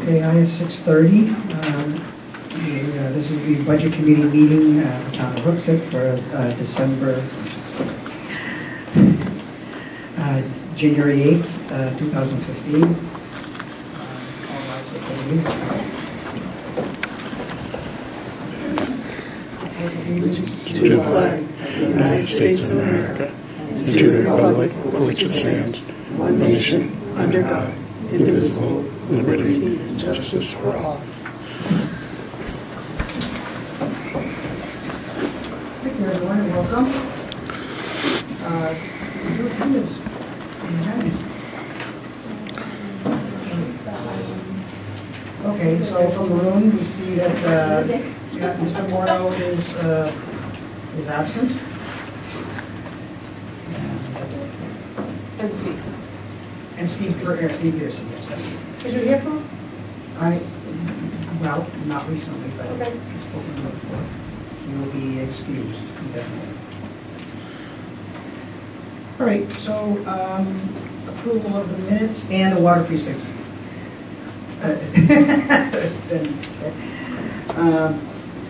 Okay, I have 6:30. This is the Budget Committee meeting, Town of Hooksett for December, January 8th, 2015. All rise for pledge allegiance. To the flag of the United States of America and to the republic for which it stands, one nation, under God, indivisible, with liberty and justice for all. Thank you, everyone, and welcome. Your attendance in attendance. Okay, so from the room, we see that Mr. Morno is absent. And Steve. And Steve Pearson, yes. Did you hear from him? Well, not recently, but Okay. I've spoken to him before. He will be excused indefinitely. All right, so approval of the minutes and the water precincts.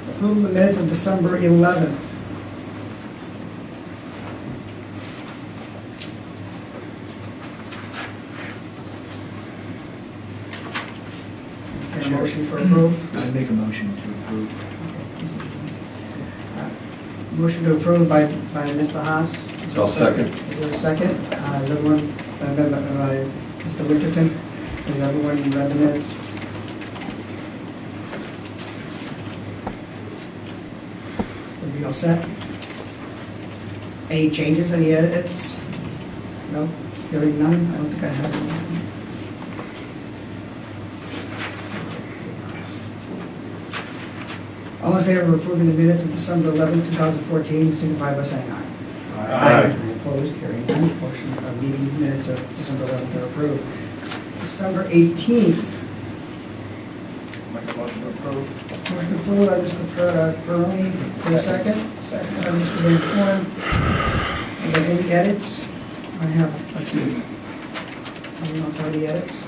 Approval of the minutes of December 11th. Okay, motion for approve? I make a motion to approve. Motion to approve by Mr. Haas. I'll second. Is there a second? Is everyone, Mr. Winterton, has everyone read the minutes? Everybody all set? Any changes, any edits? No? Hearing none? I don't think I have any. All in favor of approving the minutes of December 11, 2014, signify by saying aye. Aye. Opposed, hearing none. Motion of meeting minutes of December 11th are approved. December 18th. Make a motion to approve. Motion approved by Mr. Peroni. For a second. Second by Mr. Van Horn. Are there any edits? I have a few. Anyone else have any edits?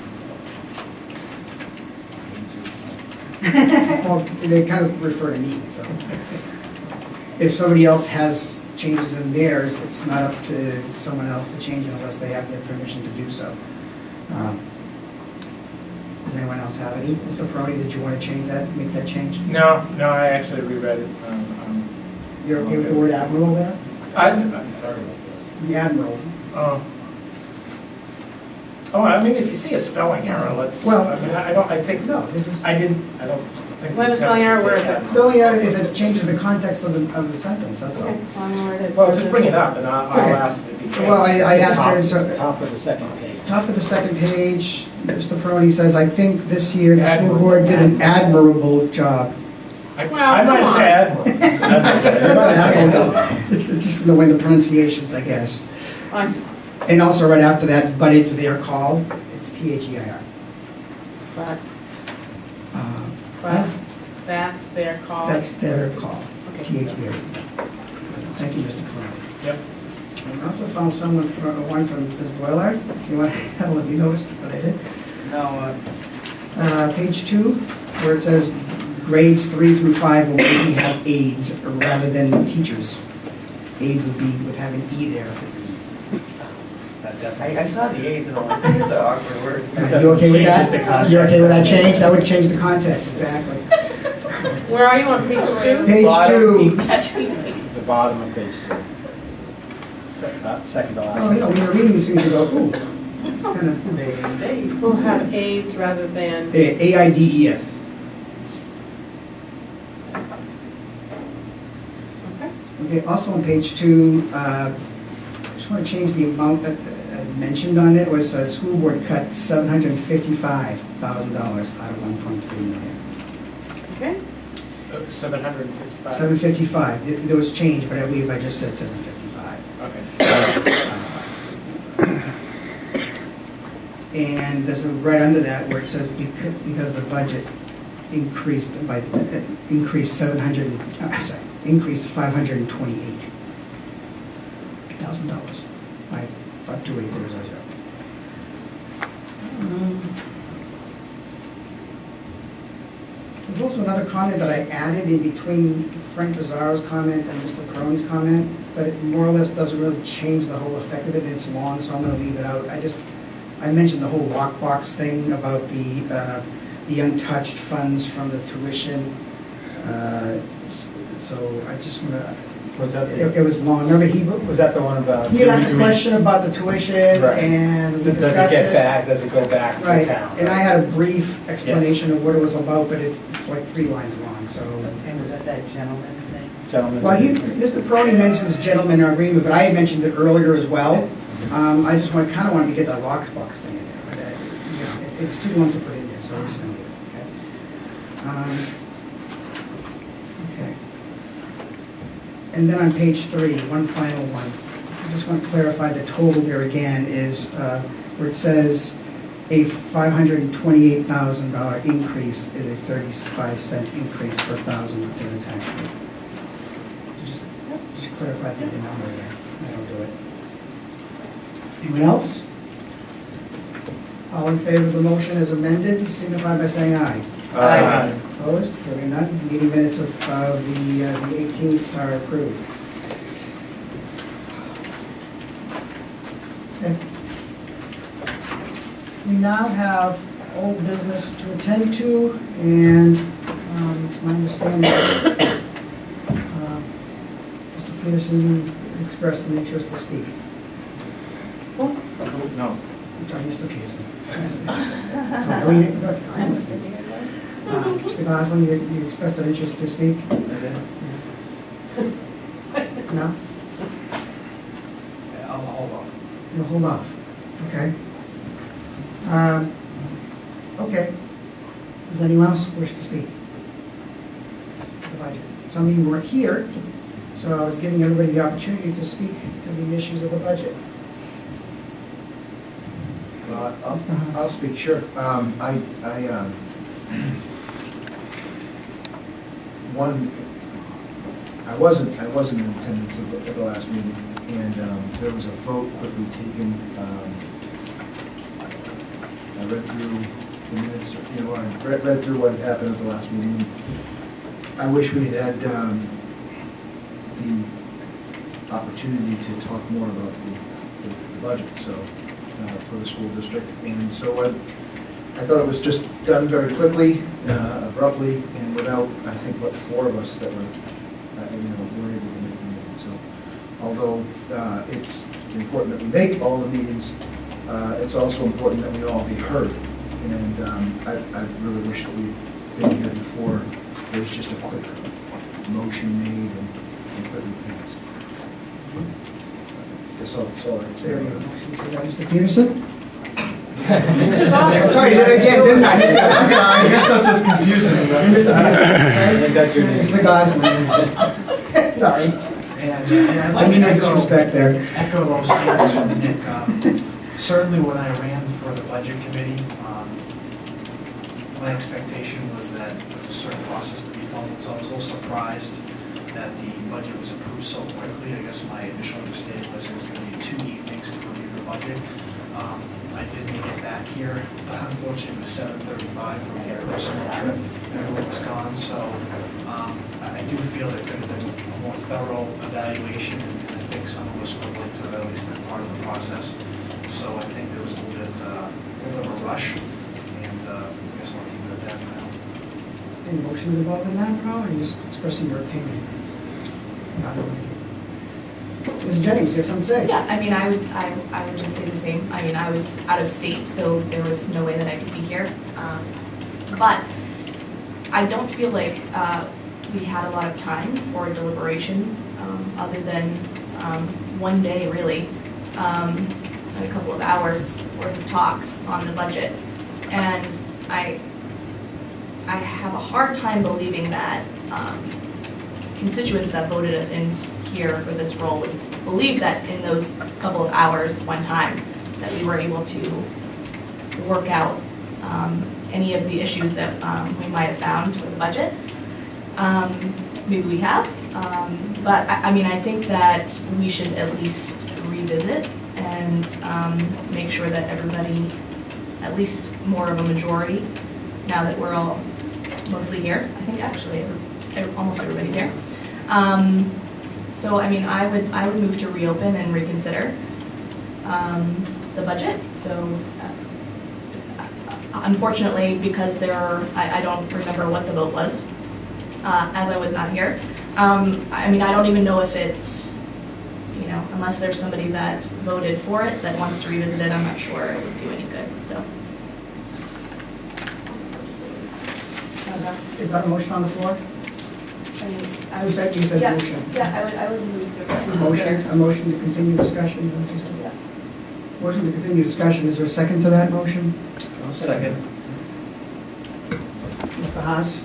Well, they kind of refer to me, so. If somebody else has changes in theirs, it's not up to someone else to change it unless they have their permission to do so. Does anyone else have any? Mr. Peroni, did you want to change that, make that change? No, I actually reread it. You're okay with the word admiral there? The admiral. I mean, if you see a spelling error, let's. Well- I mean, I think. No, this is. I don't think. What is spelling error? Where is it? Spelling error if it changes the context of the sentence, that's all. Okay, I don't know where it is. Well, just bring it up and I'll Okay. ask it to be changed. Well, I asked her, so, Top of the second page. top of the second page, Mr. Peroni says, I think this year the school Admirable. board did an admirable job. I Well, might come have said. It's just the way the pronunciations, I guess. Fine. And also right after that, but it's their call, it's T-H-E-I-R. But Uh, that's their call. That's their call, Okay. T-H-E-I-R. Thank you, Mr. Peroni. Yep. I also found one from Ms. Boiler, if you want, I don't know if you noticed, but I did. No, Page 2, where it says grades 3 through 5 will maybe have aides rather than teachers. Aides would have an E there. I saw the A's and all, it's an awkward word. You okay with Changes the that? context. You're okay with that change? That would change the context, exactly. Where are you on page 2? Page 2. the bottom of page 2. Second to last. Oh, when you're reading these things, you go, ooh. It's kind of We'll have AIDS rather than. AIDS. Okay. Okay, also on page 2, I just want to change the amount that mentioned on it. Was school board cut $755,000 out of $1.3 million. Okay. 755. 755. There was change, but I believe I just said 755. Okay. And there's a right under that where it says because the budget increased by increased $528,000 by 528,000. There's also another comment that I added in between Frank Pizarro's comment and Mr. Peroni's comment, but it more or less doesn't really change the whole effect of it. It's long, so I'm gonna leave it out. I mentioned the whole lockbox thing about the untouched funds from the tuition. So I just wanna, Was that, it was long. Remember, was that the one about? he asked a question about the tuition, Right. and we Does discussed it get it. back, does it go back to the Right, town? and I had a brief explanation of what it was about, but it's like 3 lines long, so. And was that gentleman thing? Gentlemen. Well, Mr. Peroni mentions gentleman agreement, but I had mentioned it earlier as well. I just kind of wanted to get that lockbox thing in there, but, it's too long to put in there, so I'm just gonna leave it, okay? Okay. And then on page 3, one final one. I just want to clarify the total there again is, where it says a $528,000 increase is a 35-cent increase per thousand to the tax rate. Just clarify the number there. That'll do it. Anyone else? All in favor of the motion as amended, signify by saying aye. Aye. Opposed? Hearing none. Meeting minutes of the 18th are approved. Okay. We now have old business to attend to, and it's my understanding that Mr. Peterson, you expressed an interest to speak. No. I'm sorry, Mr. Peterson. Mr. Goslin, you expressed an interest to speak? No? I'll hold on. You'll hold off, okay? Okay. Does anyone else wish to speak? The budget. Some of you weren't here, so I was giving everybody the opportunity to speak to the issues of the budget. I'll speak, sure. I wasn't in attendance at the last meeting, and there was a vote quickly taken. I read through the minutes, I read through what happened at the last meeting. I wish we had the opportunity to talk more about the budget, so, for the school district. And so I thought it was just done very quickly, abruptly, and without, I think, but 4 of us that were, were able to make the meeting. So, although it's important that we make all the meetings, it's also important that we all be heard. And I really wish that we'd been here before there was just a quick motion made and quickly passed. That's all I'd say. There you go. Motion to that, Mr. Peterson? Mr. I'm Goslin. sorry, you did it again, didn't I? I'm I sorry. guess that's what's confusing. Mr. Peterson, I think okay? that's your name. Mr. Goslin. Sorry. And I'd I like mean, to no disrespect there. echo those statements from Nick. Certainly when I ran for the budget committee, my expectation was that there was a certain process to be followed, so I was a little surprised that the budget was approved so quickly. I guess my initial understanding was it was going to be 2 evenings to review the budget. I did make it back here, but unfortunately it was 7:35 for my personal trip. Everyone was gone, so I do feel there could have been a more thorough evaluation, and I think some of us would like to have at least been part of the process. So I think there was a little bit of a rush, and I guess I'll leave it at that now. Any motions involved in that, Carl, or are you just expressing your opinion? Ms. Jennings, you have something to say? Yeah, I mean, I would just say the same. I mean, I was out of state, so there was no way that I could be here. But I don't feel like we had a lot of time for deliberation, other than 1 day, really, and a couple of hours worth of talks on the budget. And I have a hard time believing that constituents that voted us in here for this role would believe that in those couple of hours one time that we were able to work out any of the issues that we might have found with the budget. Maybe we have, but I mean, I think that we should at least revisit and make sure that everybody, at least more of a majority, now that we're all mostly here. I think actually almost everybody's here. So I mean, I would move to reopen and reconsider the budget. So unfortunately, because I don't remember what the vote was, as I was not here. I mean, I don't even know if it's, you know, unless there's somebody that voted for it that wants to revisit it, I'm not sure it would do any good, so. Is that a motion on the floor? You said Yeah, motion. Yeah, I would move to. A motion to continue discussion, is that what you said? Yeah. Motion to continue discussion, is there a second to that motion? Second. Mr. Haas,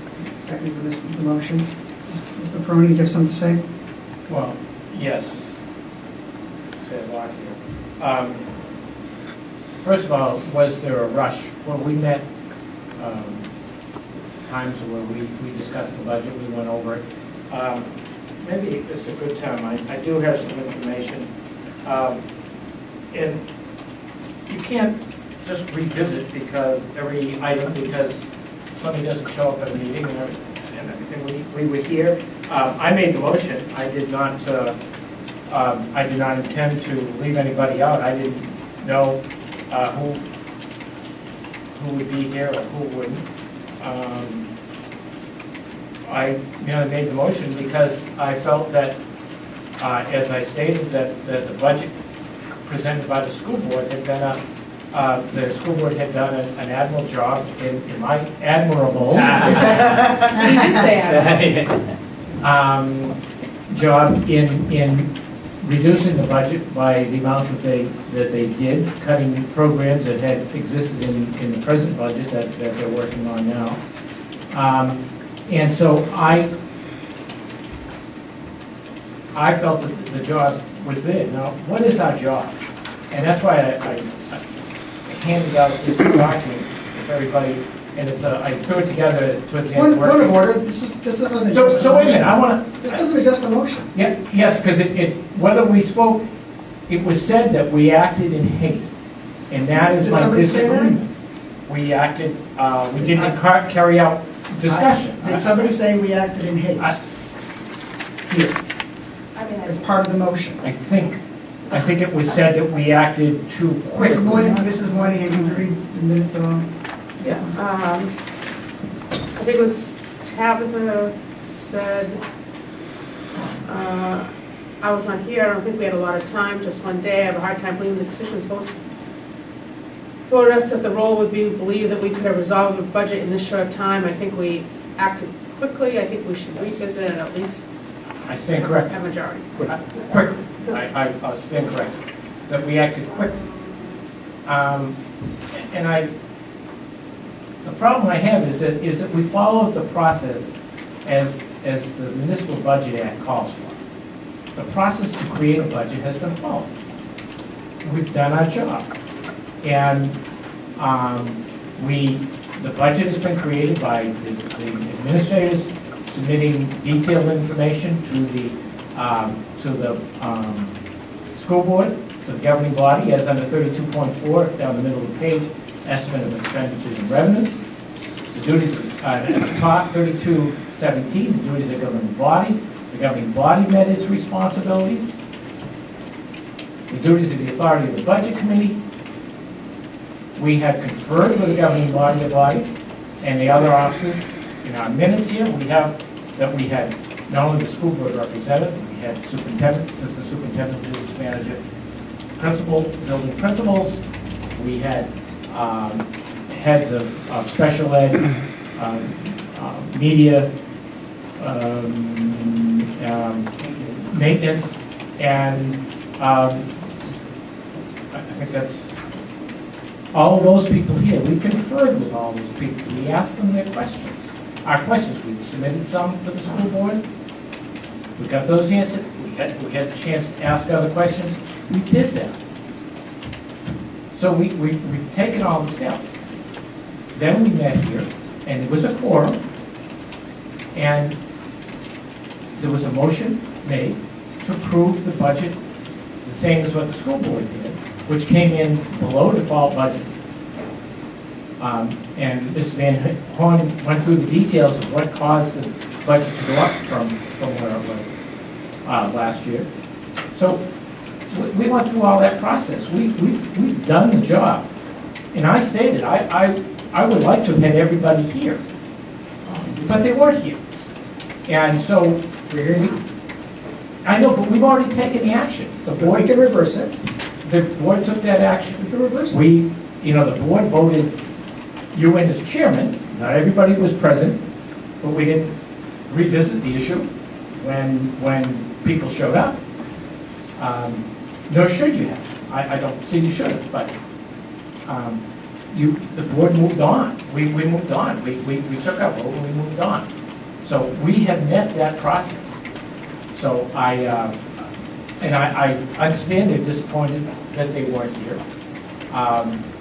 second to the motion. Mr. Peroni, do you have something to say? Well, yes. Say a lot here. First of all, was there a rush? Well, we met times where we discussed the budget, we went over it. Maybe it's a good time. I do have some information. And you can't just revisit because somebody doesn't show up at a meeting and everything. We were here. I made the motion. I did not intend to leave anybody out. I didn't know who would be here or who wouldn't. I made the motion because I felt that, as I stated, that the budget presented by the school board had been the school board had done an admirable job in my admirable job in reducing the budget by the amount that they did, cutting programs that had existed in the present budget that they're working on now. And so I felt that the job was there. Now, what is our job? And that's why I handed out this document with everybody, and I threw it together towards the end of Point work. of order, this doesn't adjust the So wait a minute, motion. I want to... This doesn't adjust the motion. Yeah, yes, because whether we spoke, it was said that we acted in haste, and that is Did my somebody say that? disagreement. We acted, we didn't carry out discussion. Did somebody say we acted in haste? Here, I mean, as part of the motion. I think it was said that we acted too quick. Mrs. Moynihan, can you read the minutes along? Yeah, I think it was Tabitha said, I was not here, I don't think we had a lot of time, just one day, I have a hard time believing the decision was voted us that the role would be believe that we could have resolved the budget in this short time. I think we acted quickly, I think we should revisit it at least. I stand corrected. A majority. Quick. I stand corrected. That we acted quick. The problem I have is that we followed the process as the Municipal Budget Act calls for. The process to create a budget has been followed. We've done our job. And the budget has been created by the administrators submitting detailed information to the school board, to the governing body, as under 32.4 down the middle of the page, estimate of expenditures and revenues. The duties at the top, 32.17, the duties of the governing body. The governing body met its responsibilities. The duties of the authority of the budget committee. We have conferred with the governing body of bodies and the other officers. In our minutes here, we have that we had not only the school board representative, we had superintendent, assistant superintendent, business manager, principal, building principals. We had heads of special ed, media, maintenance, and I think that's all of those people here. We conferred with all those people. We asked them their questions. Our questions, we submitted some to the school board. We got those answered. We had the chance to ask other questions. We did that. So we've taken all the steps. Then we met here, and it was a quorum, and there was a motion made to approve the budget the same as what the school board did, which came in below default budget. And Mr. Van Horn went through the details of what caused the budget to go up from where it was last year. So we went through all that process. We've done the job. And I stated, I would like to have had everybody here, but they weren't here. And so, I know, but we've already taken the action. The We board, can reverse it. the board took that action. We can reverse it. The board voted you in as chairman. Not everybody was present, but we didn't revisit the issue when people showed up. Nor should you have. I don't see you should have, but the board moved on. We moved on. We took our vote and we moved on. So we have met that process. So I understand they're disappointed that they weren't here.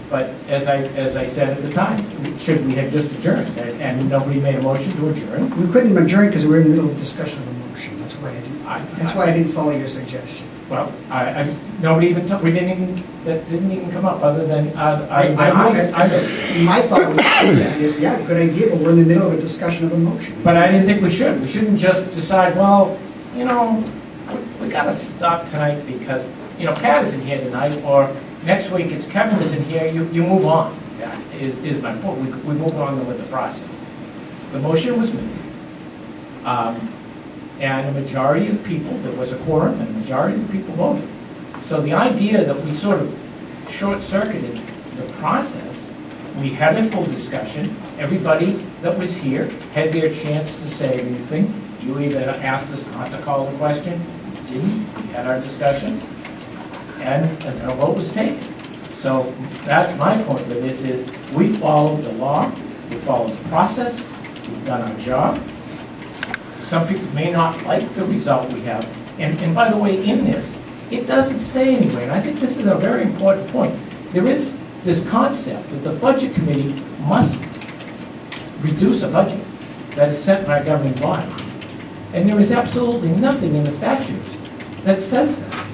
But as I said at the time, should we have just adjourned? And nobody made a motion to adjourn. We couldn't adjourn because we were in the middle of discussion of a motion. That's why I didn't follow your suggestion. Well, nobody even took, that didn't even come up other than, My thought was, yeah, good idea, but we're in the middle of a discussion of a motion. but I didn't think we should. We shouldn't just decide, well, we gotta stop tonight because, Pat isn't here tonight, or next week it's Kevin isn't here, you move on. That is my point. We moved on with the process. The motion was made. And a majority of people, there was a quorum, and a majority of people voted. So the idea that we sort of short-circuited the process, we had a full discussion. Everybody that was here had their chance to say anything. You either asked us not to call the question, didn't. We had our discussion, and a vote was taken. So that's my point with this is we followed the law, we followed the process, we've done our job. Some people may not like the result we have. And by the way, in this, it doesn't say anywhere, and I think this is a very important point. There is this concept that the Budget Committee must reduce a budget that is set by a governing body. And there is absolutely nothing in the statutes that says that.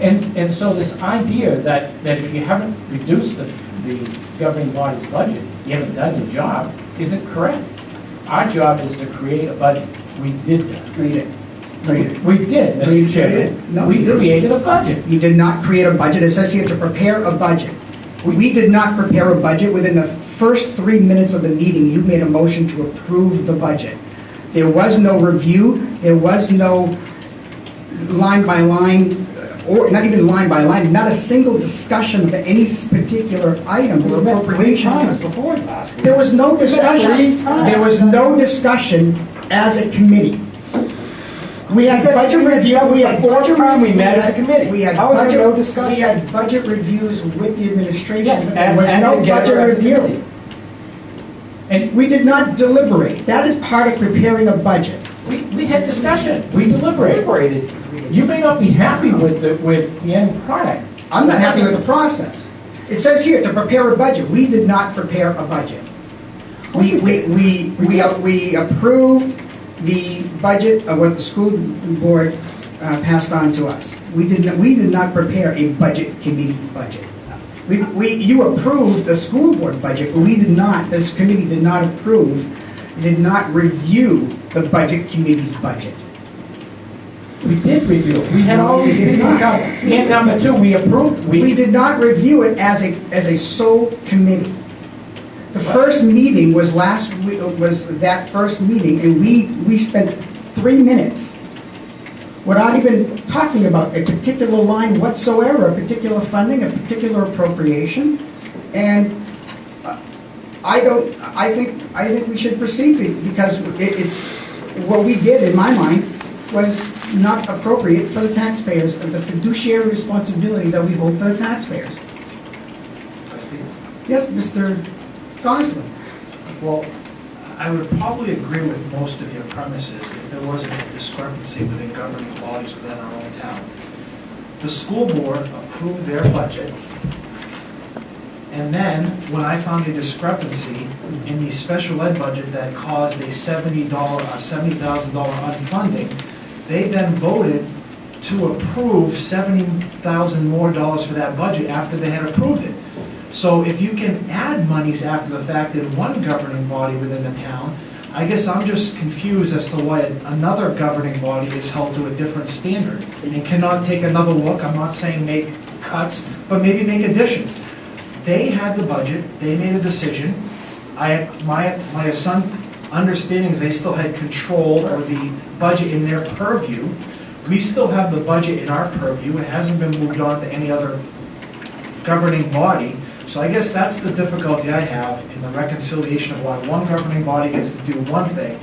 And so this idea that if you haven't reduced the governing body's budget, you haven't done your job, isn't correct. Our job is to create a budget. We did that. No, you didn't. No, you didn't. We did, No, you Mr. Chairman. didn't. No, We you didn't. created a budget. You did not create a budget. It says here to prepare a budget. We did not prepare a budget. Within the first 3 minutes of the meeting, you made a motion to approve the budget. There was no review. There was no line by line, or not even line by line, not a single discussion of any particular item or appropriation. before last week. There was no discussion. There was no discussion as a committee. We had budget review. We had budget we met as a committee. We had How was there budget. no discussion? We had budget reviews with the administration. Yes, There was and no together budget as a committee. review. And We did not deliberate. That is part of preparing a budget. we had discussion. We deliberated. You may not be happy with the end product. I'm not happy with the process. It says here to prepare a budget. We did not prepare a budget. We approved the budget of what the school board passed on to us. We did not prepare a budget committee budget. You approved the school board budget, but we did not, this committee did not approve, did not review the budget committee's budget. We did review it. We had all these things covered. And number two, we approved, We did not review it as a sole committee. The first meeting was that first meeting, and we spent 3 minutes without even talking about a particular line whatsoever, a particular funding, a particular appropriation. And I think we should proceed because it's, what we did, in my mind, was not appropriate for the taxpayers, the fiduciary responsibility that we hold for the taxpayers. Yes, Mr. Goslin. Well, I would probably agree with most of your premises if there wasn't a discrepancy within governing bodies within our own town. The school board approved their budget, and then when I found a discrepancy in the special ed budget that caused a $70,000 unfunding, they then voted to approve $70,000 more for that budget after they had approved it. So if you can add monies after the fact in one governing body within the town, I guess I'm just confused as to why another governing body is held to a different standard and cannot take another look. I'm not saying make cuts, but maybe make additions. They had the budget, they made a decision. My understanding is they still had control over the budget in their purview. We still have the budget in our purview. It hasn't been moved on to any other governing body. So I guess that's the difficulty I have in the reconciliation of why one governing body gets to do one thing,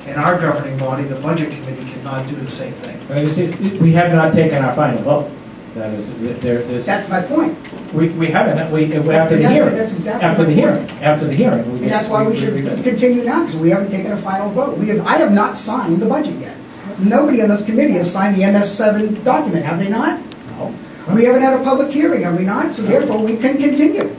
and our governing body, the budget committee, cannot do the same thing. But you see, we have not taken our final vote. That is, there's, That's my point. we haven't, after the hearing. That's exactly After the my hearing, point. after the hearing. And that's why we should continue now, because we haven't taken a final vote. I have not signed the budget yet. Nobody on this committee has signed the MS7 document, have they not? No. We haven't had a public hearing, have we not? So therefore, we can continue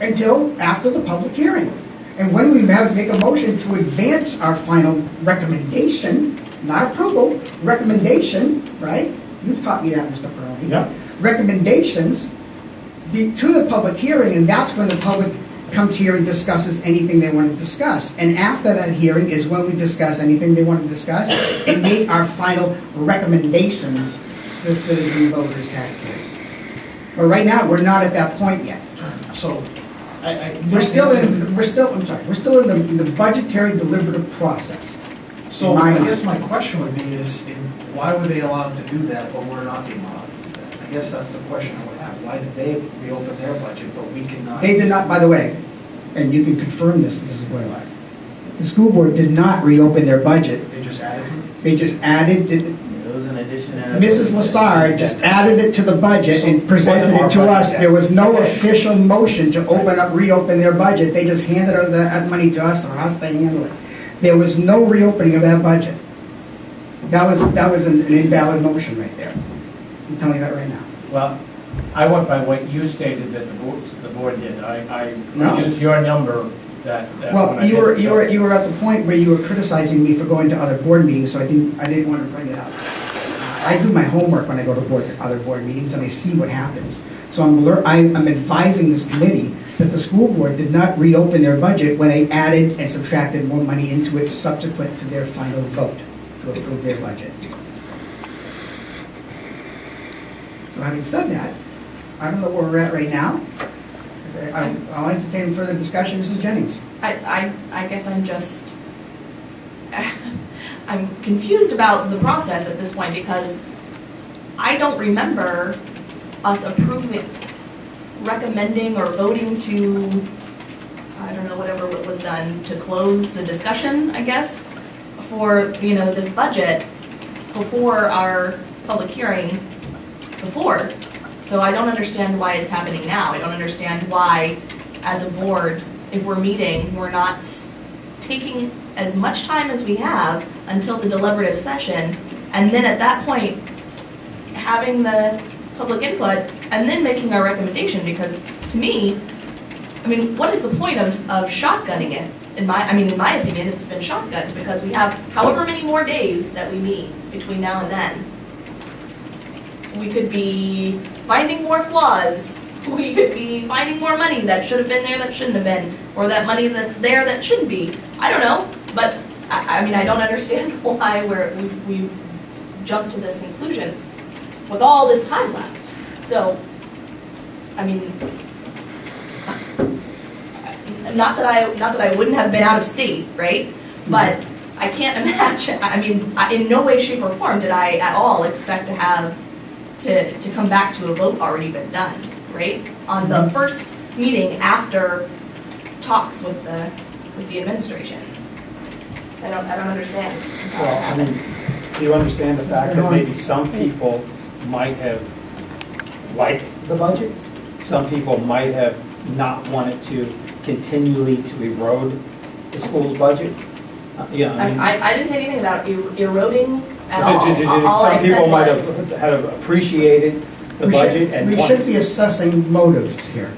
until after the public hearing. And when we make a motion to advance our final recommendation, not approval, recommendation, right? You've taught me that, Mr. Peroni. Yeah. Recommendations to the public hearing, and that's when the public comes here and discusses anything they want to discuss. And after that hearing is when we discuss anything they want to discuss and make our final recommendations to the citizens, voters, taxpayers. But right now, we're not at that point yet. So, We're still in the budgetary deliberative process. So My I mind. guess my question would be is, why were they allowed to do that, but we're not being allowed to do that? I guess that's the question I would have. Why did they reopen their budget, but we cannot? They did not, by the way, and you can confirm this, Mrs. Blaylock, the school board did not reopen their budget. They just added to it? They just added, It was an addition and a. Mrs. Lassard just added it to the budget and presented it to us. There was no official motion to reopen their budget. They just handed out that money to us, for us to handle it. There was no reopening of that budget. That was an invalid motion right there. I'm telling you that right now. Well, I went by what you stated that the board did. I No. used your number that. when Well, I you did were it. you were at the point where you were criticizing me for going to other board meetings, so I didn't want to bring it up. I do my homework when I go to other board meetings, and I see what happens. So I'm advising this committee that the school board did not reopen their budget when they added and subtracted more money into it subsequent to their final vote to approve their budget. So having said that, I don't know where we're at right now. I'll entertain further discussion. Mrs. Jennings. I guess I'm just, I'm confused about the process at this point because I don't remember us approving, recommending or voting to, I don't know, whatever was done to close the discussion, I guess, for, this budget before our public hearing before. So I don't understand why it's happening now. I don't understand why, as a board, if we're meeting, we're not taking as much time as we have until the deliberative session, and then at that point, having the public input, and then making our recommendation, because to me, what is the point of shotgunning it? In my opinion, it's been shotgunned, because we have however many more days that we meet between now and then. We could be finding more flaws. We could be finding more money that should have been there that shouldn't have been, or that money that's there that shouldn't be. I don't know, but I don't understand why we've jumped to this conclusion with all this time left. So, not that I wouldn't have been out of state, right? But I can't imagine. In no way, shape, or form did I at all expect to have to come back to a vote already been done, right? On the first meeting after talks with the administration. I don't understand. Well, do you understand the fact that maybe some people might have liked the budget? Some people might have not wanted to continually to erode the school's budget? I didn't say anything about eroding at all. All Some I people said might was- have appreciated the budget and We wanted. should be assessing motives here,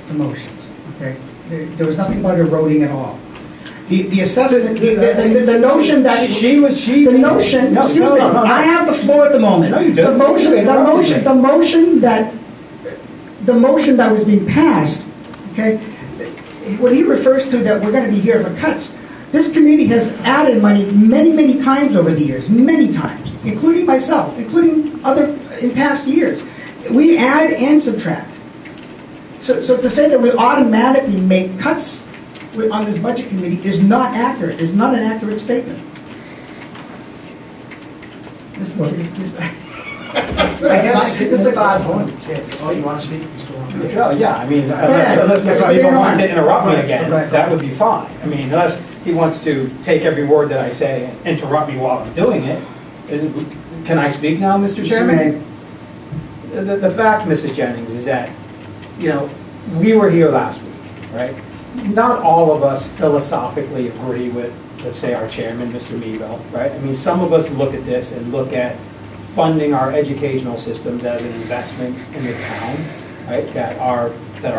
the motions, okay? There was nothing about eroding at all. The assessment, the notion that... The notion, excuse me, I have the floor at the moment. No, you don't. The motion the motion that was being passed, okay, when he refers to that we're going to be here for cuts, this committee has added money many, many times over the years, many times, including myself, including other in past years. We add and subtract. So to say that we automatically make cuts on this budget committee is not accurate, is not an accurate statement. I guess, Mr. Gosselin. Oh, you want to speak? You still want to? Well, yeah, I mean, ahead. unless Mr. Mr. Lebo wants to Leonard. interrupt me again, Right. that would be fine. I mean, unless he wants to take every word that I say and interrupt me while I'm doing it. Can I speak now, Mr. Chairman? The fact, Mrs. Jennings, is that, you know, we were here last week, right? Not all of us philosophically agree with, let's say, our chairman, Mr. Meadville, right? I mean, some of us look at this and look at funding our educational systems as an investment in the town, right? That our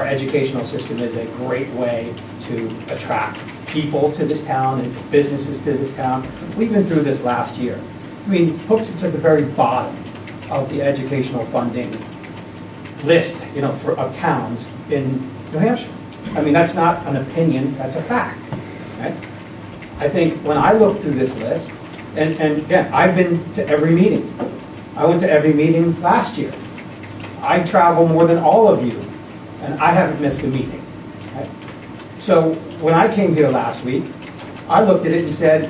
educational system is a great way to attract people to this town and businesses to this town. We've been through this last year. I mean, Hookson's at the very bottom of the educational funding list, you know, of towns in New Hampshire. I mean, that's not an opinion, that's a fact, right? I think when I look through this list, and again, I've been to every meeting. I went to every meeting last year. I travel more than all of you, and I haven't missed a meeting. Right? So when I came here last week, I looked at it and said,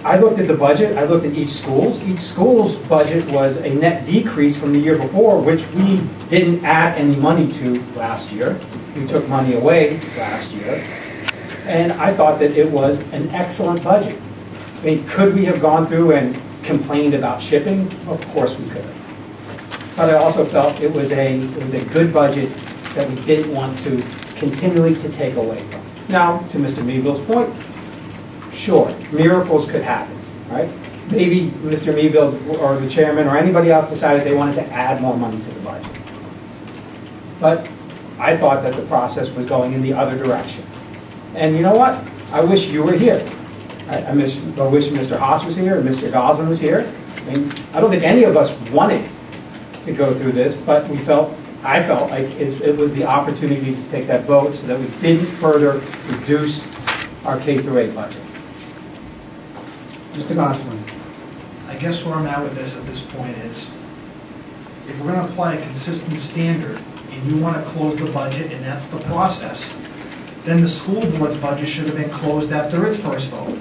I looked at the budget, I looked at each school's. Each school's budget was a net decrease from the year before, which we didn't add any money to last year. We took money away last year. And I thought that it was an excellent budget. I mean, could we have gone through and complained about shipping? Of course we could have. But I also felt it was a good budget that we didn't want to continually to take away from. Now, to Mr. Meadville's point, sure, miracles could happen, right? Maybe Mr. Meadville or the chairman or anybody else decided they wanted to add more money to the budget. But I thought that the process was going in the other direction. And you know what? I wish you were here. I wish Mr. Haas was here and Mr. Goslin was here. I mean, I don't think any of us wanted to go through this, but I felt like it was the opportunity to take that vote so that we didn't further reduce our K-8 budget. Mr. Gosselin. I guess where I'm at with this point is, if we're going to apply a consistent standard and you want to close the budget and that's the process, then the school board's budget should have been closed after its first vote.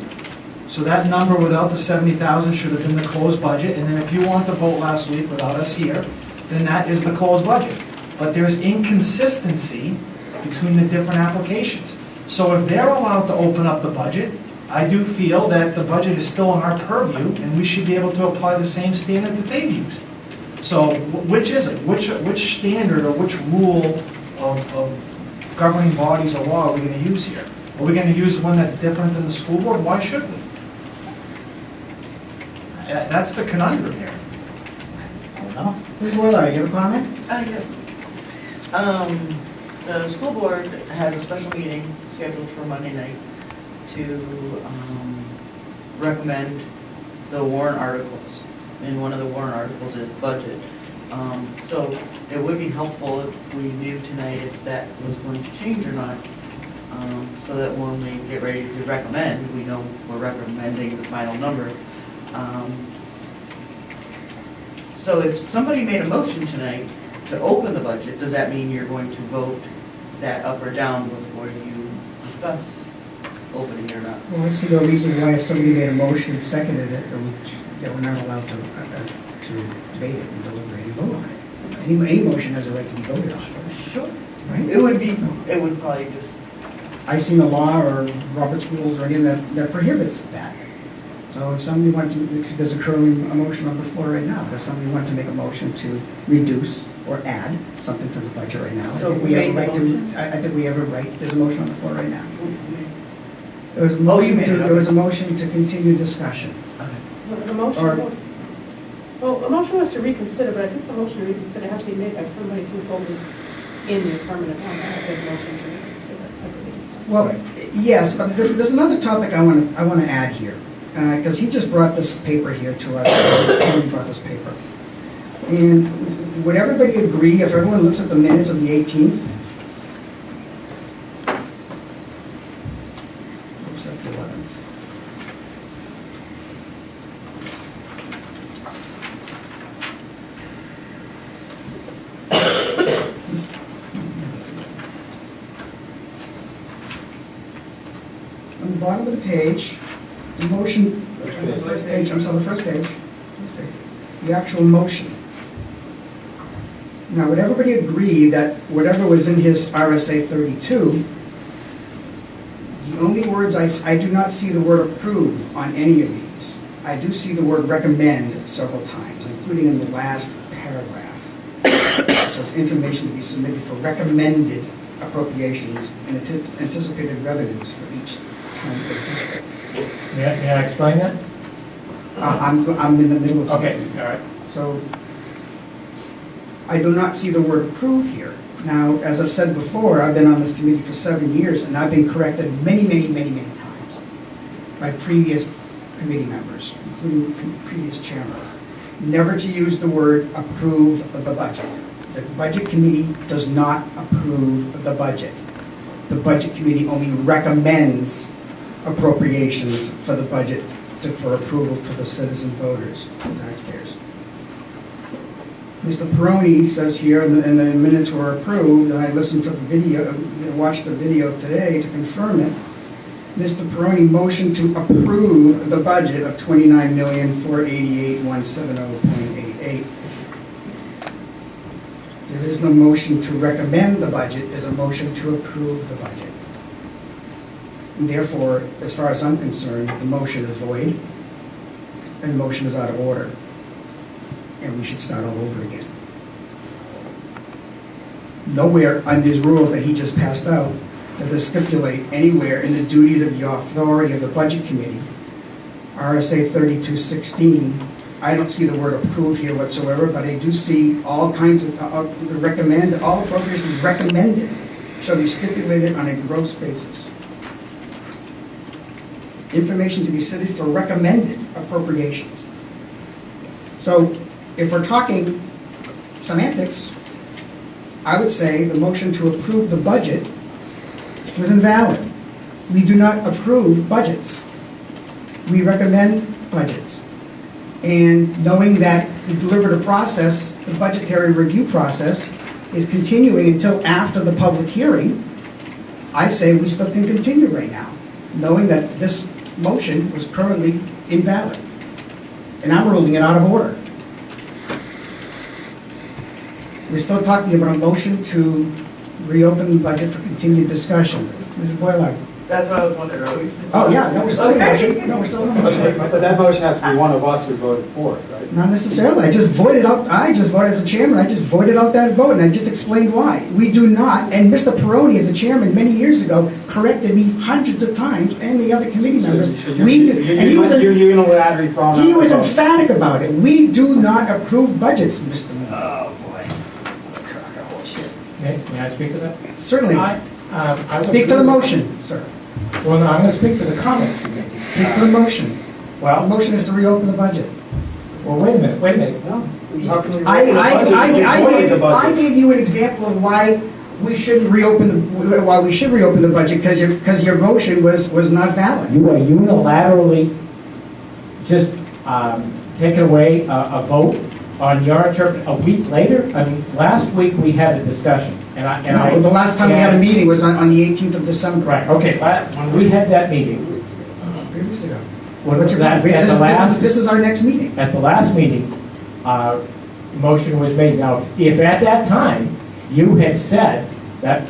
So that number without the 70,000 should have been the closed budget, and then if you want the vote last week without us here, then that is the closed budget. But there's inconsistency between the different applications. So if they're allowed to open up the budget, I do feel that the budget is still in our purview, and we should be able to apply the same standard that they've used. So which is it? Which standard or which rule of governing bodies or law are we going to use here? Are we going to use one that's different than the school board? Why should we? That's the conundrum here. I don't know. Ms. Boiler, you have a comment? Yes. The school board has a special meeting scheduled for Monday night to recommend the warrant articles. And one of the warrant articles is budget. So it would be helpful if we knew tonight if that was going to change or not, so that when we get ready to recommend, we know we're recommending the final number. So if somebody made a motion tonight to open the budget, does that mean you're going to vote that up or down before you discuss opening it or not? Well, I see no reason why if somebody made a motion and seconded it, that we're not allowed to debate it and deliberate and vote on it. Any motion has a right to be voted on. Sure. Right? It would probably just, I see no law or Robert's rules or anything that prohibits that. So if somebody wanted to, there's a current motion on the floor right now. If somebody wanted to make a motion to reduce or add something to the budget right now, So I think we have a who made right the motion? I think we have a right. There's a motion on the floor right now. There was a you motion made it, there was a motion to continue discussion. The motion, Or- well, the motion was to reconsider, but I think the motion to reconsider has to be made by somebody who voted in the affirmative on that motion to reconsider, I believe. Well, yes, but there's another topic I want to add here, because he just brought this paper here to us. He brought this paper, and would everybody agree, if everyone looks at the minutes of the 18th? Oops, that's the 11th. On the bottom of the page, the motion, the first page, I'm sorry, the first page, the actual motion. Now, would everybody agree that whatever was in his RSA 32, the only words, I do not see the word approve on any of these. I do see the word recommend several times, including in the last paragraph. It says information to be submitted for recommended appropriations and anticipated revenues for each county or district. May I explain that? I'm in the middle of something. Okay, all right. So I do not see the word approve here. Now, as I've said before, I've been on this committee for 7 years, and I've been corrected many times by previous committee members, including previous chairmen, never to use the word approve of the budget. The budget committee does not approve the budget. The budget committee only recommends appropriations for the budget for approval to the citizen voters, the taxpayers. Mr. Peroni says here, and the minutes were approved, and I listened to the video, watched the video today to confirm it. Mr. Peroni motioned to approve the budget of $29,488,170.88. There is no motion to recommend the budget, there's a motion to approve the budget. And therefore, as far as I'm concerned, the motion is void, and the motion is out of order, and we should start all over again. Nowhere on these rules that he just passed out does it stipulate anywhere in the duties of the authority of the Budget Committee, RSA 3216, I don't see the word approve here whatsoever, but I do see all kinds of, recommend, all appropriations recommended shall be stipulated on a gross basis. Information to be submitted for recommended appropriations. So if we're talking semantics, I would say the motion to approve the budget was invalid. We do not approve budgets. We recommend budgets. And knowing that the deliberative process, the budgetary review process, is continuing until after the public hearing, I say we still can continue right now, knowing that this motion was currently invalid. And I'm ruling it out of order. We're still talking about a motion to reopen the budget for continued discussion. Mrs. Boiler. That's what I was wondering, are we still? Oh, yeah, no, we're still in motion. No, we're still in motion. But that motion has to be one of us who voted for it, right? Not necessarily. I just voted as a chairman, I just voted out that vote, and I just explained why. We do not, and Mr. Peroni, as the chairman many years ago, corrected me hundreds of times, and the other committee members. We do, and he was unilaterally thrown out. He was emphatic about it. We do not approve budgets, Mr. Moore. Oh, boy. May I speak to that? Certainly. I would Speak to the agree with- motion, sir. Well, no, I'm going to speak to the comments you made. Speak to the motion. The Well, motion is to reopen the budget. wait a minute. No. How can we I voted the budget? gave you an example of why we shouldn't reopen why we should reopen the budget, because your motion was not valid. You are unilaterally just taking away a vote on your interpret a week later. I mean, last week we had a discussion, and I. No, the last time we had a meeting was on the 18th of December. Right. Okay. When we had that meeting, 3 weeks ago. when What's your that, point? at the last This is our next meeting. at the last meeting, motion was made. Now, if at that time you had said that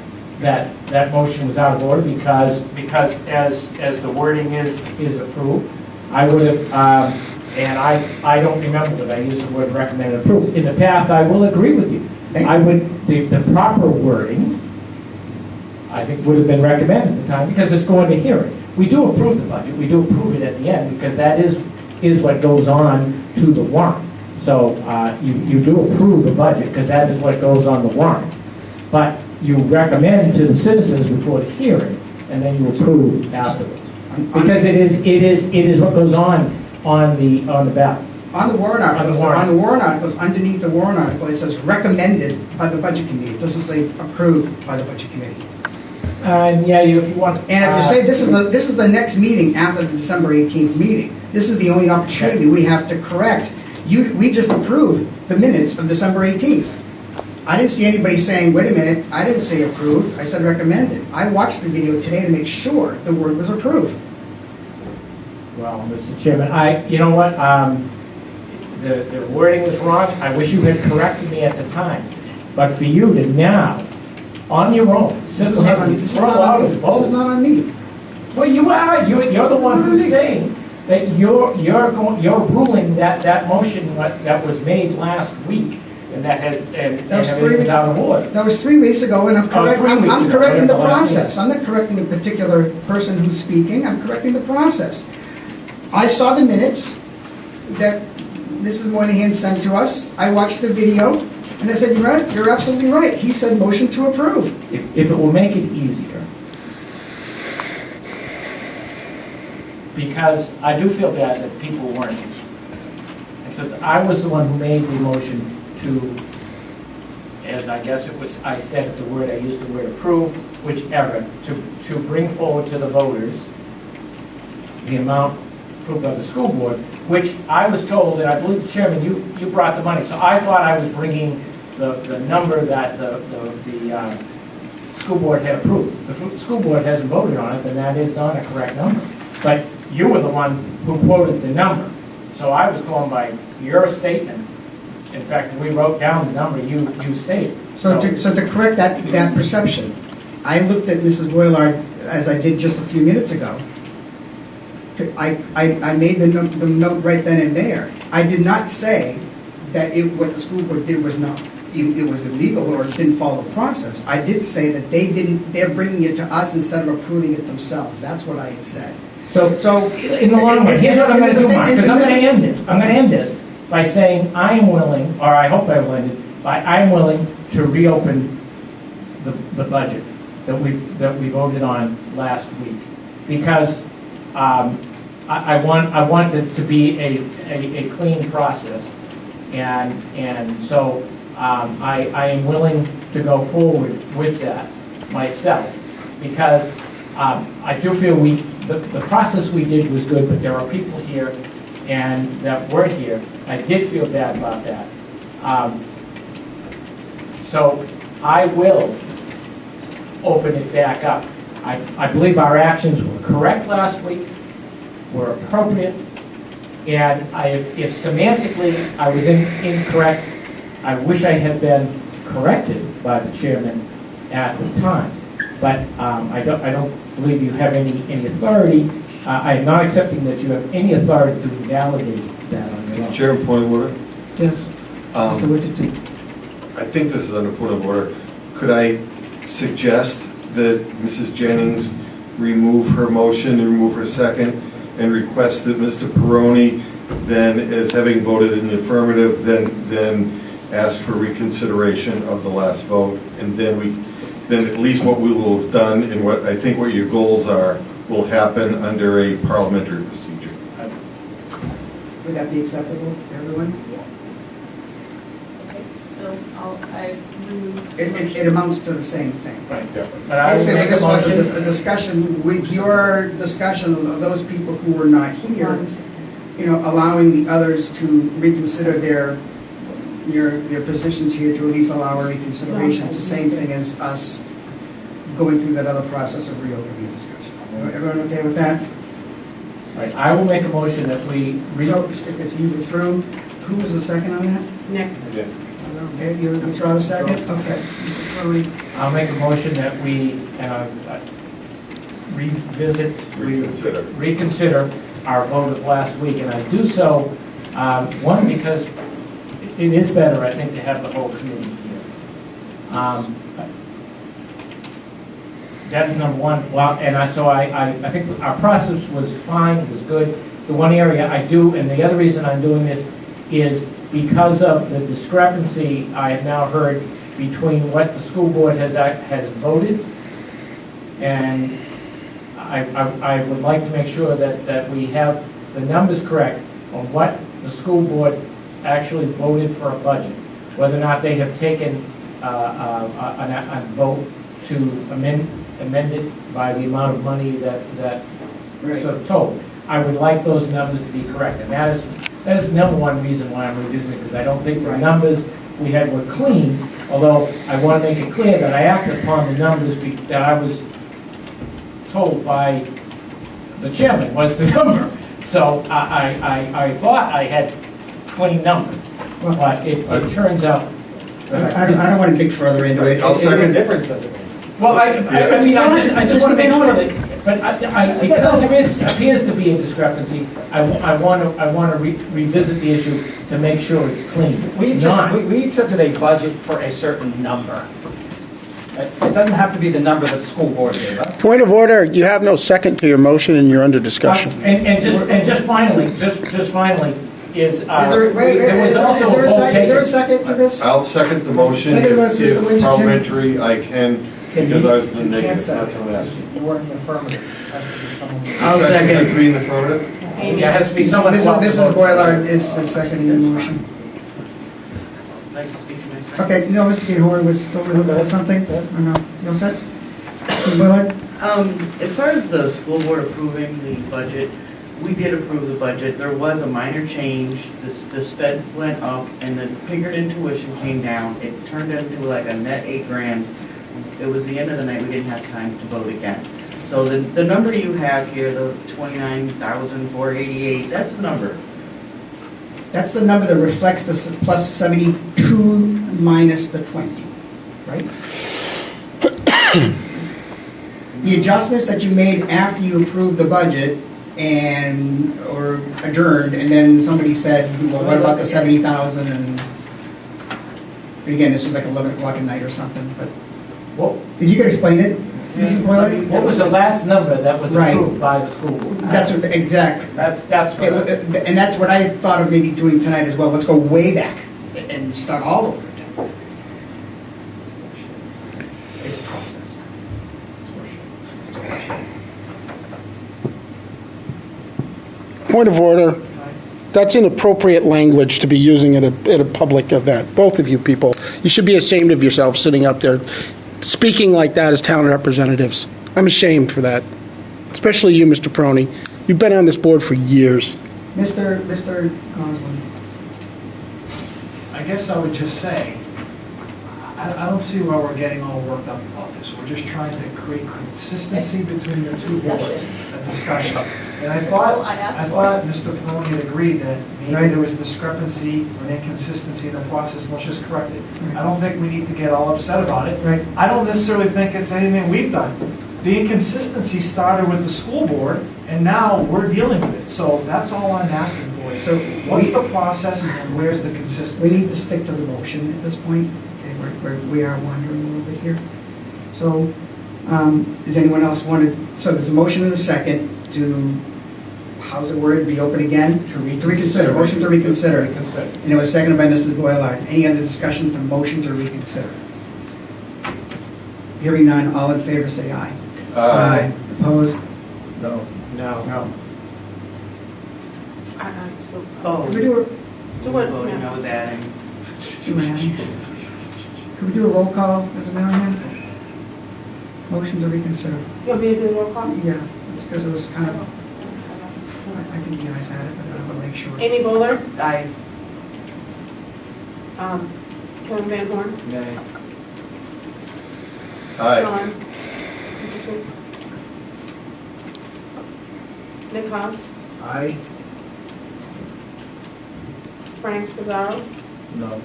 motion was out of order because as the wording is approved, I would have. And I don't remember that I used the word recommend and approve. In the past, I will agree with you. I would, the proper wording, I think, would have been recommended at the time because it's going to hearing. We do approve the budget. We do approve it at the end because that is what goes on to the warrant. So you do approve the budget because that is what goes on the warrant. But you recommend to the citizens before the hearing, and then you approve afterwards. Because it is what goes on the ballot. On the warrant articles, warrant. on the warrant articles, underneath the warrant article, it says recommended by the budget committee. It doesn't say approved by the budget committee. And yeah, if you want. And if you say this is the next meeting after the December 18th meeting, this is the only opportunity we have to correct. We just approved the minutes of December 18th. I didn't see anybody saying, wait a minute, I didn't say approved, I said recommended. I watched the video today to make sure the word was approved. Well, Mr. Chairman, you know what, the wording was wrong. I wish you had corrected me at the time. But for you to now, on your own, This is not on, simply this is throw not out on a me. This vote. is not on me. Well, you are. You're the one who's saying that you're ruling that motion that was made last week and that had and That was 3 everything's weeks. out of order. That was 3 weeks ago, and I'm Oh, 3 correcting weeks ago, the whatever, last week. process. I'm not correcting a particular person who's speaking, I'm correcting the process. I saw the minutes that Mrs. Moynihan sent to us. I watched the video, and I said, you're absolutely right. He said motion to approve. If it will make it easier, because I do feel bad that people weren't. And since I was the one who made the motion to, as I guess it was, I said the word, I used the word approve, whichever, to bring forward to the voters the amount approved by the school board, which I was told, and I believe, Chairman, you brought the money. So I thought I was bringing the number that the school board had approved. The school board hasn't voted on it, then that is not a correct number. But you were the one who quoted the number. So I was going by your statement. In fact, we wrote down the number you stated. So to correct that perception, I looked at Mrs. Boylard, as I did just a few minutes ago. I made the note right then and there. I did not say that what the school board did was not, it was illegal or didn't follow the process. I did say that they're bringing it to us instead of approving it themselves. That's what I had said. So in the long run, here's what I'm going to do, Mark, because I'm going to end this. I'm going to end this by saying I am willing, or I hope I will end it, I am willing to reopen the budget that we voted on last week, because I want it to be a clean process, and so I am willing to go forward with that myself, because I do feel the process we did was good, but there are people here and that weren't here. I did feel bad about that. So I will open it back up. I believe our actions were correct last week, were appropriate, and if semantically I was incorrect, I wish I had been corrected by the chairman at the time. But I don't believe you have any authority. I am not accepting that you have any authority to validate that on your own. Mr. Chairman, point of order. Yes. Mr. Richardson. I think this is under point of order. Could I suggest that Mrs. Jennings remove her motion and remove her second and request that Mr. Peroni then, as having voted in the affirmative, then ask for reconsideration of the last vote, and then at least what we will have done and what I think what your goals are will happen under a parliamentary procedure. Would that be acceptable to everyone? Okay, so I move. It amounts to the same thing. Right. But I will Basically, make a this was motion. a discussion with your discussion of those people who were not here, allowing the others to reconsider their positions here, to at least allow a reconsideration. It's the same thing as us going through that other process of reopening the discussion. Everyone okay with that? Right. I will make a motion that we. So, if you withdrew, who was the second on that? Nick? Okay, you withdraw the second? Okay. Mr. Crowley. I'll make a motion that we reconsider our vote of last week, and I do so, one, because it is better, I think, to have the whole committee here. That is number one. Well, and I think our process was fine, it was good. The one area I do, and the other reason I'm doing this is because of the discrepancy I have now heard between what the school board has voted, and I would like to make sure that we have the numbers correct on what the school board actually voted for a budget. Whether or not they have taken a vote to amend it by the amount of money that sort of told. I would like those numbers to be correct, and that is the number one reason why I'm revisiting, because I don't think the numbers we had were clean, although I want to make it clear that I acted upon the numbers that I was told by the chairman was the number. So I thought I had clean numbers, but it turns out that I don't want to dig further into it. I'll second. What difference does it make? Well, I mean, I just want to make sure that, but because there appears to be a discrepancy, I want to revisit the issue to make sure it's clean. We accepted a budget for a certain number. It doesn't have to be the number that the school board gave us. Point of order, you have no second to your motion and you're under discussion. And just finally, is, there was also a vote Is there a taken. second to this? I'll second the motion Second the motion, Mr. if Winchester. parliamentary I can, because I was in the You can't negative, say that's what I'm asking. You weren't in the affirmative. Has to be someone- I'll Second has second. to be in the affirmative? There has to be someone. who wants to Mrs. vote. Boylard is seconding the motion. I'd like to speak to my friend. Okay, no, Mr. Horn was still going to something? Or no? You all set? Mrs. Boylard? As far as the school board approving the budget, we did approve the budget. There was a minor change. The sped went up and the Pinkerton tuition came down. It turned into like a net $8,000. It was the end of the night. We didn't have time to vote again. So the number you have here, the 29,488, that's the number. That's the number that reflects the plus 72 minus the 20, right? The adjustments that you made after you approved the budget or adjourned, and then somebody said, well, what about the 70,000? And again, this was like 11 o'clock at night or something, but did you get explain it, Mrs. Boylard? What was the last number that was Right. approved by the school board? That's what, exactly. That's what. And that's what I thought of maybe doing tonight as well. Let's go way back and start all over again. It's a process. Point of order. That's inappropriate language to be using at a public event. Both of you people, you should be ashamed of yourself sitting up there speaking like that as town representatives. I'm ashamed for that, especially you, Mr. Peroni. You've been on this board for years. Mr. Goslin. I guess I would just say, I don't see why we're getting all worked up about this. We're just trying to create consistency between the two boards, a discussion. And I thought Mr. Peroni had agreed that maybe there was a discrepancy or an inconsistency in the process, let's just correct it. I don't think we need to get all upset about it. Right. I don't necessarily think it's anything we've done. The inconsistency started with the school board, and now we're dealing with it. So that's all I'm asking for. So What's the process and where's the We consistency? need to stick to the motion at this point. Okay, we are wandering a little bit here. So, does anyone else want to, so there's a motion and a second to, how's it worded, be open again? To reconsider. Motion to reconsider. Reconsider. And it was seconded by Mrs. Boylard. Any other discussion to motion to reconsider? Hearing none, all in favor say aye. Opposed? No. No. Oh, Could we do voting, I was adding. could we do a roll call, Mr. Marion? Motion to reconsider. You want me to do the roll call? Yeah, it's because it was kind of, I think you guys had it, but I want to make sure. Amy Bowler, Aye. Kevin Van Horn, Nay. Aye. John. Nick House, Aye. Frank Pizarro, No.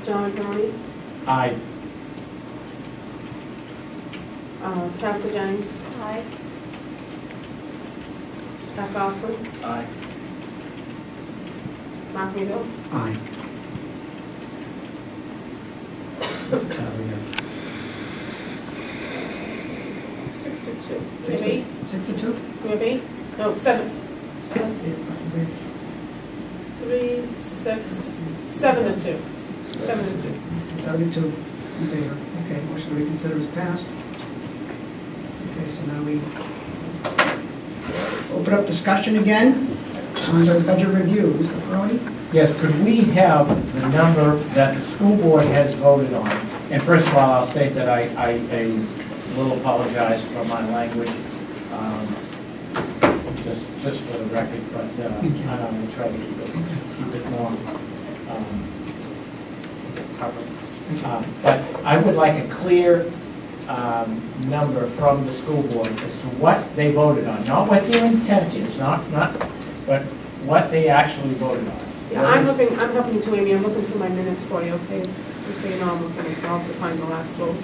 John Peroni, Aye. Tabitha Jennings, Aye. Pat Goslin, Aye. Mark Weaver, Aye. What's the tally here? 6-2. We have 8? 62? We have 8? No, 7. Let's see. 3, 6, 7 and 2. 7 and 2. 72 in favor. Okay, motion to reconsider is passed. Okay, so now we open up discussion again. On the budget review, Mr. Ferroni? Yes, could we have the number that the school board has voted on? And first of all, I'll state that I will apologize for my language, just for the record, but I'm going to try to keep it more covered. But I would like a clear number from the school board as to what they voted on, not what their intent is, but what they actually voted on. Yeah, I'm helping to, Amy, I'm looking through my minutes for you, okay? Just so you know, I'm looking as well to find the last vote.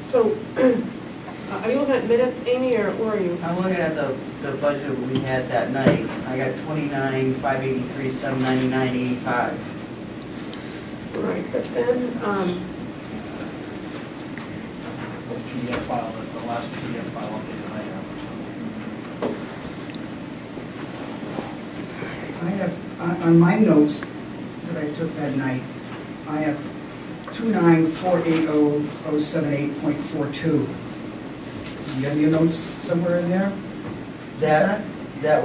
So, are you looking at minutes, Amy, or where are you? I'm looking at the budget we had that night. I got 29,583, 799.85. Right, but then, The PDF file, the last PDF file update that I have. On my notes that I took that night, I have 2948078.42. Do you have your notes somewhere in there? That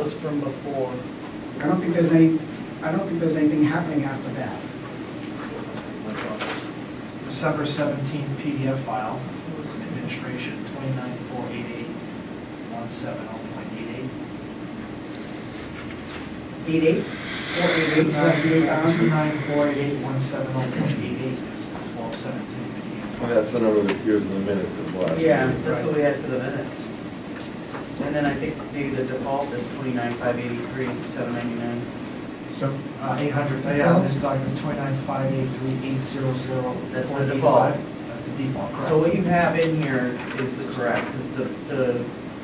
was from before. I don't think there's anything happening after that. December 17 PDF file, administration, 29,488,170.88. 88? 488, that's the 8,000? 29,488,170.88 is the 12/17 PDF. Well, that's the number that appears in the minutes of last week. Yeah, that's what we had for the minutes. And then I think maybe the default is 29,583, 799. So, 800, yeah, this document is 29,583,800. That's the default. That's the default, correct. So what you have in here is the correct. The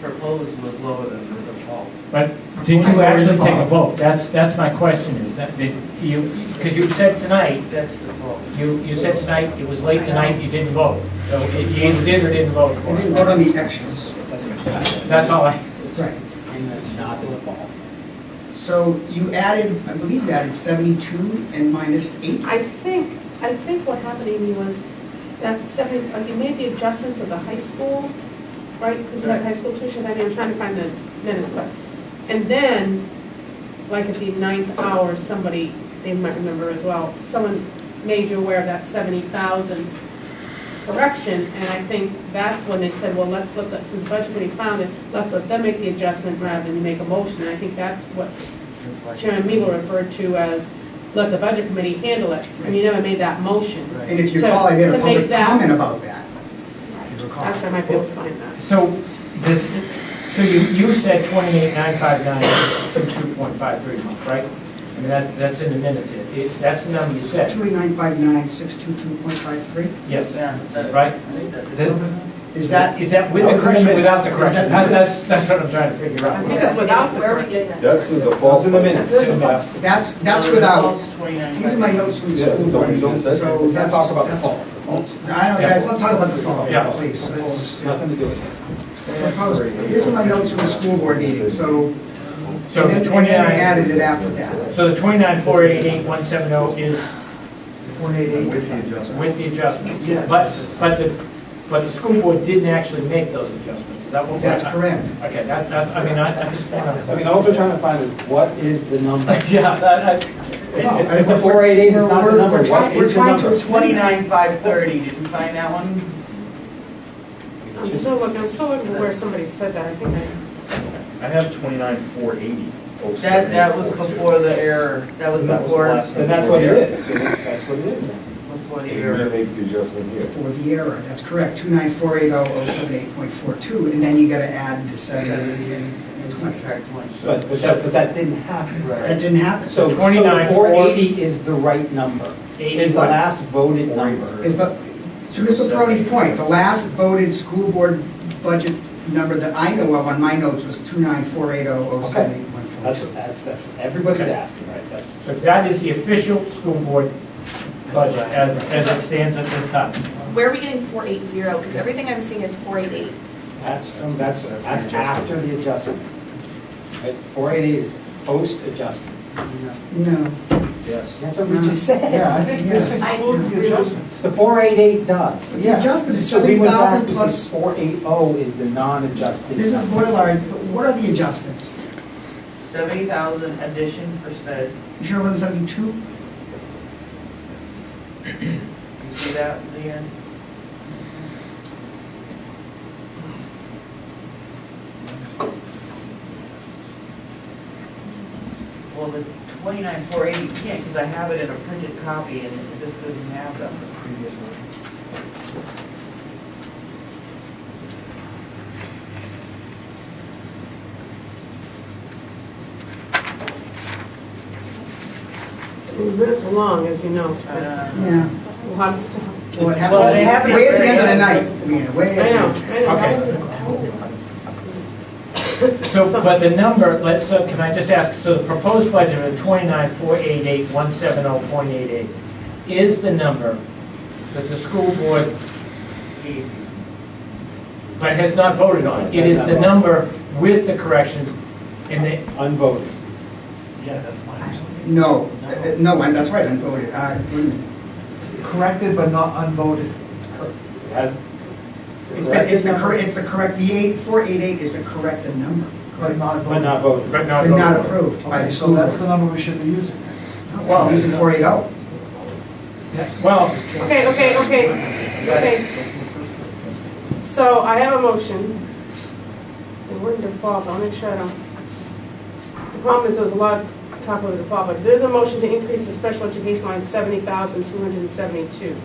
proposed was lower than the default. But did you actually take a vote? That's my question, is that, did you, because you said tonight, That's default. you said tonight, it was late tonight, you didn't vote. So you either did or didn't vote I for didn't it. vote on the extras. That's all I, Right. And that's not the default. So you added, I believe you added 72 and minus 8? I think what happened, Amy, was that you made the adjustments of the high school, right? Because you had high school tuition, I mean, I'm trying to find the minutes, but, and then, like at the 9th hour, somebody, they might remember as well, someone made you aware of that 70,000 correction, and I think that's when they said, well, let's let, since budget committee found it, let's let them make the adjustment rather than you make a motion, and I think that's what Chairman Meagle referred to as, let the budget committee handle it, and you never made that motion. And if you So, recall, I made a to make public that- comment about that. If you recall. Actually, I might be able to find that. so you said 28,959 is 2.53 months, right? I mean, that's in the minutes here. That's the number you said. 28959,622.53? Yes, Yeah, that- right? I think that's Is that, Is that with the correction or without the correction? Is that- That's what I'm trying to figure I out. think it's without the correction. That's the default. It's in the minutes. that's without, Default's 29,583. these are my notes from the Yes, school board. don't- So let's Let's not talk about the that's- default. I don't, guys, let's talk about the fall, Yeah. please. Nothing to do with it. These are my notes from the school board meeting, so, So and the then I 29, added it after that. so the 29,488,170 is 488 with the adjustment. with the adjustment. Yeah. But the school board didn't actually make those adjustments. Is that what? That's correct. Okay, that's, I mean, I just want I mean, also trying to find what is the number. Yeah, If the 488 is not the number, what We're is the trying to number? explain that. 29,530, did you find that one? I'm still looking for where somebody said that, I think I have 29,480. That was before the error, that was before, Then that's what it is. That's what it is then. before the You're going to error. make the adjustment here. For the error, that's correct, 29480,078.42, and then you gotta add the 70 and 20. Subtract 20. But that didn't happen. That didn't happen. So 480 is the right number, is the last voted number. Is the, to Mr. Peroni's point, the last voted school board budget number that I know of on my notes was 29480,078.42. That's, everybody's asking, right? That's. so that is the official school board budget as it stands at this time. Where are we getting 480? Because everything I'm seeing is 488. That's after the adjustment. Right? 488 is post-adjustment. No, Yes. That's what we just said. Yeah, I think this Yes. includes the adjustments. The 488 does. The adjustment is So we went back 70,000 to plus, this 480 is the non-adjusted. this is Boiler, what are the adjustments? 70,000 addition for sped. You sure it wasn't 72? You see that, Leanne? Well, the 29,480, you can't, because I have it in a printed copy, and this doesn't have the previous one. These minutes are long, as you know. Yeah. A lot of stuff. Well, it Well, they happened happen way at the end of the at night. the I mean, way I at know, the end. I know. Okay. How is it? So, but the number, let's, can I just ask, so the proposed budget of 29,488,170.88 is the number that the school board, but has not voted on. It is the number with the corrections in the, Unvoted. Yeah, that's my understanding. No, no, and that's right, unvoted. Wait a minute. Corrected but not unvoted. It has. It's the correct, the 488 is the corrected number. But not But voted. not voted. but not But not voted. approved by Okay, the so school that's the board. number we should be using. Well, using 480. Well, Okay. So I have a motion. It wouldn't default, I'll make sure I don't. The problem is there was a lot of talk about the default, but there's a motion to increase the special education line 70,272.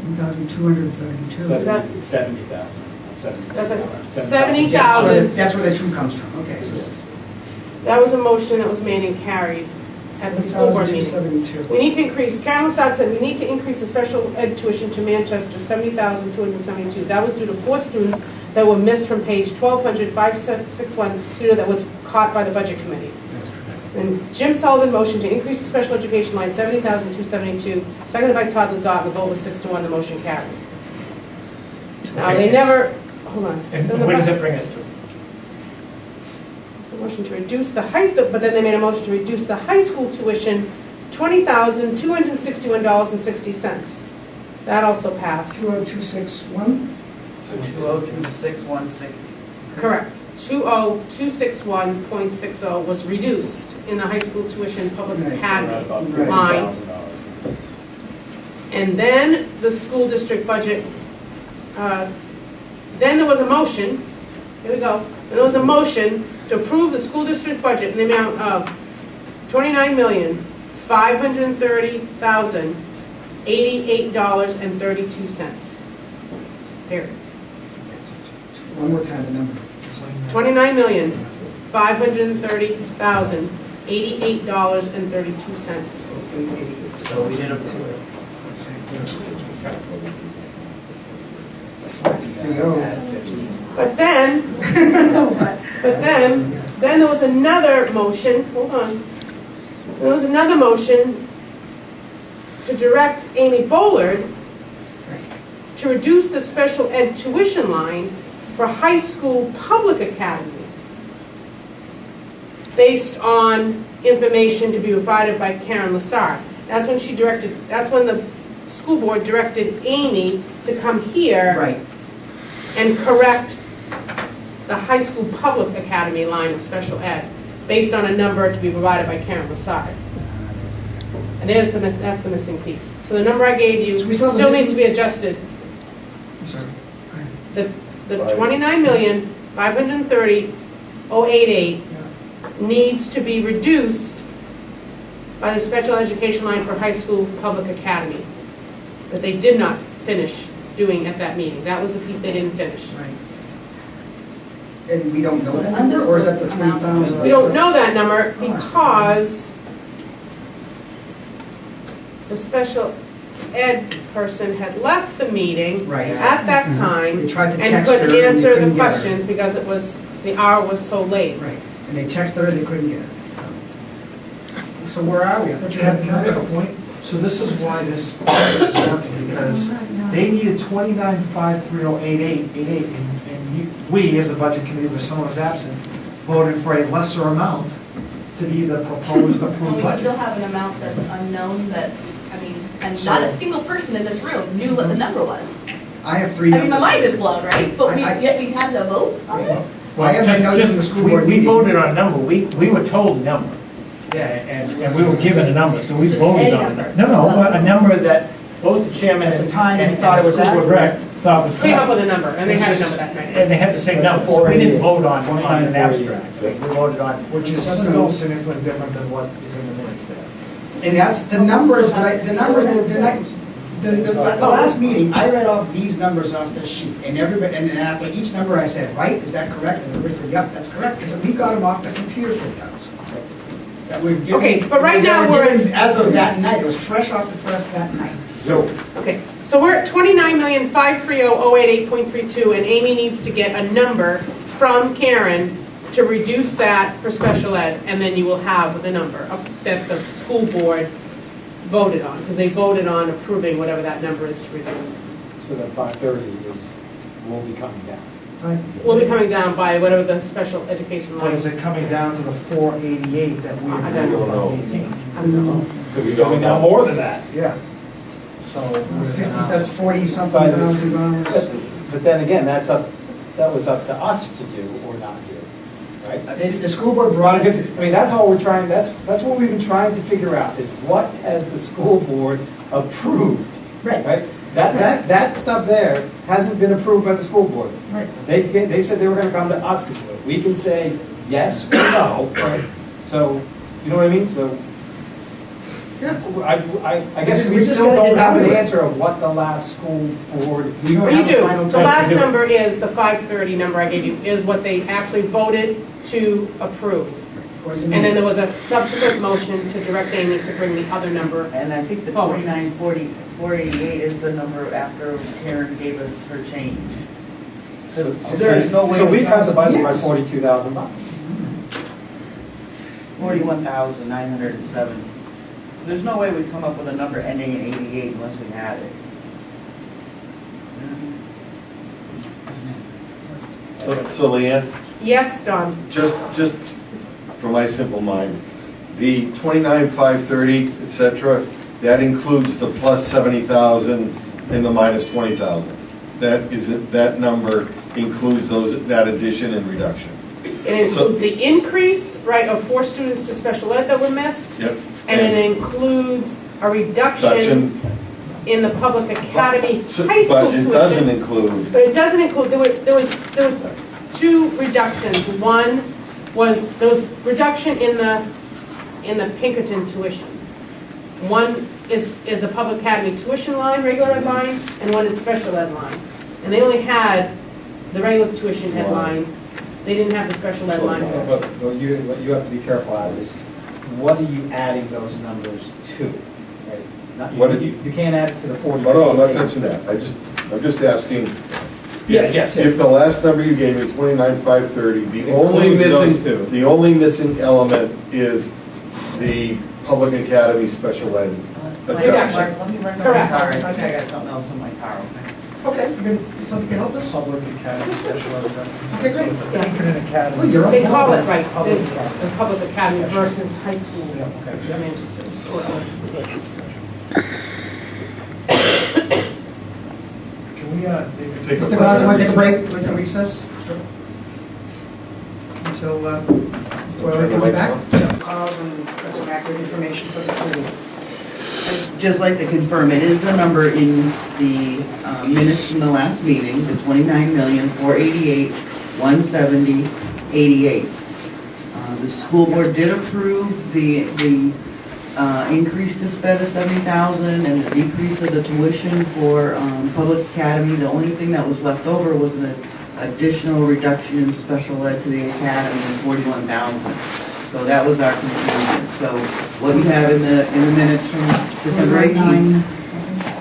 1,272. Is that- 70,000. That's a 70,000. 70,000. That's where the 2 comes from, okay. So it's That was a motion that was made and carried at the school board meeting. 1,272. We need to increase, Carolyn Lassard said, we need to increase the special ed tuition to Manchester, 70,272. That was due to 4 students that were missed from page 1200-561 due to that was caught by the budget committee. And Jim Sullivan motioned to increase the special education line 70,272, seconded by Todd Lazat, and the vote was 6-1, the motion carried. Now, Okay. they never, hold on. and Then the what does bu- it bring us to? It's a motion to reduce the high, but then they made a motion to reduce the high school tuition, $20,261.60. That also passed. 20261? So 202,616. Correct. 20261.60 was reduced in the high school tuition public Right. academy. About Right. $30,000. And then the school district budget, then there was a motion, here we go, there was a motion to approve the school district budget in the amount of $29,530,088.32. Period. One more time, the number. $29,530,088.32. So we did a, There you go. But then, then there was another motion, hold on. There was another motion to direct Amy Bollard to reduce the special ed tuition line for high school public academy based on information to be provided by Karen Lassard. That's when that's when the school board directed Amy to come here Right. and correct the high school public academy line of special ed based on a number to be provided by Karen Lassard. And that's the missing piece. So the number I gave you So we still have still a needs to missing- be adjusted. I'm sorry. The 29,530,088 needs to be reduced by the special education line for high school public academy that they did not finish doing at that meeting. That was the piece they didn't finish. Right. And we don't know that number, or is that the 20,000? We don't know that number because the special ed person had left the meeting Right. at that time They tried to and text her couldn't and they answer couldn't the get her. questions because the hour was so late. Right, and they texted her, they couldn't get her. So where are we? I thought you Can had. I make a point? So this is why this is working, because they needed 29,530,88, and we, as a budget committee, with someone was absent, voted for a lesser amount to be the proposed And approved we budget. still have an amount that's unknown that, I mean, and not a single person in this room knew what the number was. I have three I numbers. mean, my mind is blown, right? But yet we had to vote on this? I have my notes in the school board We meeting. voted on a number, we were told a number. Yeah, and we were given a number, so we Just voted a on it. number. No, a number that both the chairman At the and time, you and thought it the was school board accurate. rep thought was Came up with correct. a number, and they had a number that night. And they had the same number, so we didn't vote on an abstract. We voted on. Which is still significantly different than what is in the minutes there. And that's the numbers that I, the numbers that, at the last meeting, I read off these numbers off this sheet, and everybody, and then after each number I said, right, is that correct? And everybody said, yep, that's correct, because we got them off the computer printouts. That we're given. Okay, but right now that we're- given As of that night, it was fresh off the press that night. So, Okay, so we're at 29,530,088.32, and Amy needs to get a number from Karen to reduce that for special ed, and then you will have the number that the school board voted on, because they voted on approving whatever that number is to reduce. So that 530 will be coming down. We'll be coming down by whatever the special education But line. is it coming down to the 488 that we I approved don't know. on the 18th? I don't know. We Coming down more than that. Yeah. So. It was 50, that's 40-something thousand dollars. But then again, that was up to us to do or not do, right? The school board brought Because, it, I mean, that's all we're trying, that's what we've been trying to figure out, is what has the school board approved, right, right? That stuff there hasn't been approved by the school board. right. They said they were gonna come to us to do it. We can say yes or no, right? So, you know what I mean? So, Yeah. I guess We we just still gotta don't get have down an to it. answer of what the last school board. We don't Well, you have a do. final The time. last number is, the 530 number I gave you, is what they actually voted to approve. And then there was a subsequent motion to direct Amy to bring the other number. And I think the Oh. 488 is the number after Karen gave us her change. So There is no way. we cut the budget by Yes. $42,000. 41,907. There's no way we'd come up with a number ending in 88 unless we had it. So Leanne, Yes, Don? just for my simple mind, the 29,530, et cetera, that includes the plus 70,000 and the minus 20,000. That number includes that addition and reduction. It includes the increase, right, of 4 students to special ed that were missed, Yep. and it includes a reduction Reduction. in the public academy So- high school But tuition. it doesn't include, But it doesn't include, there was 2 reductions. One was, there was reduction in the Pinkerton tuition. One is the public academy tuition line, regular ed line, and one is special ed line. And they only had the regular tuition head line, they didn't have the special ed line. But what you have to be careful of is, what are you adding those numbers to? Right? What did- You can't add it to the 40. no, I'm not touching that. I'm just asking. Yes. If the last number you gave me, 29,530, the only Includes those missing, two. the only missing element is the public academy special ed adjustment. Let me run my Correct. car. I think I got something else in my car. Okay, something can help us? Public Academy Special Ed. Okay, great. Pinkerton Academy. Well, you're up. They call it, right, Public the public academy versus high school. Yeah, okay. Manchester. Can we, Take a Mr. Gauzy, want to take a break, we can recess? Until, Boyle can be back? Carl's and got some accurate information for the committee. I'd just like to confirm, it is the number in the minutes from the last meeting, the 29,488,170.88. The school board did approve the increase to sped of 70,000 and the decrease of the tuition for public academy. The only thing that was left over was an additional reduction in special ed to the academy of 41,000. So that was our confusion. So what you have in the minutes from December 18th,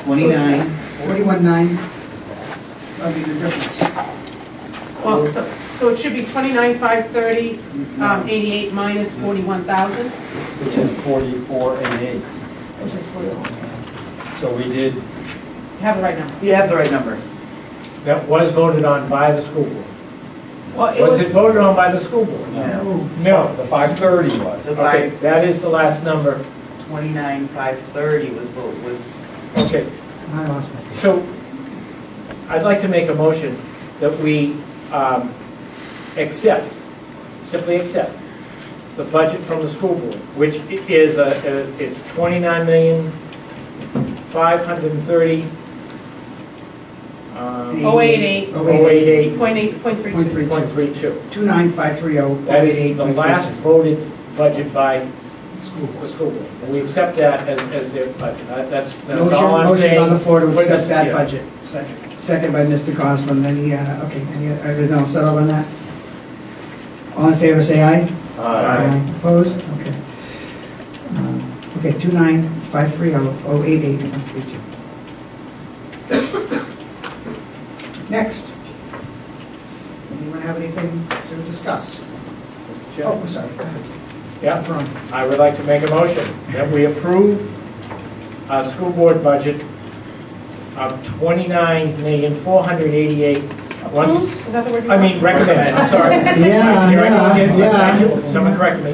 29. 41.9, that'll be the difference. Well, so it should be 29,530, 88 minus 41,000. Which is 4488. Which is 41. So we did, Have the right number. You have the right number. that was voted on by the school board. Well, it Was it was, voted on by the school board? No. The 530 was. The Okay, that is the last number. 29,530 was, Okay, I lost my. so I'd like to make a motion that we accept, simply accept, the budget from the school board, which is, it's 29,530. 088. 088. point 8.32. 0.32. 29530. That is the last voted budget by School the board. school board. And we accept that as their budget. That's all Motion I'm saying. on the floor to Put accept this- that yeah. budget. Second by Mr. Goslin. Everything all set up on that? All in favor, say aye. Opposed? Okay. Okay, 29530-088-132. Next. Anyone have anything to discuss? Oh, I'm sorry. Go ahead. Yeah, I would like to make a motion that we approve a school board budget of $29,488,000. Approve? Is that the word you I want? mean, recommend, I'm sorry. Yeah, Here I go again. yeah. Thank you. Someone correct me.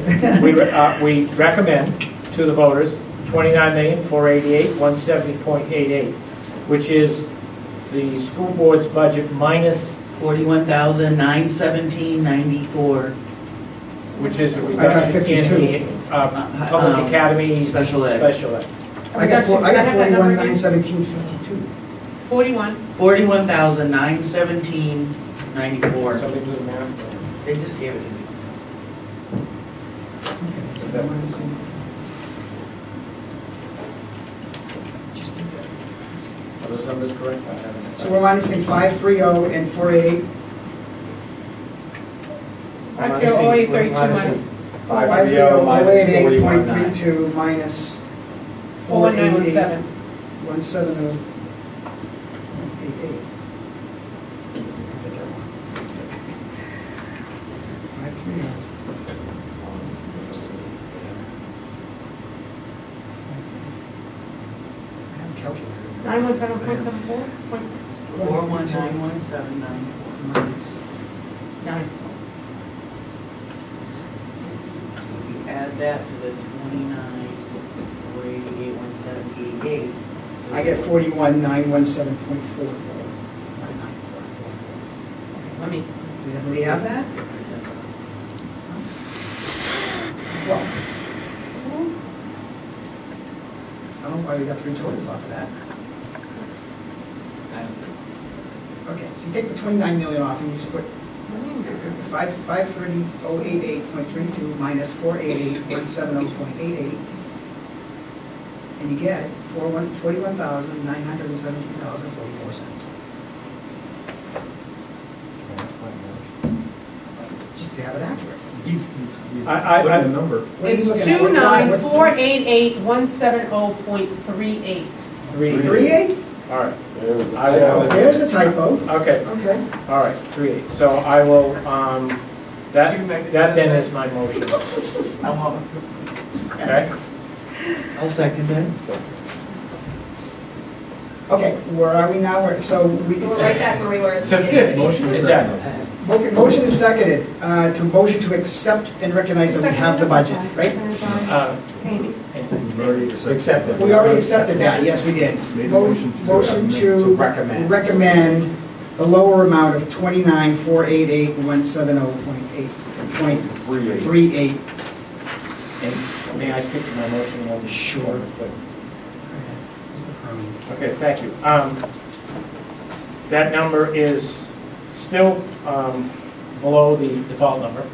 We recommend to the voters $29,488,170.88, which is the school board's budget minus, 41,917.94. which is a got reduction in 52. the public academy Special ed. Special ed. I got Can I have that number again? 41,917.52. 41. 41,917.94. Somebody do the math. They just gave it to me. Is that- Are those numbers correct? I haven't. So we're minusing 530 and 488. Right here, 0832 minus 530 minus 41.9. 530.88.32 minus 41917. 170.88. I have a calculator. 917.74? 41,917.94. Minus 9. If you add that to the 29,488,170.88. I get 41,917.4. Let me, Does everybody have that? Well, I don't know why we got three totals off of that. Okay, so you take the 29 million off and you just put 530,088.32 minus 488,170.88, and you get $41,917.44. Just to have it accurate. He's I- putting a number. What are you it's looking at? What line? What's the- 29488,170.38. 3.8? All right. I Oh, will, there's the typo. okay, Okay. all right, 3.8. So I will, that then is my motion, I want, okay? I'll second that. Okay, where are we now? So we, We're right back where we were at the So, beginning. motion is second. okay, motion is seconded, to motion to accept and recognize that we have the budget, right? Amy. We've already accepted. We already accepted that, yes, we did. Made a motion to Motion to recommend the lower amount of 29,488,170.38. And may I speak to my motion? One? Sure. Okay, thank you. That number is still below the default number.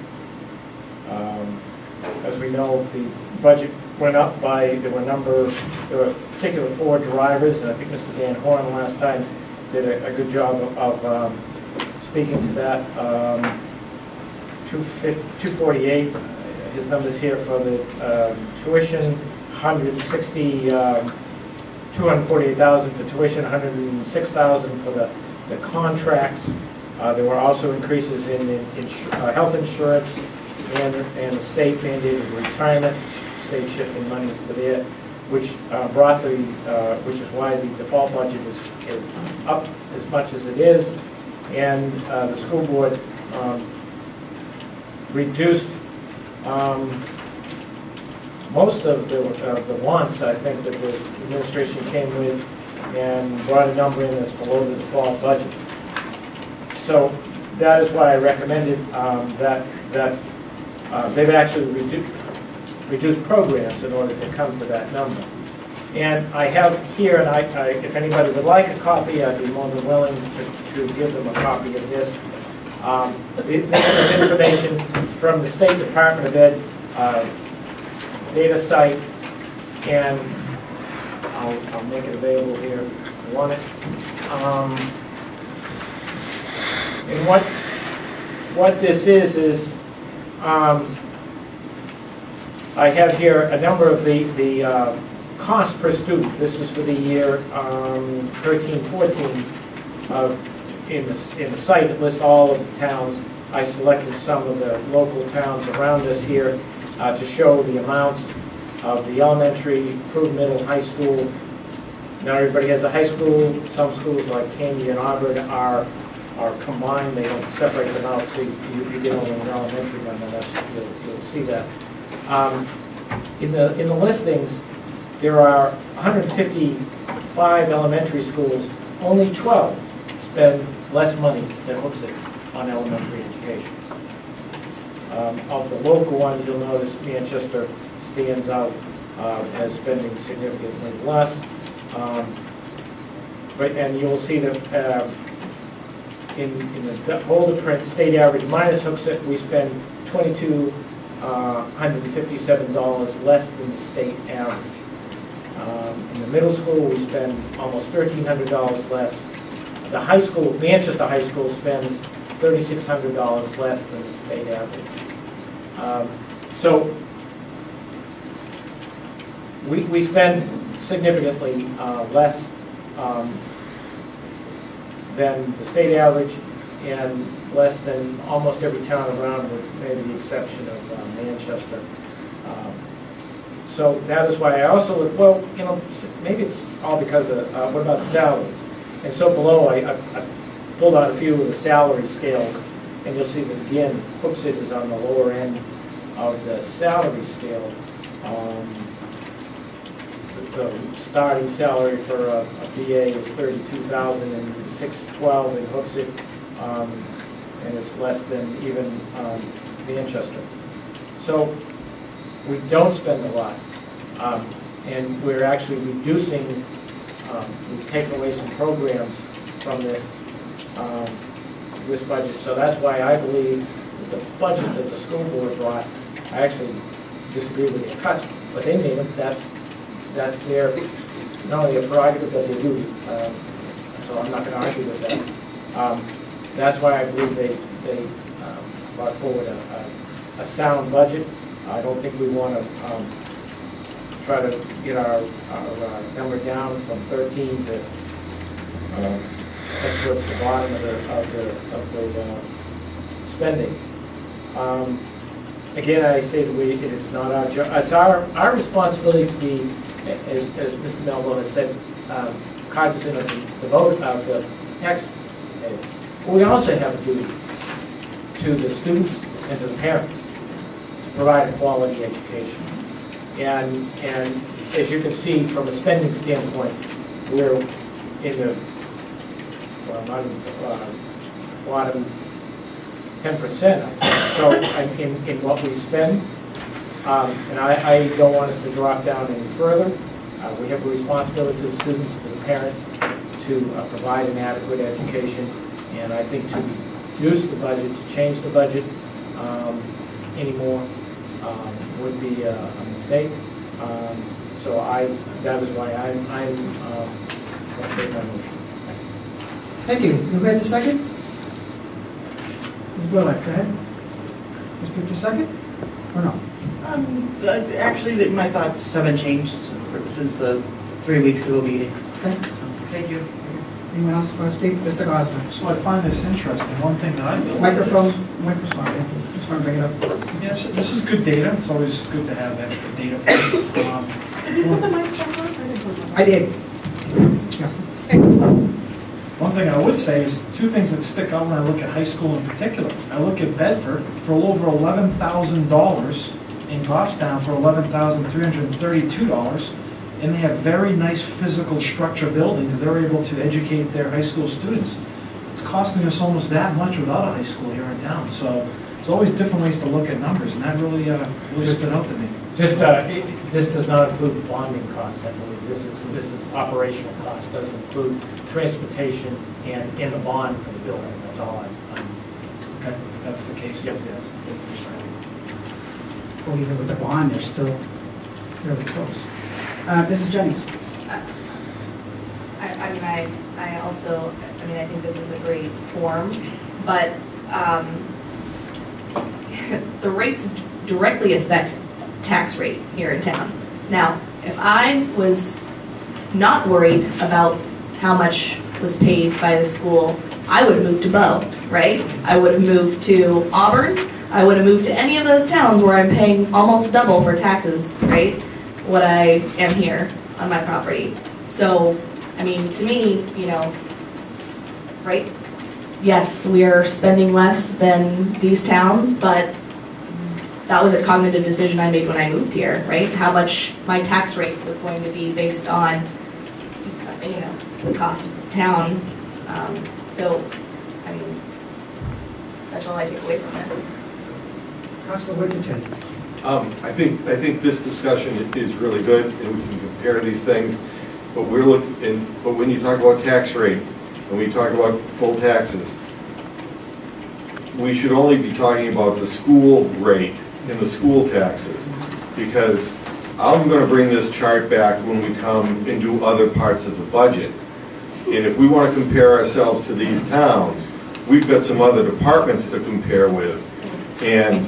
As we know, the budget went up by, there were particular 4 drivers, and I think Mr. Dan Horn last time did a good job of speaking to that. 248, his numbers here for the tuition, 248,000 for tuition, 106,000 for the contracts. There were also increases in health insurance and the state mandated retirement, state shifting monies to there, which brought which is why the default budget is up as much as it is. And the school board reduced most of the wants, I think, that the administration came with, and brought a number in that's below the default budget. So that is why I recommended that they've actually reduced programs in order to come to that number. And I have here, and if anybody would like a copy, I'd be more than willing to give them a copy of this. This is information from the State Department of Ed data site, and I'll make it available here if you want it. And what this is I have here a number of the cost per student. This is for the year 13-14. In the site, it lists all of the towns. I selected some of the local towns around us here to show the amounts of the elementary, approved middle, high school. Not everybody has a high school. Some schools like Candy and Auburn are combined. They don't separate them out, so you get only an elementary number. You'll see that. In the listings, there are 155 elementary schools. Only 12 spend less money than Hooksett on elementary education. Of the local ones, you'll notice Manchester stands out as spending significantly less. And you'll see that in the older print, state average minus Hooksett, we spend $2,257 less than the state average. In the middle school, we spend almost $1,300 less. The high school, Manchester High School, spends $3,600 less than the state average. So we spend significantly less than the state average, and less than almost every town around, with maybe the exception of Manchester. So that is why I also look, well, you know, maybe it's all because of, what about salaries? And so below, I pulled out a few of the salary scales, and you'll see that, again, Hooksett is on the lower end of the salary scale. The starting salary for a BA is $32,612 in Hooksett, and it's less than even Manchester. So we don't spend a lot, and we're actually reducing. We've taken away some programs from this budget, so that's why I believe that the budget that the school board brought, I actually disagree with the cuts, but they made them. That's their, not only a prerogative, but their duty. So I'm not going to argue with that. That's why I believe they brought forward a sound budget. I don't think we want to try to get our number down from 13 to head towards the bottom of the spending. Again, I stated it is not our job. It's our responsibility to be, as Mr. Melville has said, cognizant of the vote of the taxpayers. But we also have a duty to the students and to the parents to provide a quality education. And as you can see from a spending standpoint, we're in the bottom 10%, I think. So in what we spend, and I don't want us to drop down any further. We have a responsibility to the students, to the parents, to provide an adequate education. And I think to reduce the budget, to change the budget anymore would be a mistake. So that is why I'm going to make my motion. Thank you. You read the second? Ms. Bullock, go ahead. Ms. Pick the second? Or no? Actually, my thoughts haven't changed since the 3 weeks ago meeting. Okay. Thank you. Anyone else want to speak? Mr. Gosner. So I find this interesting. One thing that I feel Microphone, thank you. Just want to bring it up. Yes, this is good data. It's always good to have extra data points. Did you put the mic back on? I didn't put the mic. I did. Yeah. Hey. One thing I would say is two things that stick out when I look at high school in particular. I look at Bedford for a little over $11,000 in Goffstown for $11,332, and they have very nice physical structure buildings. They're able to educate their high school students. It's costing us almost that much without a high school here in town. So it's always different ways to look at numbers, and that really stood out to me. Just, this does not include bonding costs, I believe. This is operational costs, doesn't include transportation and the bond for the building. That's all I'm. Okay, if that's the case, Yep. yes. Well, even with the bond, they're still fairly close. Mrs. Jennings? I also, I think this is a great form, but the rates directly affect tax rate here in town. Now, if I was not worried about how much was paid by the school, I would have moved to Bow, right? I would have moved to Auburn. I would have moved to any of those towns where I'm paying almost double for taxes, right? What I am here on my property. So, to me, right? Yes, we are spending less than these towns, but that was a cognitive decision I made when I moved here, right? How much my tax rate was going to be based on, the cost of the town. That's all I take away from this. Councilor Winterton? I think this discussion is really good, and we can compare these things. But when you talk about tax rate, and we talk about full taxes, we should only be talking about the school rate and the school taxes, because I'm going to bring this chart back when we come and do other parts of the budget. And if we want to compare ourselves to these towns, we've got some other departments to compare with. And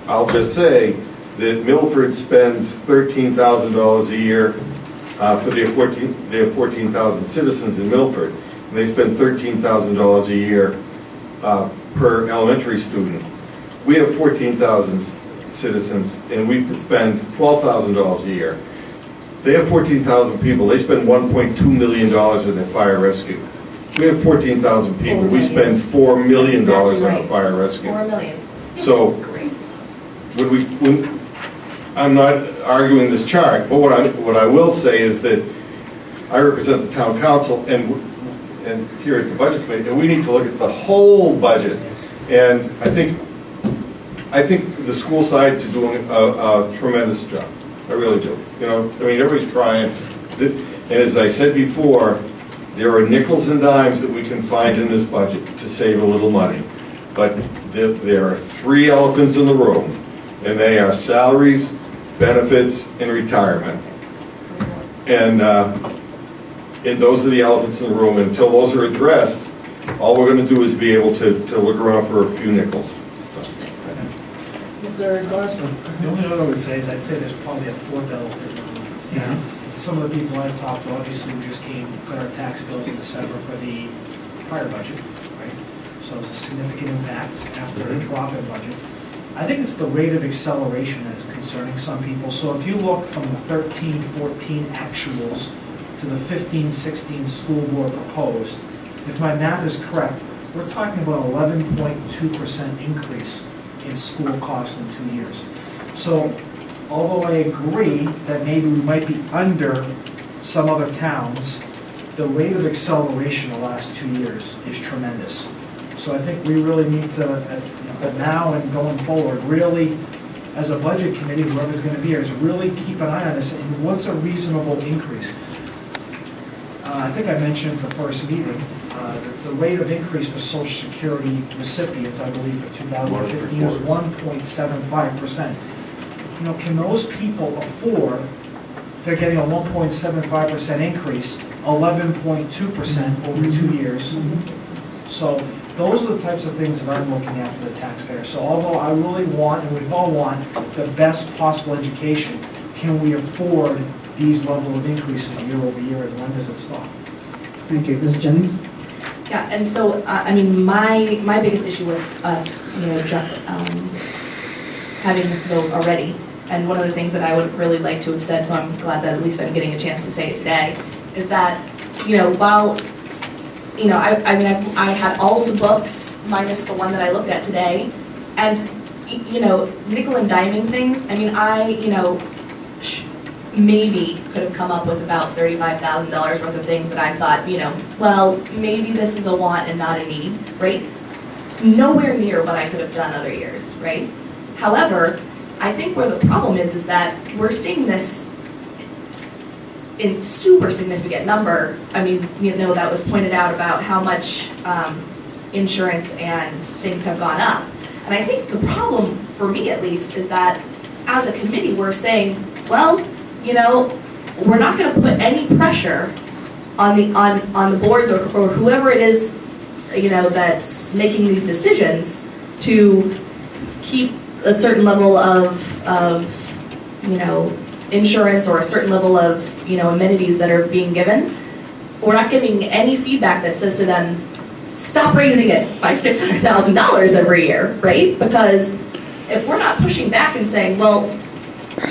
I'll just say that Milford spends $13,000 a year for their 14,000 citizens in Milford. And they spend $13,000 a year per elementary student. We have 14,000 citizens, and we spend $12,000 a year. They have 14,000 people. They spend $1.2 million in their fire rescue. We have 14,000 people. We spend $4 million on a fire rescue. $4 million. So, I'm not arguing this chart, but what I will say is that I represent the town council and here at the budget committee, and we need to look at the whole budget. And I think the school side's doing a tremendous job. I really do. Everybody's trying. And as I said before, there are nickels and dimes that we can find in this budget to save a little money. But there are three elephants in the room, and they are salaries, benefits, and retirement. And those are the elephants in the room. Until those are addressed, all we're going to do is be able to look around for a few nickels. Mr. Gosler? The only other I would say is I'd say there's probably a fourth elephant in the room. And some of the people I've talked to, obviously, we just got our tax bills in December for the prior budget, right? So it's a significant impact after a drop in budgets. I think it's the rate of acceleration that's concerning some people. So if you look from the 13-14 actuals to the 15-16 school board proposed, if my math is correct, we're talking about 11.2% increase in school costs in 2 years. So although I agree that maybe we might be under some other towns, the rate of acceleration the last 2 years is tremendous. So I think we really need to, but now and going forward, really, as a budget committee, whoever's going to be here, is really keep an eye on this and what's a reasonable increase. I think I mentioned the first meeting, the rate of increase for Social Security recipients, I believe, for 2015 was 1.75%. Can those people afford, they're getting a 1.75% increase, 11.2% over 2 years. So those are the types of things that I'm looking at for the taxpayer. So although I really want, and we all want, the best possible education, can we afford these level of increases year over year, and when does it stop? Thank you. Ms. Jennings? Yeah, and so, my biggest issue with us, having this vote already, and one of the things that I would really like to have said, so I'm glad that at least I'm getting a chance to say it today, is that, while you know, I mean, I had all of the books minus the one that I looked at today, and, you know, nickel and diming things, I mean, you know, maybe could have come up with about $35,000 worth of things that I thought, you know, well, maybe this is a want and not a need, right? Nowhere near what I could have done other years, right? However, I think where the problem is that we're seeing this in super significant number. I mean, you know, that was pointed out about how much insurance and things have gone up. And I think the problem, for me at least, is that as a committee, we're saying, well, you know, we're not going to put any pressure on the boards or whoever it is, you know, that's making these decisions to keep a certain level of you know, insurance or a certain level of, you know, amenities that are being given. We're not giving any feedback that says to them, stop raising it by $600,000 every year, right? Because if we're not pushing back and saying, well,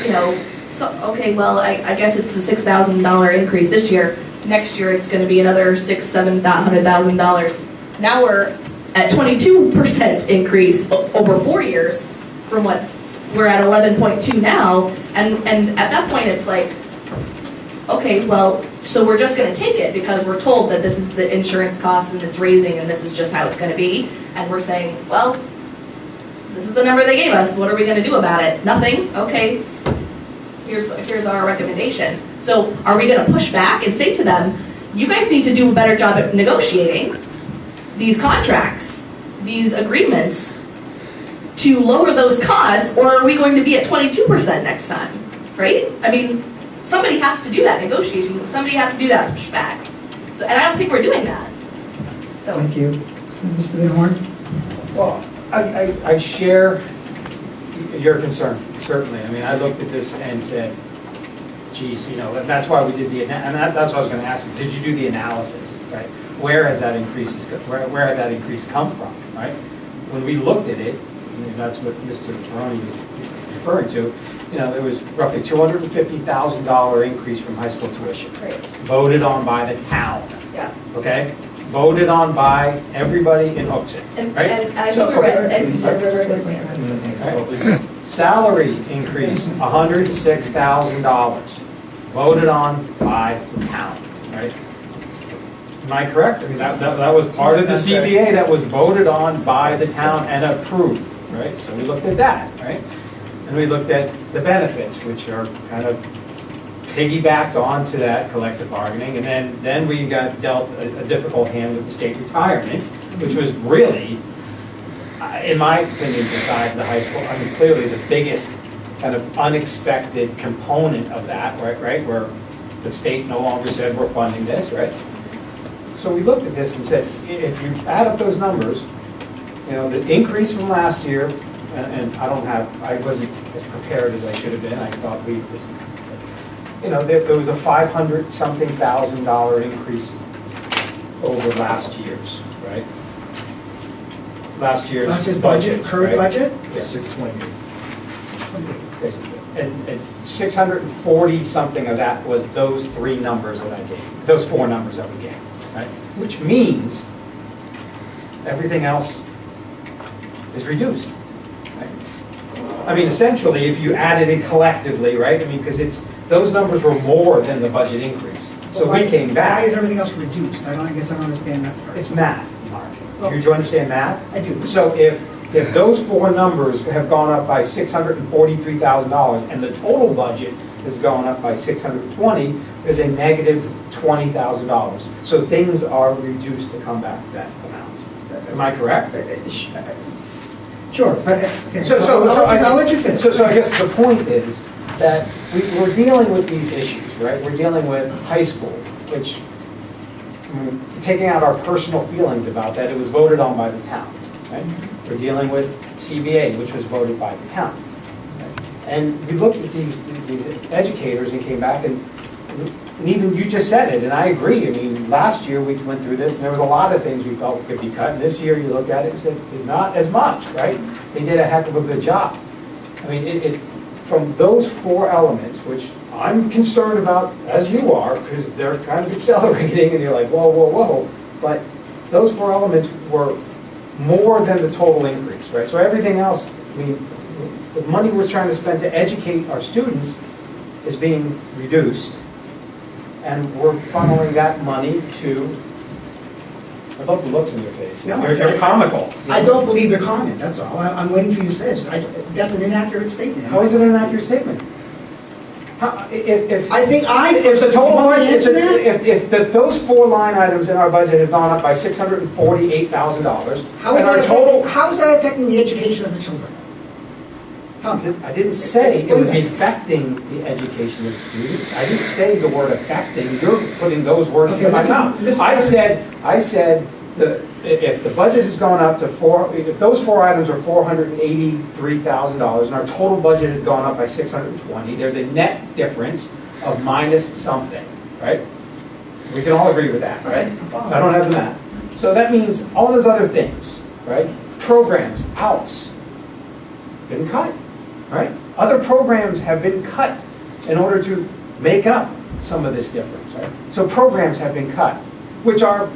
you know, so, okay, well, I guess it's a $6,000 increase this year. Next year it's going to be another $700,000. Now we're at 22% increase over 4 years from what we're at 11.2 now. And at that point it's like, okay, well, so we're just going to take it because we're told that this is the insurance cost and it's raising and this is just how it's going to be. And we're saying, well, this is the number they gave us. What are we going to do about it? Nothing. Okay. Here's our recommendation. So are we going to push back and say to them, you guys need to do a better job at negotiating these contracts, these agreements, to lower those costs, or are we going to be at 22% next time, right? I mean, somebody has to do that negotiation. Somebody has to do that pushback. So, and I don't think we're doing that. So. Thank you. Mr. Van Horn? Well, I share your concern, certainly. I mean, I looked at this and said, geez, you know, that's why we did and that's what I was going to ask you. Did you do the analysis, right? Where has that increase, where had that increase come from, right? When we looked at it, and that's what Mr. Peroni was referring to, you know, there was roughly $250,000 increase from high school tuition. Right. Voted on by the town. Yeah. Okay? Voted on by everybody in Hooksett, right? And I So, think we're right. Salary increase, $106,000, voted on by the town, right? Am I correct? I mean, that was part of the CBA that was voted on by the town and approved, right? So we looked at that, right? And we looked at the benefits, which are kind of piggybacked onto that collective bargaining, and then we got dealt a difficult hand with the state retirement, which was really, in my opinion, besides the high school, I mean, clearly the biggest kind of unexpected component of that, right? Where the state no longer said we're funding this, right? So we looked at this and said, if you add up those numbers, you know, the increase from last year, and I wasn't as prepared as I should have been. I thought you know, there was a $500-something-thousand increase over last year's, right? Last year's budget. Current right? budget? Yeah. 628. And 640 something of that was those three numbers that I gave, those four numbers that we gave, right? Which means everything else is reduced. Right? I mean, essentially, if you added it collectively, right? I mean, because those numbers were more than the budget increase. So we came back. Why is everything else reduced? I guess I don't understand that part. It's math, Mark. Do you understand math? I do. So if those four numbers have gone up by $643,000 and the total budget has gone up by $620, there's a negative $20,000. So things are reduced to come back that amount. Am I correct? Sure, but okay, So I'll let you finish. So I guess the point is that we're dealing with these issues, right? We're dealing with high school, which, taking out our personal feelings about that, it was voted on by the town, right? We're dealing with CBA, which was voted by the town. Right? And we looked at these educators and came back and even you just said it, and I agree. I mean, last year we went through this, and there was a lot of things we felt could be cut. And this year you look at it and said, it's not as much, right? They did a heck of a good job. I mean, from those four elements, which I'm concerned about, as you are, because they're kind of accelerating, and you're like, whoa, whoa, whoa. But those four elements were more than the total increase, right? So everything else, I mean, the money we're trying to spend to educate our students is being reduced, and we're funneling that money to, I love the looks in your face. No, You're comical. I don't believe the comment, that's all. I'm waiting for you to say it. That's an inaccurate statement. How is it an inaccurate statement? If I think if the total want to budget, answer that? if those four line items in our budget have gone up by $648,000, How is and our that total, affecting the education of the children? Tell me. I didn't say it Explain was that. affecting the education of the student. I didn't say the word affecting. You're putting those words Okay, in my let me- mouth. listen. I said if the budget has gone up to if those four items are $483,000 and our total budget has gone up by 620, there's a net difference of minus something, right? We can all agree with that, right? I don't have the math. So that means all those other things, right? Programs, house, been cut, right? Other programs have been cut in order to make up some of this difference, right? So programs have been cut, which are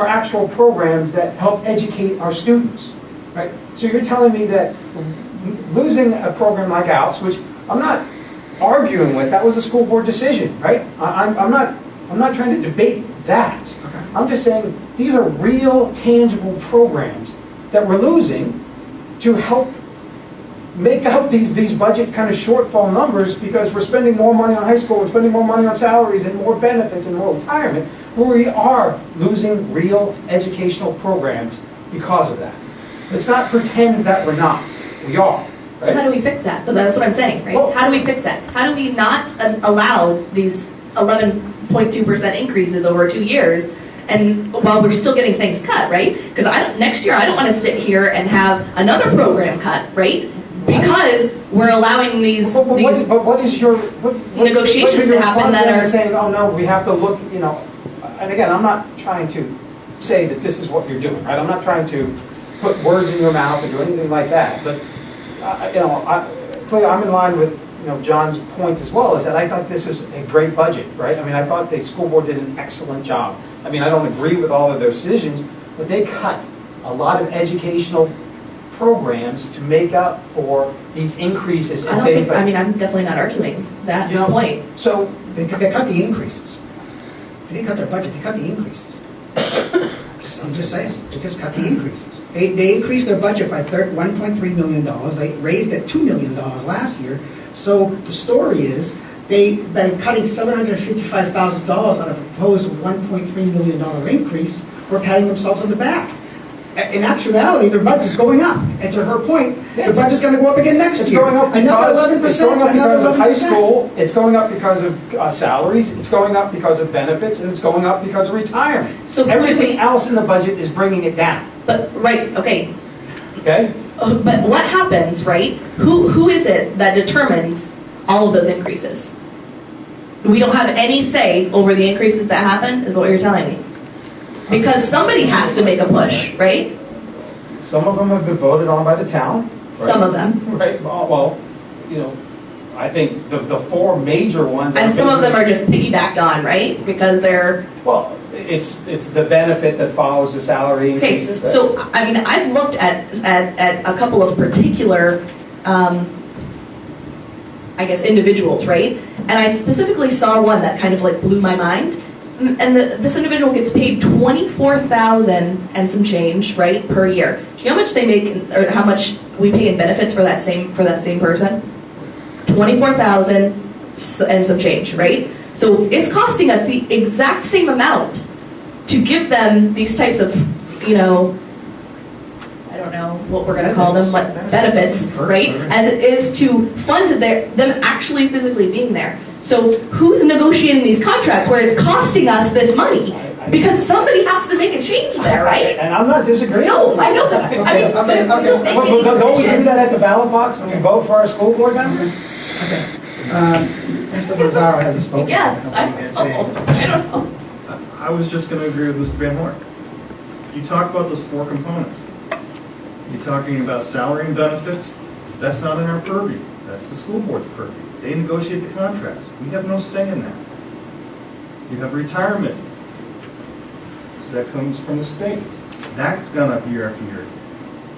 actual programs that help educate our students, right? So you're telling me that losing a program like ALPS, which I'm not arguing with, that was a school board decision, right? I'm not trying to debate that. I'm just saying these are real, tangible programs that we're losing to help make up these budget kind of shortfall numbers because we're spending more money on high school, we're spending more money on salaries and more benefits and more retirement, where we are losing real educational programs because of that. Let's not pretend that we're not. We are. Right? So how do we fix that? But that's what I'm saying, right? Well- How do we fix that? How do we not allow these 11.2% increases over 2 years, and while we're still getting things cut, right? Because next year I don't want to sit here and have another program cut, right? Because we're allowing these But what is your negotiations what is your to happen response that then are- to saying, oh no, we have to look, and again, I'm not trying to say that this is what you're doing, right? I'm not trying to put words in your mouth or do anything like that, but clearly I'm in line with John's point as well, is that I thought this was a great budget, right? I mean, I thought the school board did an excellent job. I mean, I don't agree with all of their decisions, but they cut a lot of educational programs to make up for these increases I in don't things think, like. I mean, I'm definitely not arguing that You know, point. So, They cut the increases. They didn't cut their budget, they cut the increases. I'm just saying, they just cut the increases. They increased their budget by $1.3 million. They raised it $2 million last year. So the story is, they've been cutting $755,000 out of a proposed $1.3 million increase. We're patting themselves on the back. In actuality, their budget's going up. And to her point, Yes. the budget's going to go up again next it's year. going up Another because, 11%, it's going up another because of high 11%. school, it's going up because of salaries, it's going up because of benefits, and it's going up because of retirement. So everything else in the budget is bringing it down, But, right, okay, okay? but what happens, right? Who is it that determines all of those increases? We don't have any say over the increases that happen, is what you're telling me? Because somebody has to make a push, right? Some of them have been voted on by the town. Right? Some of them. Right, well, I think the four major ones. And some of them are just piggybacked on, right? Because they're, Well, it's the benefit that follows the salary okay, increases. Right? so, I mean, I've looked at a couple of particular, I guess, individuals, right? And I specifically saw one that kind of like blew my mind. And this individual gets paid $24,000 and some change, right, per year. Do you know how much they make, or how much we pay in benefits for that same person? $24,000 and some change, right? So it's costing us the exact same amount to give them these types of, I don't know what we're going to call them, like benefits, right? As it is to fund them actually physically being there. So who's negotiating these contracts where it's costing us this money? Because somebody has to make a change there, right? And I'm not disagreeing. No, I know that. I mean, Okay. we don't make any Don't we do decisions. that at the ballot box when we vote for our school board members? Okay. Mr. Rosaro hasn't spoken. Yes, I don't know. I was just going to agree with Mr. Van Horn. You talk about those four components. You're talking about salary and benefits. That's not in our purview. That's the school board's purview. They negotiate the contracts. We have no say in that. You have retirement. that comes from the state. That's gone up year after year.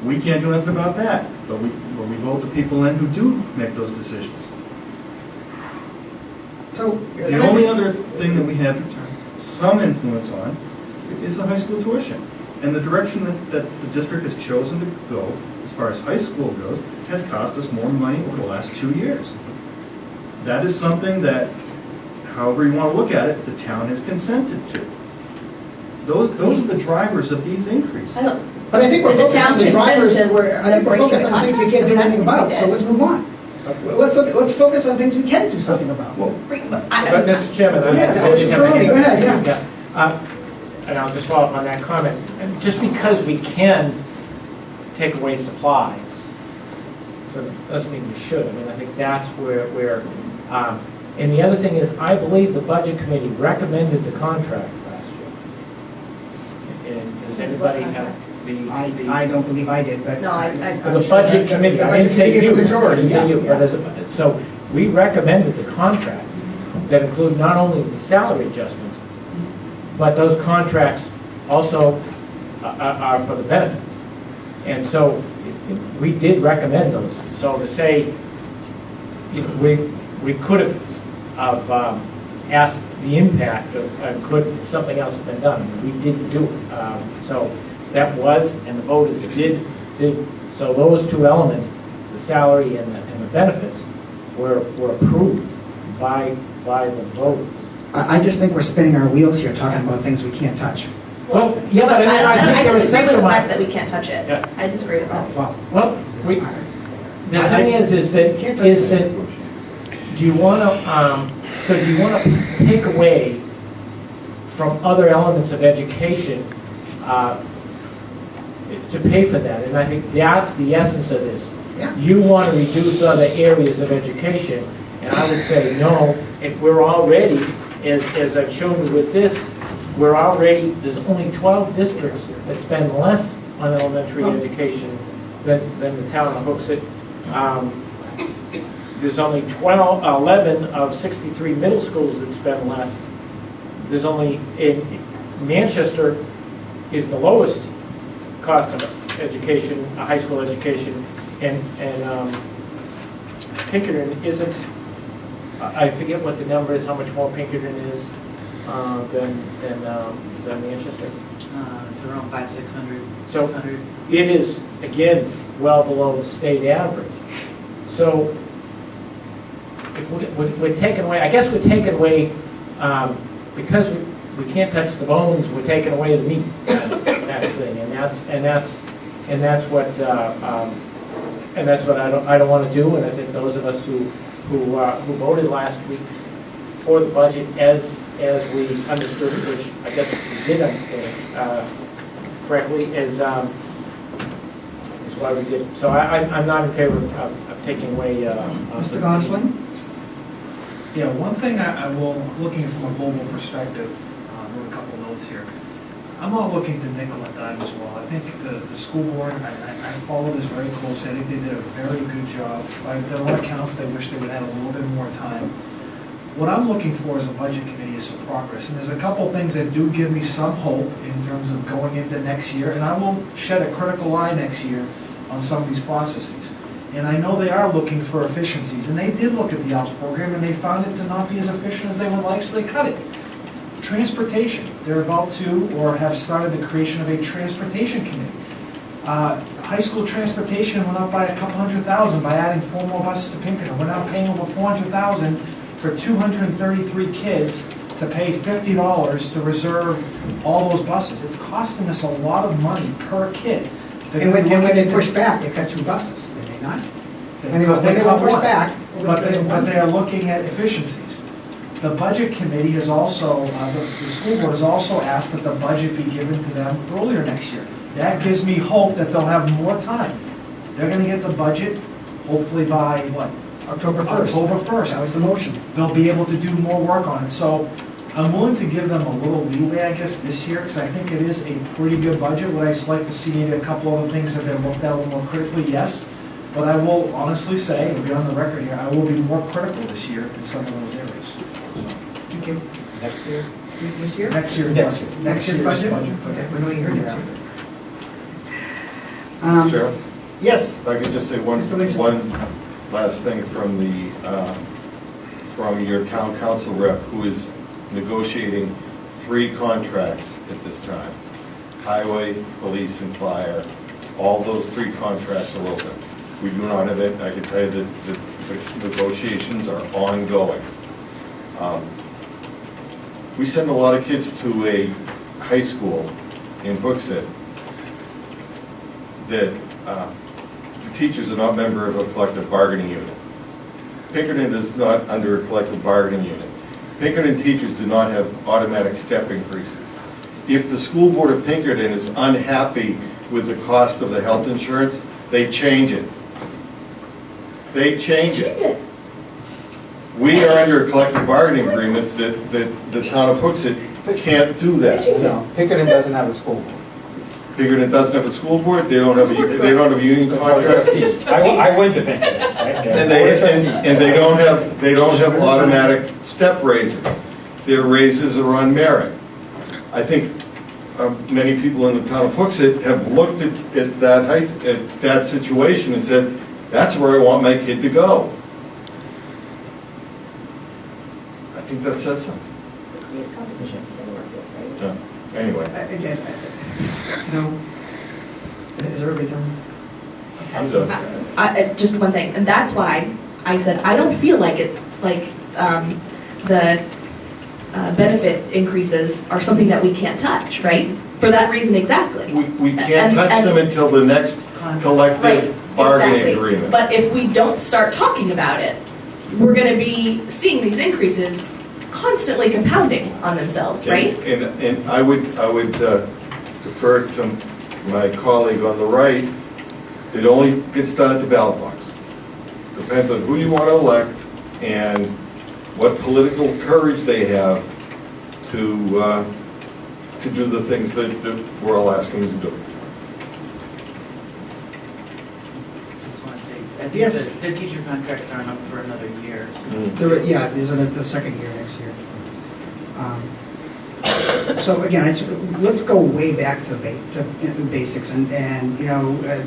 We can't do anything about that, but we vote the people in who do make those decisions. So, The only other thing that we have some influence on is the high school tuition. And the direction that the district has chosen to go, as far as high school goes, has cost us more money over the last 2 years. That is something that, however you want to look at it, the town has consented to. Those are the drivers of these increases. But I think we're Is the focused on town the drivers, consent to I think we're breaking focused the on things we contract? can't do I mean, anything that's what about, we so did. let's move on. Let's focus on things we can do something about. But, Mr. Chairman, Yeah, Mr. Peroni, go ahead, yeah. And I'll just follow up on that comment. And just because we can take away supplies, so it doesn't mean we should. I mean, I think that's where, and the other thing is, I believe the Budget Committee recommended the contract last year. And does anybody have the? I don't believe I did, but. No, I- The Budget Committee, I didn't say you. The majority, I didn't say you, yeah. but so we recommended the contracts that include not only the salary adjustments, but those contracts also are for the benefits. And so we did recommend those. So to say, we could have asked the impact of could something else have been done. We didn't do it. So that was, and the voters did. So those two elements, the salary and the benefits, were approved by the voters. I just think we're spinning our wheels here, talking about things we can't touch. Well, yeah, but I think I they're disagree with the essential. fact that we can't touch it. Yeah. I disagree with that. Well, Well, the thing is that, do you want to take away from other elements of education to pay for that? And I think that's the essence of this. Yeah. You want to reduce other areas of education, and I would say, no, if we're already, as I've shown you with this, there's only 12 districts that spend less on elementary education than the town of Hooksett. There's only 11 of 63 middle schools that spend less. There's only, in Manchester is the lowest cost of education, high school education, and Pinkerton isn't, I forget what the number is, how much more Pinkerton is than Manchester. It's around 500, 600, So 600. it is, again, well below the state average. So if we're taking away, I guess we're taking away, because we can't touch the bones, we're taking away the meat, that thing, and that's what I don't want to do, and I think those of us who voted last week for the budget as we understood it, which I guess we did understand correctly, is why we did. So I'm not in favor of taking away. Mr. Gosling? Yeah, one thing I will, looking from a global perspective, wrote a couple notes here. I'm not looking to nickel and dime as well. I think the school board, I follow this very closely. I think they did a very good job. By the all accounts, they wish they would have had a little bit more time. What I'm looking for as a budget committee is some progress. And there's a couple things that do give me some hope in terms of going into next year. And I will shed a critical eye next year on some of these processes. And I know they are looking for efficiencies. And they did look at the ALPS program and they found it to not be as efficient as they would like, so they cut it. Transportation, they're about to, or have started the creation of a transportation committee. High school transportation went up by a couple $100,000 by adding 4 more buses to Pinkerton. We're now paying over $400,000 for 233 kids to pay $50 to reserve all those buses. It's costing us a lot of money per kid. And when they push back, they cut 2 buses, did they not? When they cut push one. back. But they are looking at efficiencies. The budget committee has also, the school board has also asked that the budget be given to them earlier next year. That gives me hope that they'll have more time. They're going to get the budget hopefully by, what? October 1st. October 1st. That was the motion. They'll be able to do more work on it. So I'm willing to give them a little leeway, I guess, this year, because I think it is a pretty good budget. Would I just like to see maybe a couple other things have been looked at a little more critically? Yes. But I will honestly say, and be on the record here, I will be more critical this year in some of those areas. Thank you. Next year? This year? Next year. Next year. Next year's budget? for Okay, that. we're doing here next year. Chairman, Yes, if I could just say one Mr. Winchell. last thing from from your town council rep, who is negotiating 3 contracts at this time. Highway, police, and fire. All those 3 contracts are open. We do not have it, I can tell you that the negotiations are ongoing. We send a lot of kids to a high school in Hooksett that the teachers are not member of a collective bargaining unit. Pinkerton is not under a collective bargaining unit. Pinkerton teachers do not have automatic step increases. If the school board of Pinkerton is unhappy with the cost of the health insurance, they change it. They change it. We are under collective bargaining agreements that the town of Hooksett can't do that. No, Pinkerton doesn't have a school board. Pinkerton doesn't have a school board, they don't have a union contract. I went to Pinkerton. And they don't have automatic step raises. Their raises are on merit. I think many people in the town of Hooksett have looked at that situation and said, that's where I want my kid to go. I think that says something. Yeah. Anyway, again, no, is everybody done? I'm done. Just one thing, and that's why I said I don't feel like it, the benefit increases are something that we can't touch, right? For that reason exactly. We can't touch them until the next collective bargaining Exactly. agreement. But if we don't start talking about it, we're going to be seeing these increases constantly compounding on themselves, right? And I would defer to my colleague on the right. It only gets done at the ballot box. Depends on who you want to elect and what political courage they have to do the things that we're all asking them to do. Just want to say, I think Yes. the teacher contracts aren't up for another year. Yeah, there's the second year next year. So again, let's go way back to the basics. And there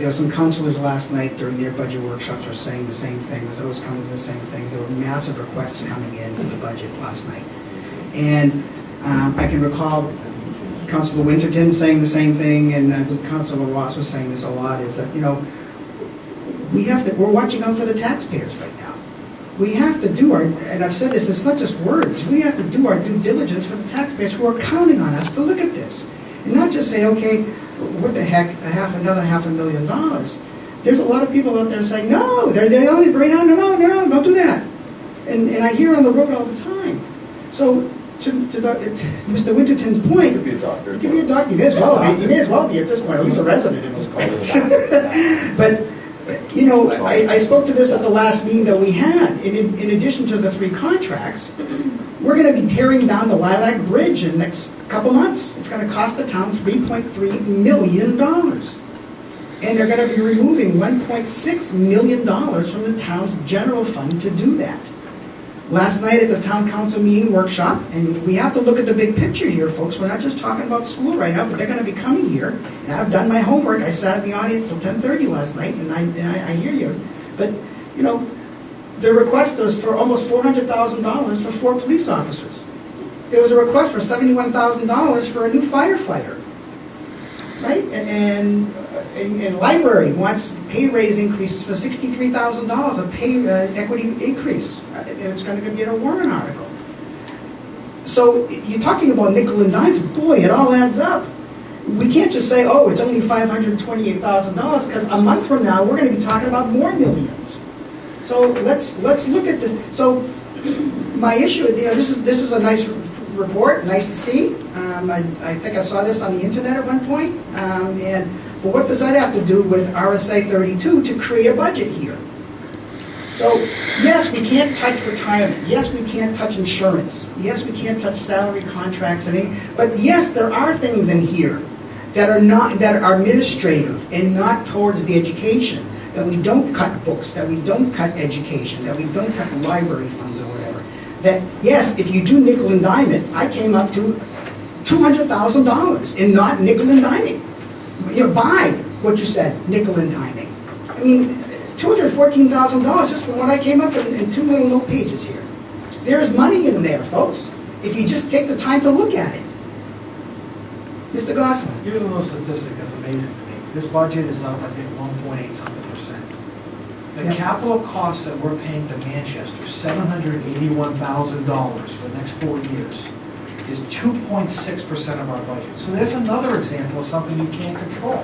were some counselors last night during their budget workshops were saying the same thing. Those coming to the same thing. There were massive requests coming in for the budget last night. And I can recall Councilor Winterton saying the same thing, and Councilor Ross was saying this a lot, is that, we're watching out for the taxpayers right now. We have to do and I've said this, it's not just words, we have to do our due diligence for the taxpayers who are counting on us to look at this. And not just say, okay, what the heck, another $500,000. There's a lot of people out there saying, no, they're only bring on, no, don't do that. And I hear on the road all the time. So, to Mr. Winterton's point, Could be a doctor. you can be a doctor, you may as well be at this point, at least a resident at this point. But, I spoke to this at the last meeting that we had. In addition to the 3 contracts, we're going to be tearing down the Lilac Bridge in the next couple months. It's going to cost the town $3.3 million. And they're going to be removing $1.6 million from the town's general fund to do that. Last night at the town council meeting workshop, and we have to look at the big picture here, folks. We're not just talking about school right now, but they're going to be coming here. And I've done my homework. I sat in the audience till 10:30 last night, and I hear you. But, the request was for almost $400,000 for 4 police officers. There was a request for $71,000 for a new firefighter, right? And library wants pay raise increases for $63,000, a pay equity increase. It's going to be in a Warren article. So you're talking about nickel and dimes. Boy, it all adds up. We can't just say, oh, it's only $528,000, because a month from now, we're going to be talking about more millions. So let's look at this. So my issue, this is a nice report, nice to see. I think I saw this on the internet at one point. But what does that have to do with RSA 32 to create a budget here? So yes, we can't touch retirement. Yes, we can't touch insurance. Yes, we can't touch salary contracts. But yes, there are things in here that are administrative and not towards the education. That we don't cut books, that we don't cut education, that we don't cut library funds or whatever. that, yes, if you do nickel and dime it, I came up to $200,000 in not nickel and diming. You know, by what you said, nickel and diming. I mean, $214,000 just from what I came up in two little note pages here. There's money in there, folks, if you just take the time to look at it. Mr. Gosselin? Here's a little statistic that's amazing to me. This budget is up, I think, 1.8-something%. The Yeah. capital costs that we're paying to Manchester, $781,000 for the next 4 years, is 2.6% of our budget. So there's another example of something you can't control.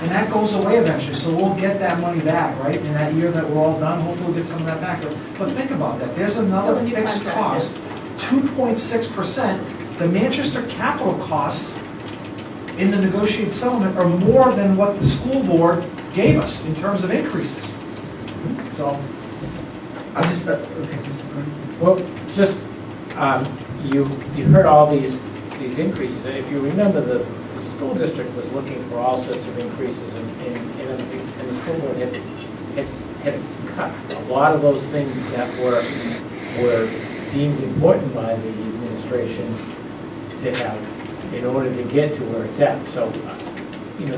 And that goes away eventually, so we'll get that money back, right? In that year that we're all done, hopefully we'll get some of that back. But think about that, there's another So the new fixed contract cost, 2.6%. The Manchester capital costs in the negotiated settlement are more than what the school board gave us in terms of increases. So, I'll just, okay, Mr. Cronin. Well, just, you heard all these increases. If you remember, the school district was looking for all sorts of increases, and the school board had cut a lot of those things that were deemed important by the administration to have in order to get to where it's at. So, you know,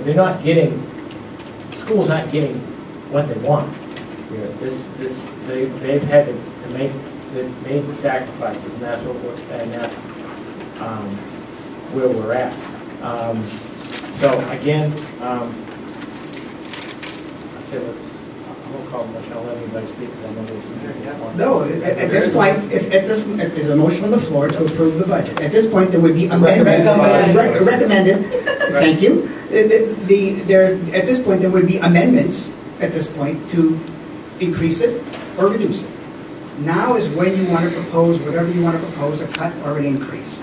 schools aren't getting what they want. You know, they've had to make, they've made sacrifices, and that's where we're at. So again, I say I won't call Michelle, let everybody speak, because I know there's some people. No, at this point, if there's a motion on the floor to approve the budget, at this point, there would be amendment. Recommended, thank you. At this point, there would be amendments, at this point, to increase it or reduce it. Now is when you want to propose, whatever you want to propose, a cut or an increase.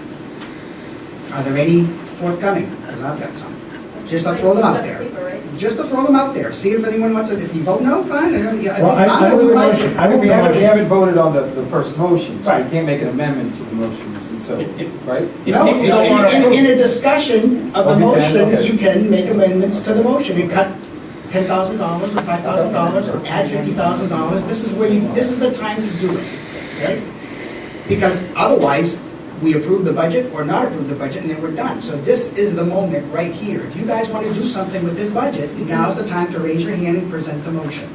Are there any forthcoming? Because I've got some. Just to throw them out there. Just to throw them out there. See if anyone wants it. If you vote no, fine. I move the motion. We haven't voted on the first motion, so Right. we can't make an amendment to the motion until, right? No, in a discussion of the Okay, motion, okay. you can make amendments to the motion and cut $10,000 or $5,000 or add $50,000. This is the time to do it, okay? Because otherwise, we approve the budget or not approve the budget, and then we're done. So this is the moment right here. If you guys want to do something with this budget, now's the time to raise your hand and present the motion.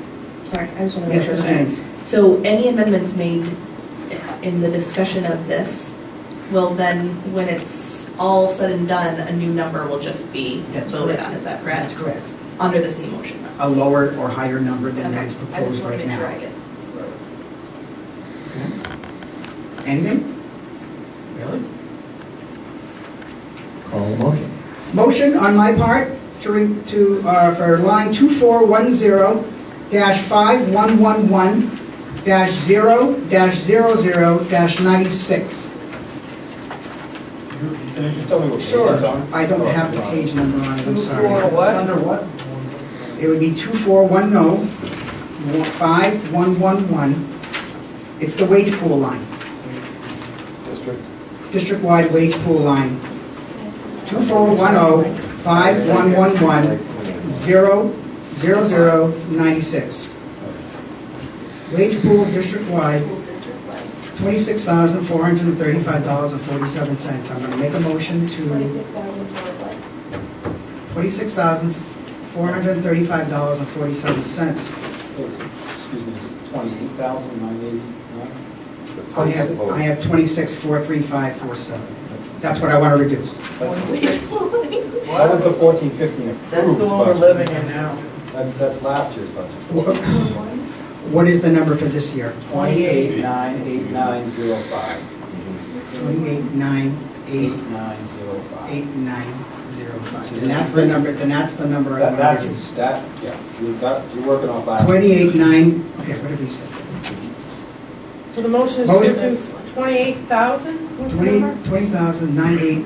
Sorry, I just want to make Yes, sure. Ms. Jennings. So any amendments made in the discussion of this will then, when it's all said and done, a new number will just be That's voted correct. on, is that correct? That's correct. Under this new motion then? A lower or higher number than Okay. is I just proposed want to right make sure I now. get. Anything? Really? Call the motion. Motion on my part for line 2410-5111-0-00-96. Can you just tell me what page it's on? I don't have the page number on it, I'm sorry. what? Under what? It would be 2410-5111. It's the wage pool line, District? district-wide wage pool line. 2410-5111-00096. Wage pool district-wide, School district like $26,435.47. I'm going to make a motion to $26,435.47. Excuse me, 28,989? I have 26,435.47. That's what I want to reduce. That was the 14-15 approved That's the one we're budget. living in now. That's last year's budget. What is the number for this year? 28,989.05. 28,988,905. 8905. And that's the number, I want to reduce. You're working off last. 28,9, okay, what did we say? So the motion is to Motion. reduce 28,000? What's the number? 20,098,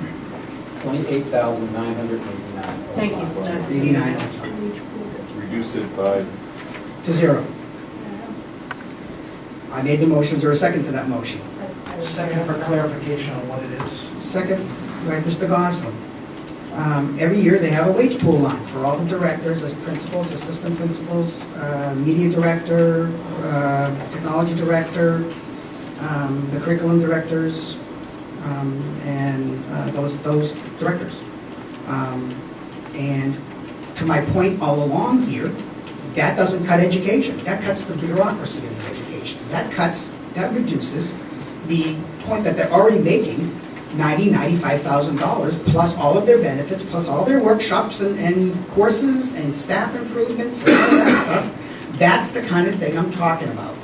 28,989. Thank you. 89 Reduce it by, to zero. I made the motions, or a second to that motion. Second for clarification on what it is. Second, by Mr. Gosselin. Every year, they have a wage pool line for all the directors, as principals, assistant principals, media director, technology director, the curriculum directors, and those directors. And to my point all along here, that doesn't cut education. That cuts the bureaucracy of education. That reduces the point that they're already making, $95,000, plus all of their benefits, plus all their workshops and courses and staff improvements and all that stuff. That's the kind of thing I'm talking about.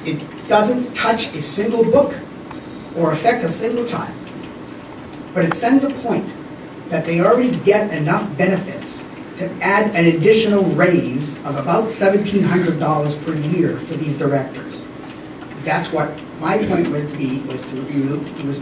It doesn't touch a single book or affect a single child. But it sends a point that they already get enough benefits to add an additional raise of about $1,700 per year for these directors. That's what my point would be, was to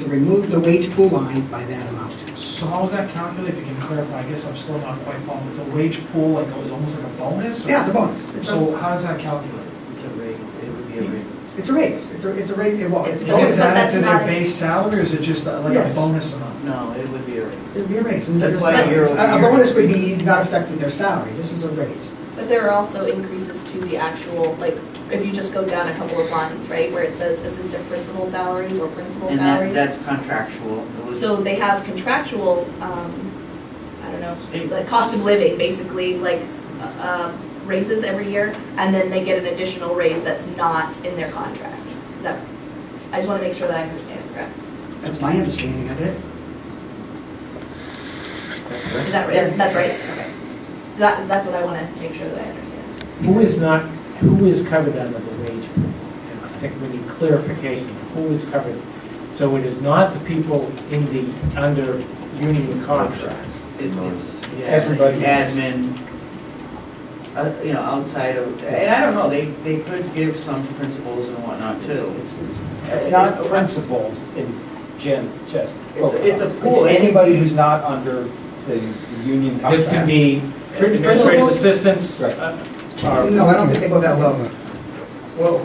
remove the wage pool line by that amount. So how is that calculated, if you can clarify? I guess I'm still not quite following. It's a wage pool, like almost like a bonus? or- Yeah, the bonus. So how is that calculated? It's a rate, it would be a rate. It's a raise. It's a raise. Well, it's a Is bonus. but that that's to their not- base salary, or is it just like a Yes. bonus amount? No, it would be a raise. It'd be a raise. And That's their why salaries. year-over-year A bonus would be increase. not affecting their salary. This is a raise. But there are also increases to the actual, like, if you just go down a couple of lines, right, where it says assistant principal salaries or principal And salaries. that's contractual. It would- So they have contractual, I don't know, State- like cost of living, basically, like raises every year, and then they get an additional raise that's not in their contract. Is that, I just want to make sure that I understand it correct. That's my understanding of it. Is that right? That's right? Okay. That's what I want to make sure that I understand. Who is covered under the wage pool? I think we need clarification. Who is covered? So it is not the people in the, under union contracts. It's Everybody else. admin, outside of, and I don't know, they could give some to principals and whatnot too. It's not principals in just. It's a pool. It's anybody who's not under the union This contract. could be administrative Principals? assistants. Right. No, I don't think they go that low. Well,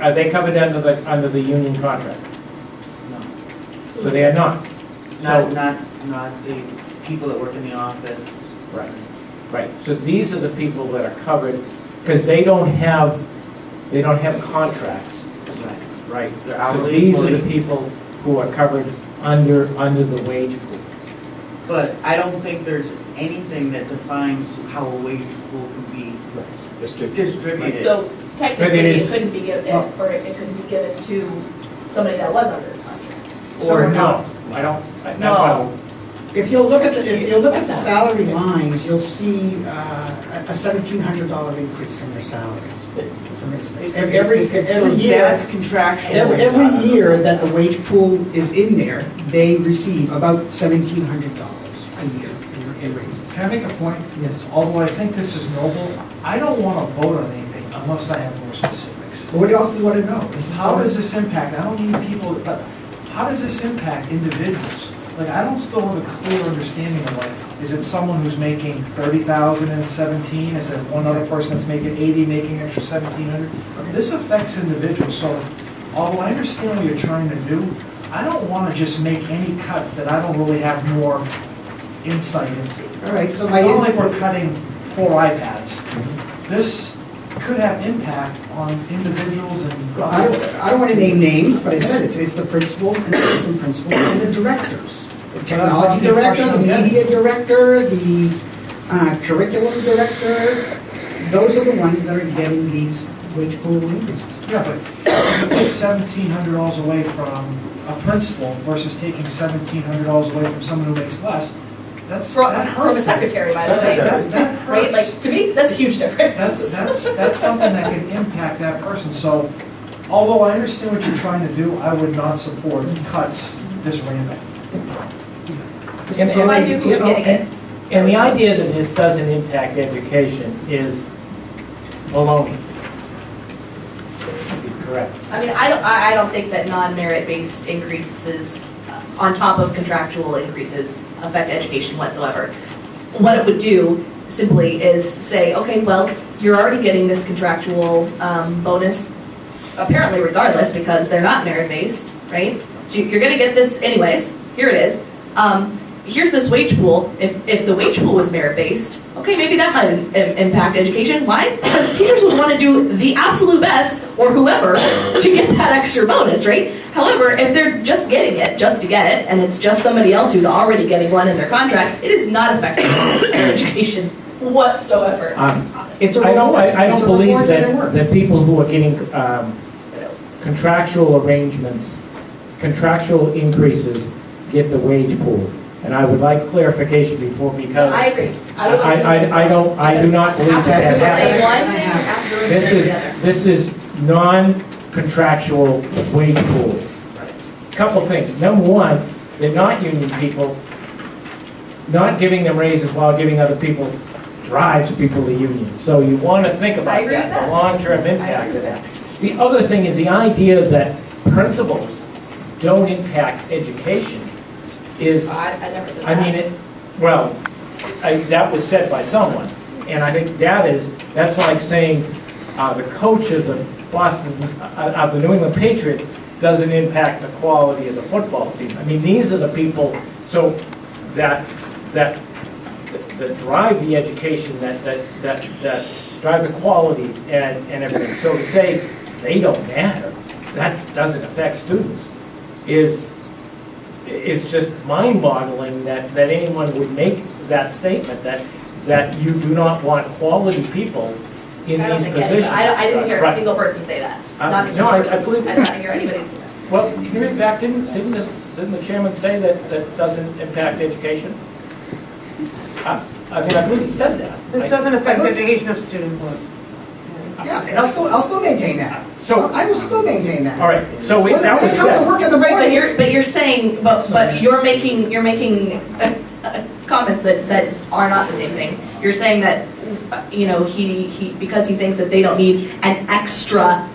are they covered under the union contract? No. So they are not. So, Not the people that work in the office. right, right. So these are the people that are covered, because they don't have contracts, right? They're So hourly these are the employee. people who are covered under the wage pool. But I don't think there's anything that defines how a wage pool can be distributed. So technically, But it it is- couldn't be given, or it couldn't be given to somebody that was under a contract. Or no, I don't. No. If you look at the salary lines, you'll see a $1,700 increase in their salaries, for instance. Every So year, that's contractual. every year that the wage pool is in there, they receive about $1,700 a year in raises. Can I make a point? Yes. Although I think this is noble, I don't want to vote on anything unless I have more specifics. But what else do you want to know? This is How what- does this impact, I don't need people, but how does this impact individuals? Like, I don't still have a clear understanding of, like, is it someone who's making 30,000 and it's 17? Is it one other person that's making 80, making extra 1,700? This affects individuals, so although I understand what you're trying to do, I don't want to just make any cuts that I don't really have more insight into. All right, so It's my. not like we're cutting 4 iPads. This could have impact on individuals and. Well, I don't want to name names, but I said it's the principal and the assistant principal and the directors. The technology the director, impression the I'm media director, the curriculum director, those are the ones that are getting these wage pool increases. Yeah, but if you take $1,700 away from a principal versus taking $1,700 away from someone who makes less, that From a hurts. them. secretary, by the way. That Right, hurts. like, to me, that's a huge difference. That's something that can impact that person. So, although I understand what you're trying to do, I would not support cuts this rampant. If I knew who was getting it. And the idea that this doesn't impact education is baloney. Correct. I mean, I don't think that non-merit-based increases on top of contractual increases affect education whatsoever. What it would do simply is say, okay, well, you're already getting this contractual bonus, apparently regardless, because they're not merit-based, right? So you're gonna get this anyways, here it is. here's this wage pool. If the wage pool was merit-based, okay, maybe that might impact education. Why? Because teachers would want to do the absolute best, or whoever, to get that extra bonus, right? However, if they're just getting it just to get it, and it's just somebody else who's already getting one in their contract, it is not affecting their education whatsoever. It's a I don't, reward. I It's don't a believe reward for their that, work. that people who are getting contractual arrangements, contractual increases, get the wage pool. And I would like clarification before, because I agree. I would like to know I don't, I do not believe After that people say happens. one thing, after people say the other. This is non-contractual wage pool. Couple things. Number one, the not union people, not giving them raises while giving other people drives people to union. So you want to think I about agree with that, that. the long-term I agree impact with of that. The other thing is the idea that principals don't impact education is, I never said I that. mean, that was said by someone. And I think that's like saying the coach of the of the New England Patriots doesn't impact the quality of the football team. I mean, these are the people, so that drive the education, that drive the quality and everything. So to say they don't matter, that doesn't affect students, is just mind-boggling that anyone would make that statement, that you do not want quality people in I don't these think positions. anybody, I didn't hear a Right. single person say that. Not a No, single I person. believe I did not hear anybody. Well, hear it back, didn't the chairman say that doesn't impact education? I mean, I believe he said that. This doesn't affect education of students. Yeah, and I'll still maintain that. So- I will still maintain that. All right, so When that they was come to said. work in the Right, morning. but you're saying, but you're making comments that are not the same thing. You're saying that, you know, he because he thinks that they don't need an extra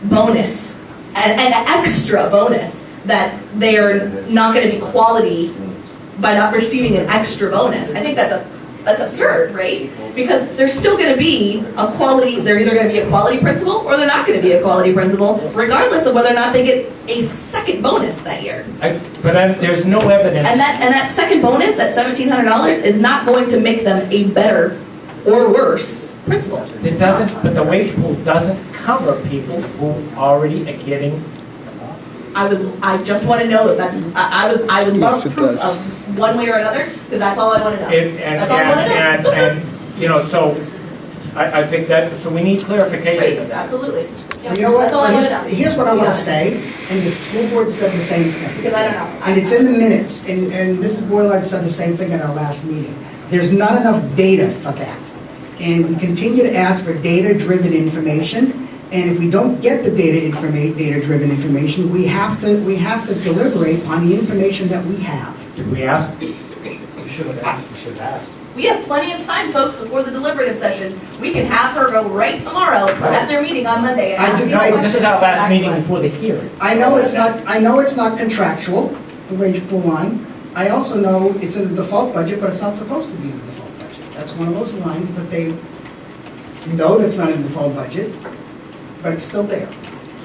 bonus, an extra bonus, that they are not going to be quality by not receiving an extra bonus. I think that's absurd, right? Because there's still going to be a quality, they're either going to be a quality principal or they're not going to be a quality principal, regardless of whether or not they get a second bonus that year. But there's no evidence. And that second bonus, that $1,700, is not going to make them a better or worse principal. It doesn't, but the wage pool doesn't cover people who already are getting. I just want to know if that's, I would love Yes, it proof does. of one way or another, because that's all I want to know. And, That's all I want to know. and, you know, so I think that, so we need clarification Great, of that. absolutely. Yeah, You know what, that's all I want to so know. here's what I want Yeah. to say, and the school board said the same thing. Because I don't know. And it's in the minutes, and Mrs. Boylard said the same thing at our last meeting. There's not enough data for that. And we continue to ask for data-driven information, and if we don't get the data-driven information, we have to deliberate on the information that we have. Did we ask? We should have asked. We have plenty of time, folks, before the deliberative session. We can have her go right tomorrow at their meeting on Monday. And I ask do- these I- questions This is our last back meeting to us. before the hearing. I know it's not contractual, the wage pool line. I also know it's in the default budget, but it's not supposed to be in the default budget. That's one of those lines that they know that's not in the default budget, but it's still there.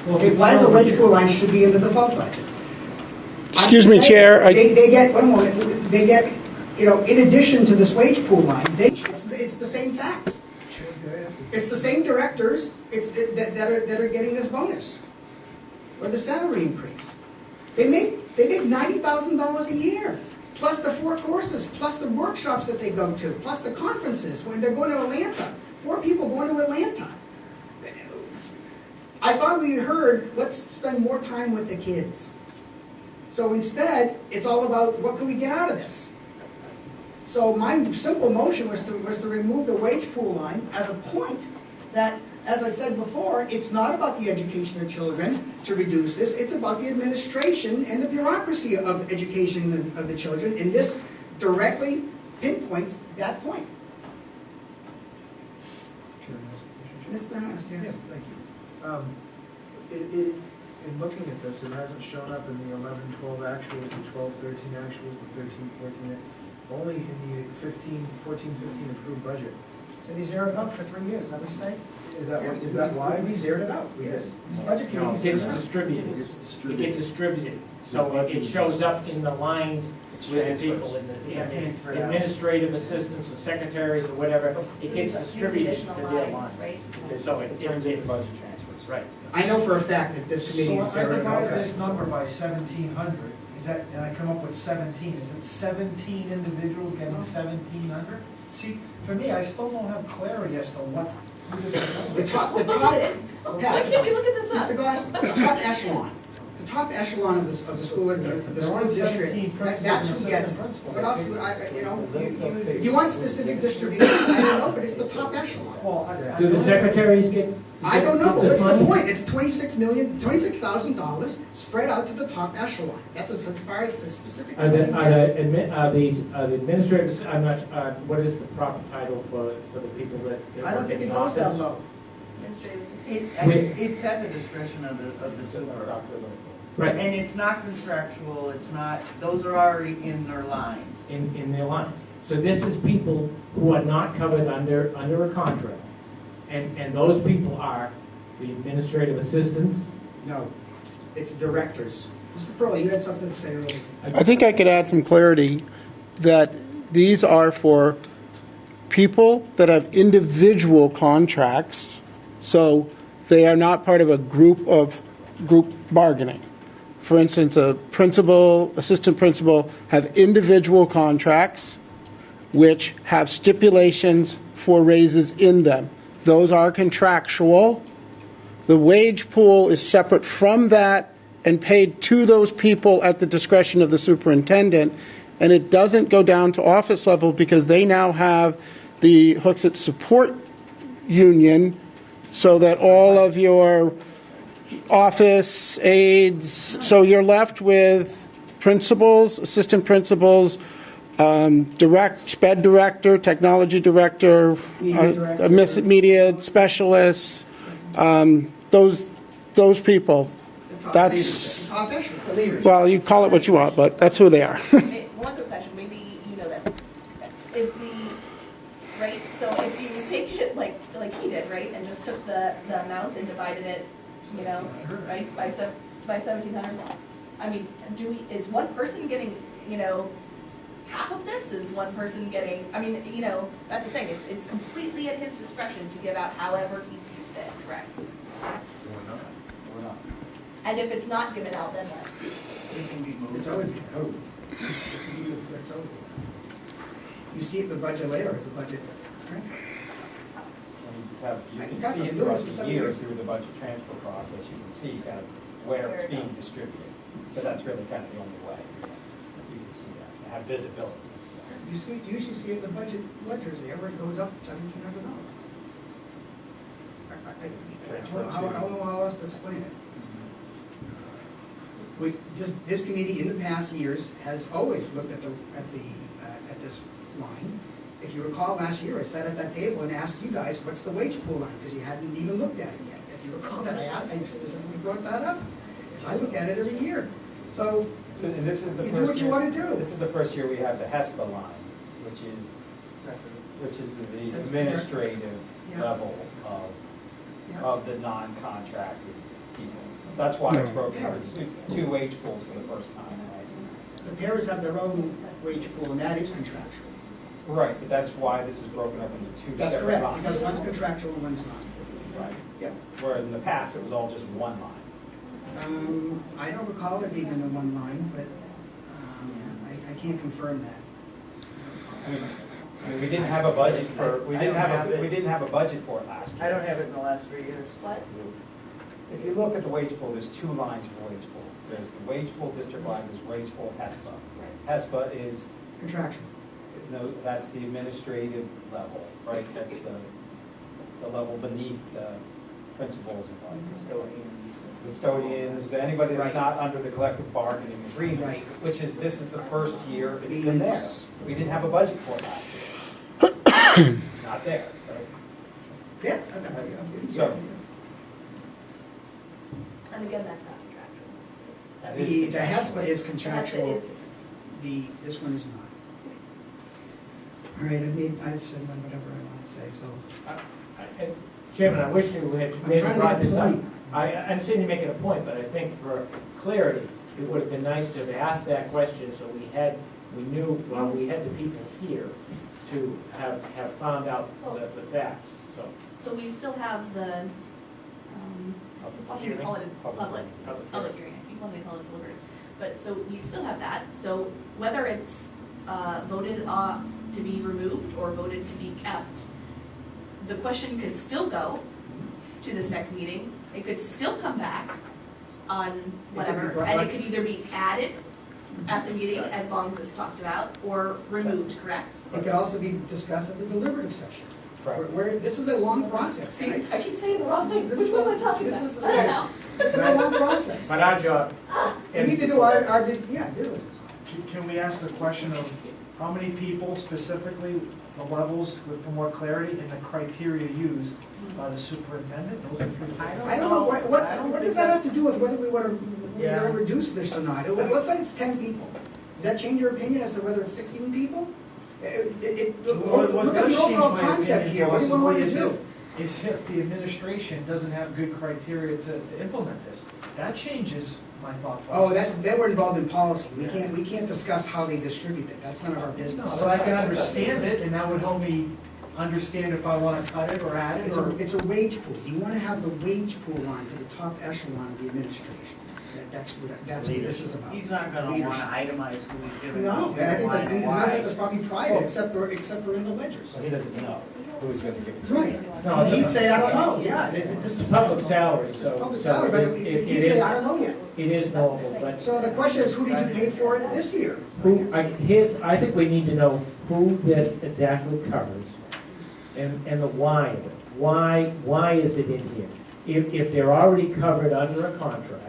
Okay, why is a wage pool line should be in the default budget? Excuse I'm me, saying, Chair, They get, one moment, they get, you know, in addition to this wage pool line, it's the same facts. It's the same directors that are getting this bonus, or the salary increase. They make $90,000 a year, plus the 4 courses, plus the workshops that they go to, plus the conferences, when they're going to Atlanta. 4 people going to Atlanta. I thought we heard, let's spend more time with the kids. So instead, it's all about what can we get out of this? So my simple motion was to remove the wage pool line as a point that, as I said before, it's not about the education of children to reduce this, it's about the administration and the bureaucracy of education of the children, and this directly pinpoints that point. Mr. Harris, Yeah, thank you. In looking at this, it hasn't shown up in the 11-12 actuals, the 12-13 actuals, the 13-14, only in the 14-15 approved budget. So they zeroed it out for 3 years, is that what you say? Is that why? We zeroed it out, yes. This budget committee It zeroed gets it out. distributed. It gets distributed. So it shows up in the lines with the people in the transferred out. administrative assistants or secretaries or whatever. It gets These distributed to additional their lines, lines. right? So it turns into budget transfers, right. I know for a fact that this committee So is I very. divided this number by 1,700, is that, and I come up with 17, is it 17 individuals getting 1,700? See, for me, I still don't have clarity as to what, who this is. The top, Why can't we look at this up? Mr. Goss, the top echelon, the top echelon of the school, of the There school aren't 17 district, principals that's and who gets, assistant principals. but also, if you want specific distribution, I don't know, but it's the top echelon. Well, I Do the don't- secretaries get? I don't know, but this what's the money? point? It's $26,000 spread out to the top echelon. That's as far as the specific. Are the administrators, I'm not, what is the proper title for the people that? I don't think it goes that low. Administrative assistant. It's at the discretion of the super. Right, And it's not contractual, it's not, those are already in their lines. in their lines. So this is people who are not covered under a contract. And those people are the administrative assistants. No, it's directors. Mr. Pearl, you had something to say earlier. I think I could add some clarity that these are for people that have individual contracts, so they are not part of a group bargaining. For instance, a principal, assistant principal have individual contracts which have stipulations for raises in them. Those are contractual. The wage pool is separate from that and paid to those people at the discretion of the superintendent. And it doesn't go down to office level because they now have the Hooksett Support Union, so that all of your office aides, so you're left with principals, assistant principals, SPED director, technology director, media specialists, those people. That's, Top echelon, the leaders. well, you call it what you want, but that's who they are. One quick question, maybe you know this. Is right, so if you take it like he did, right, and just took the amount and divided it, right, by 1,700, I mean, is one person getting, half of this? Is one person getting, I mean, that's the thing, it's completely at his discretion to give out however he sees fit, correct? Or not. And if it's not given out, then what? It's always been owed. It's owed. You see it in the budget later, as a budget transfer. You can see it throughout the year through the budget transfer process, you can see kind of where it's being distributed. But that's really kind of the only way you can see that, have visibility. You usually see it in the budget ledgers, where it goes up $1,700. I don't know how else to explain it. This committee in the past years has always looked at this line. If you recall last year, I sat at that table and asked you guys, what's the wage pool line? Because you hadn't even looked at it yet. If you recall that, I specifically brought that up. Because I look at it every year. So, And this is the you first do what you year- want to do. This is the first year we have the HESPA line, which is the That's administrative Yeah. level Yeah. of the non-contracted people. That's why it's broken up into two wage pools for the first time, right? The paras have their own wage pool, and that is contractual. Right, but that's why this is broken up into two That's separate correct, lines. because one's contractual and one's not. Right. Yep. Whereas in the past, it was all just one line. I don't recall it being in the one line, but I can't confirm that. I mean, we didn't have a budget for, we didn't have a budget for it last year. I don't have it in the last 3 years. What? If you look at the wage pool, there's two lines for wage pool. There's the wage pool district-wide, there's wage pool HESPA. HESPA is, Contractual. no, that's the administrative level, right? That's the level beneath the principals and like custodians, anybody that's Right. not under the collective bargaining agreement. Right. Which is, this is the first year it's been there. It's- We didn't have a budget for it last year. It's not there, right? Yeah. So- And again, that's not contractual. That The HESPA is That's contractual, it is. this one is not. All right, I've said whatever I want to say, so. Chairman, I wish you had I'm maybe trying to brought make a this up. point. I understand you're making a point, but I think for clarity, it would have been nice to have asked that question so we knew, well, we had the people here to have found out the facts, so. So we still have the, what do you call it, public hearing, I keep wanting to call it deliberative. But, so we still have that, so whether it's voted to be removed or voted to be kept, the question could still go to this next meeting, it could still come back on whatever, and it could either be added at the meeting as long as it's talked about, or removed, correct? It could also be discussed at the deliberative session. Where this is a long process, See, guys. I keep saying the wrong thing, This which is one am a- I talking this about? is the- I don't know. It's a long process. But our job. We need to do our yeah, do it. Can we ask the question of how many people specifically, the levels for more clarity, and the criteria used by the superintendent? Those are three. I don't know, what does that have to do with whether we want to reduce this or not? Let's say it's 10 people. Does that change your opinion as to whether it's 16 people? Look at the overall concept here, what do you want to do? Is if the administration doesn't have good criteria to implement this. That changes my thought process. Oh, then we're involved in policy. We can't discuss how they distribute it. That's none of our No, business. but I can understand it, and that would help me understand if I want to cut it or add it, or... It's a wage pool. You want to have the wage pool line for the top echelon of the administration. That's what this is about. He's not gonna want to itemize who he's giving. No, it and I to, think why, that, and as a matter of why. fact, that's probably private, except for in the ledgers. So he doesn't know who's going to give it to. Right. No, he'd say, I don't know, yeah, this is. Public salary, so. Public so salary, but it he'd say, I is, don't know yet. it is normal, but. So the question is, who did you pay for it this year? I think we need to know who this exactly covers and the why of it. Why is it in here? If they're already covered under a contract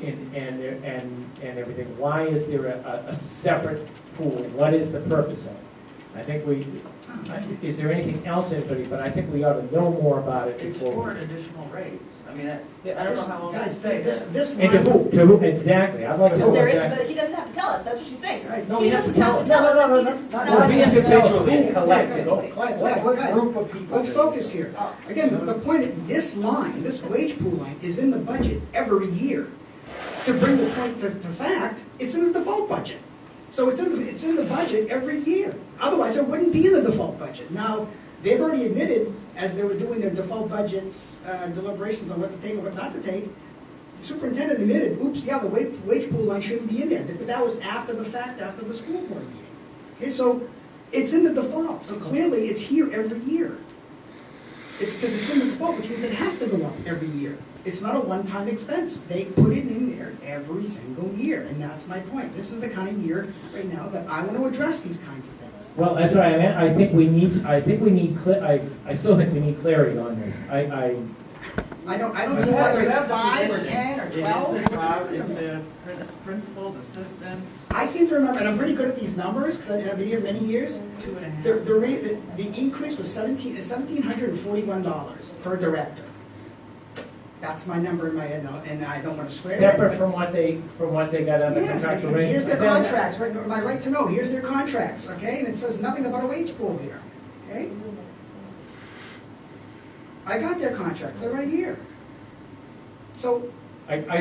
and everything, why is there a separate pool? What is the purpose of it? I think is there anything else in it, but I think we ought to know more about it It's before. for an additional raise. I mean, I don't know how else to Guys, say that. this And to line, who, exactly, I'd like to know There is, exactly. but he doesn't have to tell us, that's what she's saying. Guys, No, He he has to doesn't have to tell us. no, if he doesn't no, tell us. he has to tell us. Individually, collectively. Guys, Group of people. let's focus here. Again, the point, this line, this wage pool line is in the budget every year. To bring the point to fact, it's in the default budget. So it's in the budget every year. Otherwise, it wouldn't be in the default budget. Now, they've already admitted, as they were doing their default budgets, deliberations on what to take and what not to take, the superintendent admitted, oops, yeah, the wage pool line shouldn't be in there. But that was after the fact, after the school board meeting. Okay, so it's in the default. So clearly, it's here every year. It's because it's in the default, which means it has to go up every year. It's not a one-time expense. They put it in there every single year, and that's my point. This is the kind of year right now that I want to address these kinds of things. Well, that's what I meant. I still think we need clarity on this. I don't see whether it's 5 or 10 or 12. It is the job, it's the principals, assistants, I seem to remember, and I'm pretty good at these numbers because I've been here many years. 2.5. The increase was $1,741 per director. That's my number in my head, and I don't want to swear. Separate from what they got under Yes, contractual and here's their arrangement. contracts, right, am I right to know? Here's their contracts, okay? And it says nothing about a wage pool here, okay? I got their contracts, they're right here. So, I still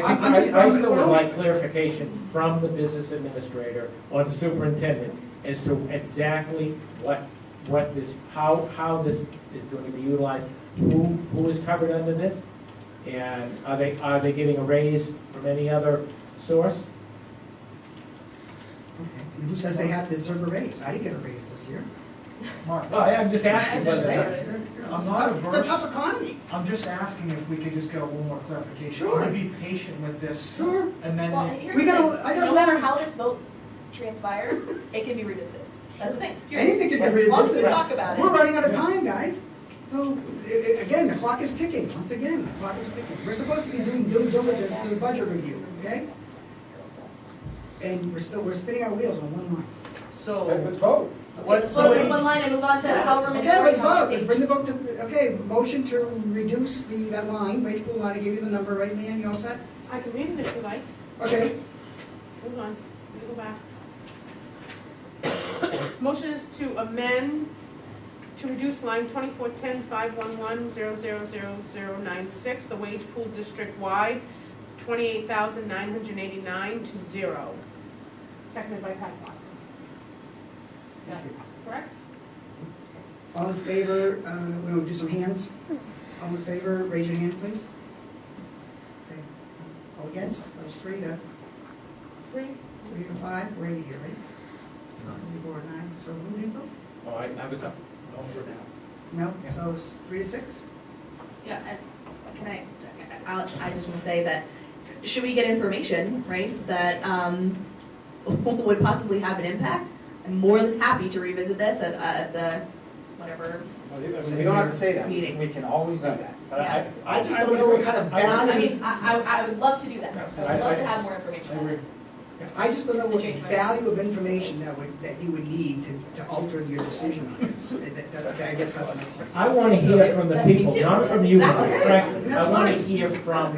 I'm- would like clarification from the business administrator or the superintendent as to exactly what this, how this is going to be utilized, who is covered under this, and are they getting a raise from any other source? okay, and who says they have to deserve a raise? I didn't get a raise this year. Mark, Well, I'm just asking I'm just whether. saying, I'm not it's a averse. tough economy. I'm just asking if we could just get a little more clarification. Sure. I'm gonna be patient with this. Sure. And then, Well, here's We the gotta- thing, I gotta- no matter how this vote transpires, it can be revisited. That's the thing. Anything can be As long as we revisited. talk about it. We're running out of time, guys. So, again, the clock is ticking, once again, the clock is ticking. We're supposed to be doing due diligence to the budget review, okay? And we're spinning our wheels on one line. So, Let's vote. Let's vote on this one line and move on to however many. Okay, let's more we have on vote, let's the bring the vote to, okay, motion to reduce that line, wage pool line, I gave you the number, right, Leanne, you all set? I can read it if you like. Okay, Hold on, let me go back. Motion is to amend, to reduce line 2410-511-000096, the wage pool district-wide, $28,989 to 0. Seconded by Pat Boston. Is that correct? All in favor, we'll do some hands. All in favor, raise your hand, please. Okay. All against? Those three to 3? 3 to 5, we're 8 here, right? 3, 4, 9, so who didn't vote? Oh, I was up. No, for now. No, so it's 3 to 6? Yeah, and can I just want to say that, should we get information, right, that would possibly have an impact, I'm more than happy to revisit this at the, whatever. We don't have to say that. Meeting. We can always do that. But Yeah. I just don't know what kind of I value, mean, I would love to do that. I would love to have more information on it. I just don't know what To change my- value of information that you would need to alter your decision on this. I guess that's enough. I want to hear from the Me people, too. not from That's you, exactly- frankly. That's I want to fine. hear from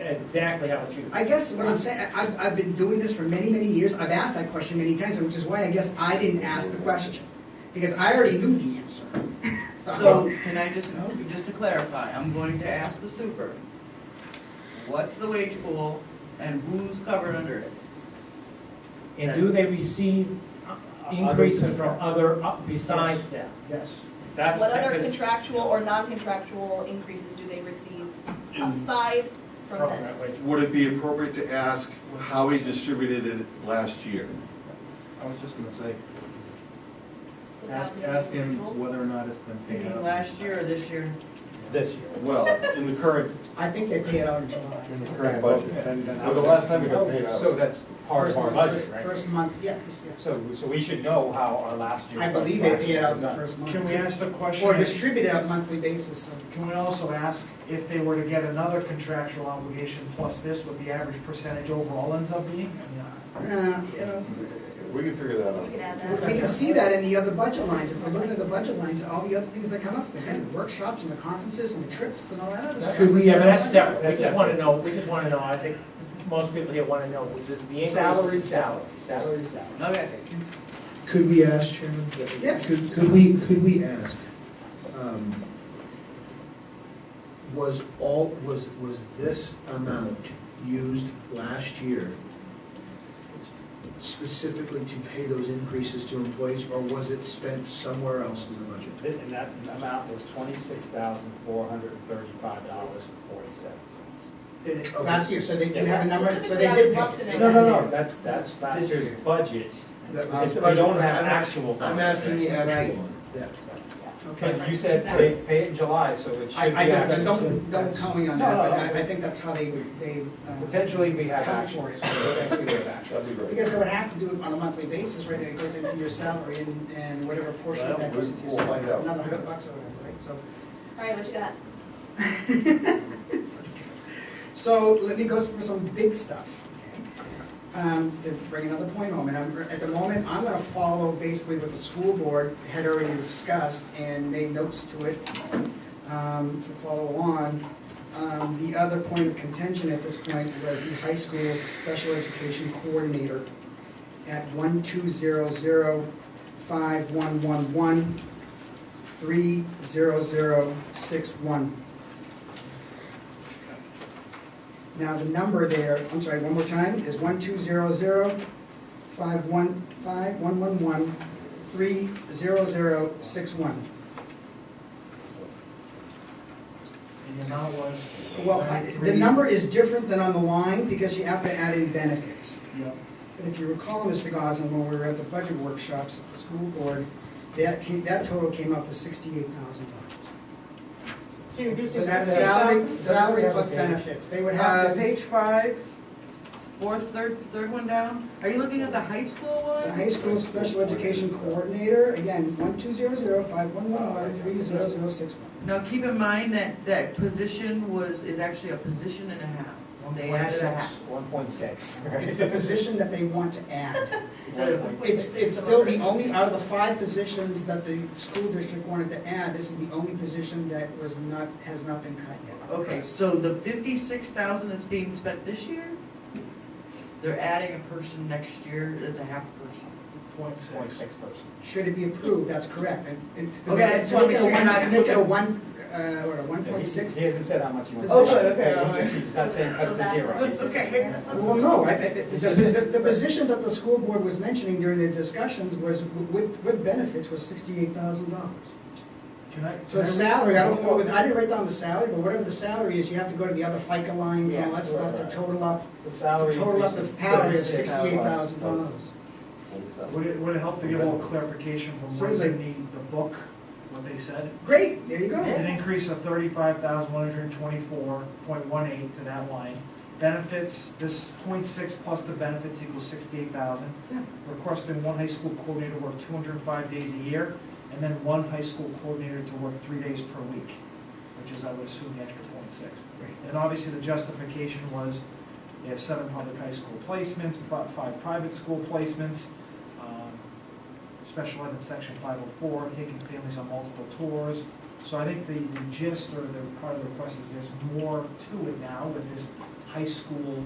exactly how it's used. I guess what I'm saying, I've been doing this for many, many years. I've asked that question many times, which is why I guess I didn't ask the question. Because I already knew the answer. So, can I just to clarify, I'm going to ask the super, what's the wage pool and who's covered under it? And do they receive increases from other, besides them? Yes. That's What other because- contractual or non-contractual increases do they receive aside from from this? that wage. Would it be appropriate to ask how he distributed it last year? I was just gonna say, Without ask the him individuals? whether or not it's been paid Thinking out. last year or this year? This year. Well, in the current, I think they pay it out in July. in the current budget. Then Well, the last time it got paid out. So that's part of our budget, right? First month, yes. So we should know how our last year. I believe they pay it out in the first month. Can we ask the question? Or distribute it on a monthly basis, so. Can we also ask if they were to get another contractual obligation plus this, what the average percentage overall ends up being? I mean, You know, We can figure that We out. can add we that. can see that in the other budget lines. If we're looking at the budget lines, all the other things that come up, again, the workshops and the conferences and the trips and all that other stuff. Could we, yeah, but that's separate, we just want to know, I think most people here want to know, which is the increase. Salary. Okay. Could we ask, Chairman? Yes. Could we ask, was this amount used last year specifically to pay those increases to employees, or was it spent somewhere else in the budget? And that amount was $26,435.47. Last year, so they do Yes. have a number, so Specifically, they I did would love to pay. know. No, that's last year's budget. That was Since the we budget. don't have actuals on I'm it. asking the actual one. Okay. But you said pay it in July, so it should be. I actual. don't count me on No, that, no, but no. I think that's how they. Potentially, we have Count actuals. for it. Potentially, we have actuals. That'd be great. Because they would have to do it on a monthly basis, right? It goes into your salary and whatever portion of that goes into your We'll salary. find out. Another $100 or whatever, right? So. All right, what you got? So let me go for some big stuff. Okay. To bring another point home, and at the moment, I'm going to follow basically what the school board had already discussed and made notes to it to follow on. The other point of contention at this point was the high school special education coordinator at 1200511130061. Now, the number there, I'm sorry, one more time, is 1200511130061. And the amount was? Well, the number is different than on the line because you have to add in benefits. Yep. But if you recall, Mr. Goslin, when we were at the budget workshops at the school board, that total came out to $68,000. So you're reducing So that's 68,000? salary plus benefits. They would have to, Page 5, third one down. Are you looking at the high school one? the high school special education coordinator, again, 1200511130061. Now, keep in mind that that position is actually a position and a half. They added a half. 1.6. It's the position that they want to add. It's It's still the only, out of the 5 positions that the school district wanted to add, this is the only position that has not been cut yet. Okay, so the 56,000 that's being spent this year, they're adding a person next year, that's a half person. 0.6 person. Should it be approved, that's correct. And to Okay, I just wanna make sure you're not to make it a looking- one, what, 1.6? He hasn't said how much he wants. Oh, to good, say. okay. He's not saying cut So to that's zero. what this is. Okay. Well, no, the position that the school board was mentioning during the discussions was, with benefits, was $68,000. Can I? So the salary, I don't know, I didn't write down the salary, but whatever the salary is, you have to go to the other FICA lines and all that stuff to total up The salary. the increase is salary of $36,000. $68,000. Would it help to give a little clarification from what's Certainly. in the book, what they said? Great, there you go. It's an increase of 35,124.18 to that line. Benefits, this .6 plus the benefits equals 68,000. Yeah. Requesting one high school coordinator to work 205 days a year, and then one high school coordinator to work 3 days per week, which is, I would assume, the extra .6. Great. And obviously, the justification was they have 7 public high school placements, 5 private school placements, special ed in section 504, taking families on multiple tours. So I think the gist or the part of the request is there's more to it now with this high school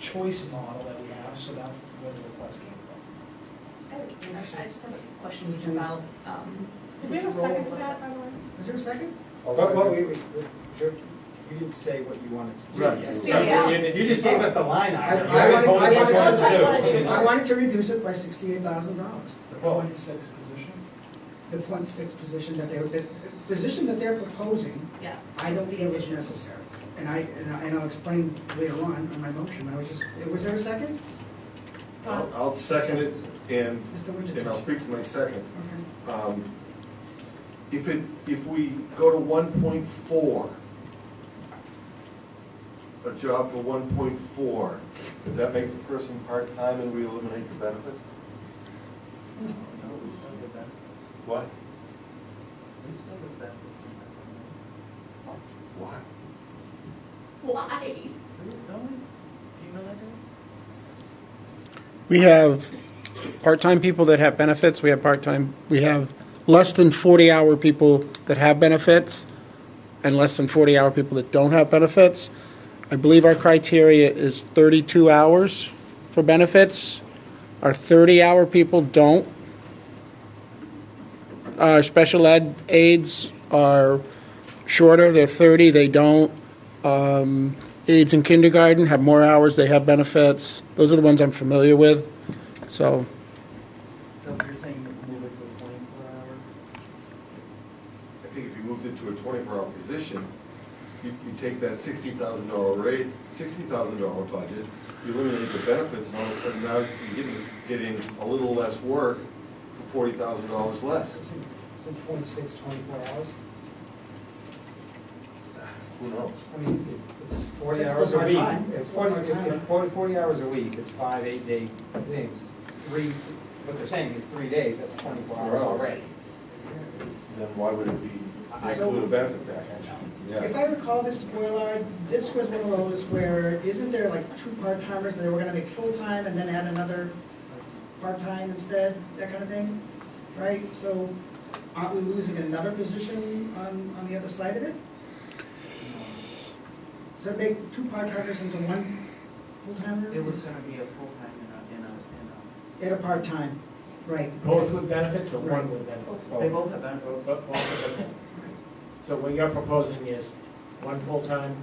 choice model that we have, so that's where the request came from. I just have a question about Did we have a second to that, by the way? Is there a second? You didn't say what you wanted to do. Right. You just gave us the line I item. You haven't told us what you wanted to do. I wanted to reduce it by $68,000. The .6 position? The .6 position that the position that they're proposing, Yeah. I don't feel is necessary. And I'll explain later on my motion. Was there a second? I'll second it, and Mr. Winchester. I'll speak to my second. Okay. If we go to 1.4, a job for 1.4, does that make the person part-time and we eliminate the benefits? No, we still get that. What? We still get that. What? Why? Don't we? Do you know that, Dave? We have part-time people that have benefits, we have less than 40-hour people that have benefits, and less than 40-hour people that don't have benefits. I believe our criteria is 32 hours for benefits. Our 30-hour people don't. Our special ed aides are shorter, they're 30, they don't. Aides in kindergarten have more hours, they have benefits. Those are the ones I'm familiar with, so. So you're saying you move it to a 24-hour? I think if you moved it to a 24-hour position, you take that $60,000 rate, $60,000 budget, you eliminate the benefits, and all of a sudden now you're getting a little less work for $40,000 less. Isn't .6 24 hours? Who knows? I mean, it's 40 It's hours still a week. part-time. It's It's still 40 hours a week. It's 5 8-day things. What they're saying is 3 days, that's 24 hours already. Then why would it be include a benefit package? If I recall, Mr. Boylard, this was one of those where, isn't there like 2 part-timers, and they were gonna make full-time and then add another part-time instead, that kind of thing? Right, so aren't we losing another position on the other side of it? Does that make 2 part-timers into 1 full-timer? It was gonna be a full-time At a part-time, right. Both with benefits or Right. one with benefits? they both have benefits. Both with benefits. So what you're proposing is one full-time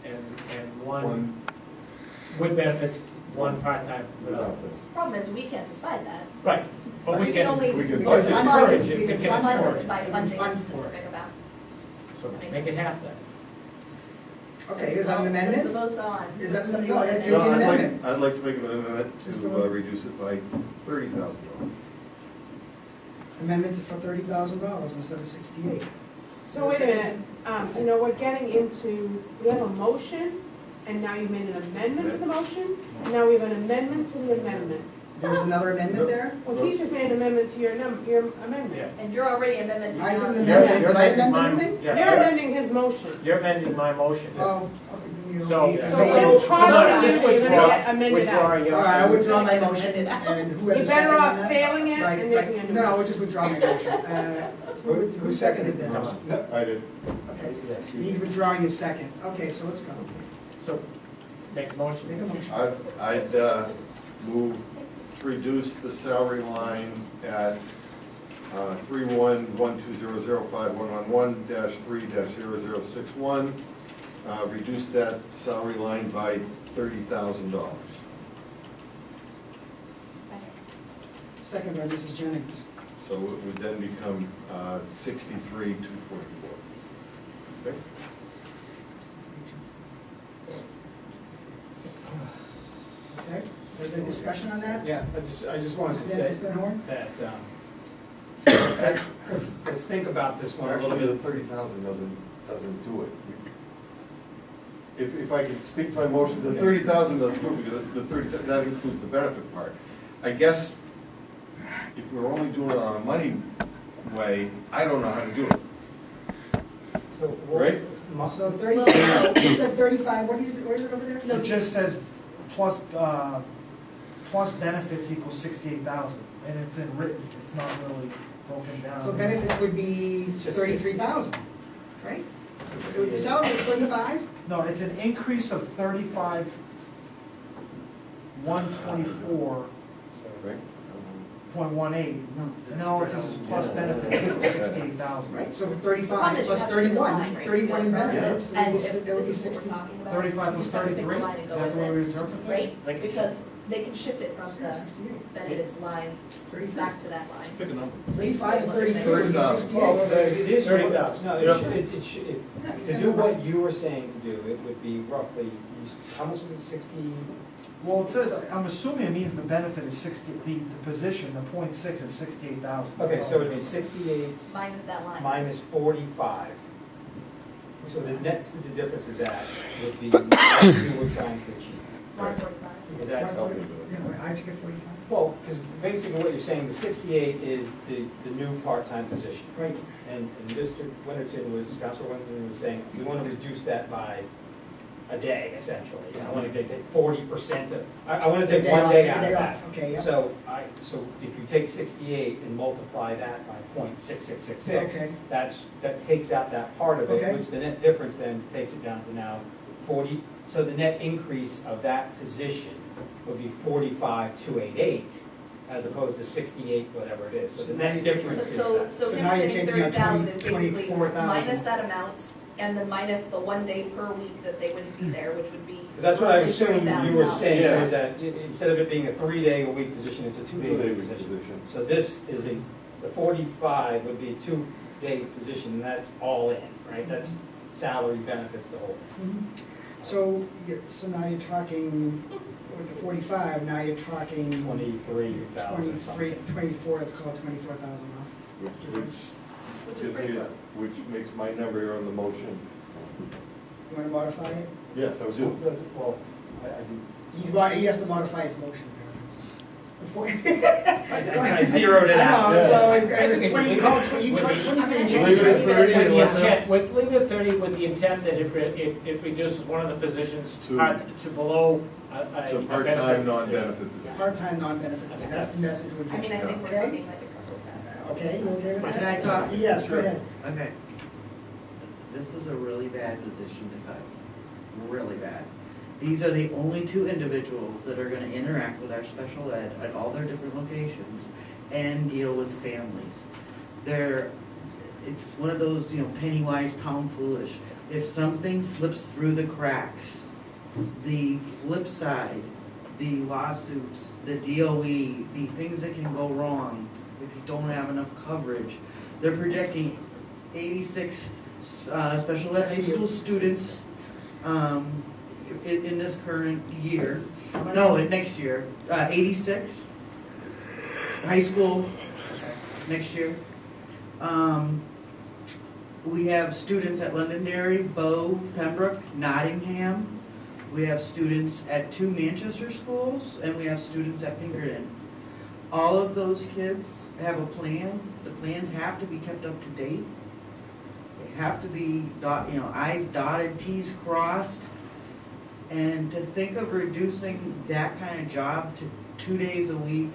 and one with benefits, one part-time without. Problem is, we can't decide that. Right, but we can, only we can fund it. encourage it, We we can can fund encourage it. it. by We can funding fund for it. specific amount. So make it half then. Okay, is that an The amendment? vote's on. Is that an So you amendment? want No, an I think it's an amendment? amendment. I'd like to make an amendment Mr. to Wood? reduce it by $30,000. Amendment for $30,000 instead of 68. So wait a minute, we're getting into, we have a motion, and now you made an amendment to the motion, and now we have an amendment to the amendment. There's another amendment there? Well, he's just made an amendment to your amendment. And you're already amended to I your. didn't You're amend it. Did I amending amend mine. anything? You're Yeah, amending his motion. you're amending my motion. Oh, okay. you know, So- the- So So what just- is called so for just you is gonna withdraw- get amended withdraw out. your- All right, I withdraw my Amended motion, out. and who had You're the second better on off that? failing it Right, and right. making a new No, motion. we'll just withdraw my motion. Who seconded that? I did. Okay, he's withdrawing his second. Okay, so let's go. So, make a motion. Make a motion. I'd move to reduce the salary line at 3112005111-3-0061, reduce that salary line by $30,000. Second by Mrs. Jennings. So it would then become 63,244. Okay? Okay, further discussion on that? Yeah, I just wanted to say Mr. Horn? that, let's think about this one a little Actually, bit. the 30,000 doesn't do it. If I could speak to my motion, the 30,000 doesn't do it, because the 30, that includes the benefit part. I guess if we're only doing it on a money way, I don't know how to do it. Right? So 35, you said 35, what is it over there? It just says plus benefits equals 68,000, and it's in written, it's not really broken down. So benefits would be It's just 33,000, right? The salary is 35? No, it's an increase of 35,124.18. No. No, it says it's plus benefits equals 68,000. Right, so Fine, 35 but you plus have to pick a 31, line, right? 31 in benefits, And that if would be this is what 60. we're talking about. 35 you plus just have to pick a 33? line and Is go that with the way it, we interpret this? Right? Because they can shift it from the 68. benefits lines back to that line. Pick a number. 35 and 32 would be 30,000. 68. It is, 30,000. no, Yeah. to do what you were saying to do, it would be roughly, how much was it, 60? Well, it says, I'm assuming it means the benefit is 60, the position, the .6 is 68,000. Okay, so it'd be 68 Minus that line. minus 45. So the net, the difference is that would be what you were trying to achieve. 145. Is that something? Yeah, wait, how'd you get 45? Well, because basically what you're saying, the 68 is the new part-time position. Right. And Mr. Winterton was, Councilor Winterton was saying, we want to reduce that by a day, essentially. I want to take 40% of, I want to take Day one off, day take a out day of off. that. Okay, yeah. So if you take 68 and multiply that by .6666, Okay. that takes out that part of it, Okay. which the net difference then takes it down to now 40. So the net increase of that position would be 45,288, as opposed to 68, whatever it is. So the net difference is So, that. so So him now you're saying taking out 30,000 is basically 24,000. minus that amount, and then minus the 1 day per week that they wouldn't be there, which would be. Because that's what I assumed you were saying, Yeah. is that instead of it being a 3-day-a-week position, it's a 2-day-a-week position. So this is the 45 would be a 2-day position, and that's all in, right? That's salary, benefits, the whole. So now you're talking, with the 45, now you're talking 23,000 something. 24, let's call it 24,000 off. Which is gives pretty me a- close. which makes my number here on the motion. You want to modify it? Yes, I do. Well, I do. He has to modify his motion. Before- I zeroed it I out. know, so it was 20, you called 20, you called 20's been Leave changed. it at 30 and let them. Leave it at 30 with the intent that it reduces one of the positions To- to below a To benefit part-time, position. non-benefit position. Part-time, non-benefit, that's the message we're I mean, I getting. think we're Okay? talking like a couple of that. Okay, you okay with that? Can I talk? Yes, go ahead. Okay. This is a really bad position to cut, really bad. These are the only two individuals that are going to interact with our special ed at all their different locations and deal with families. It's one of those, penny wise, pound foolish. If something slips through the cracks, the flip side, the lawsuits, the DOE, the things that can go wrong if you don't have enough coverage, they're projecting 86 special ed high school students in this current year. No, next year. 86 high school next year. We have students at Londonderry, Bow, Pembroke, Nottingham. We have students at 2 Manchester schools, and we have students at Pinkerton. All of those kids have a plan. The plans have to be kept up to date. They have to be, I's dotted, T's crossed. And to think of reducing that kind of job to 2 days a week,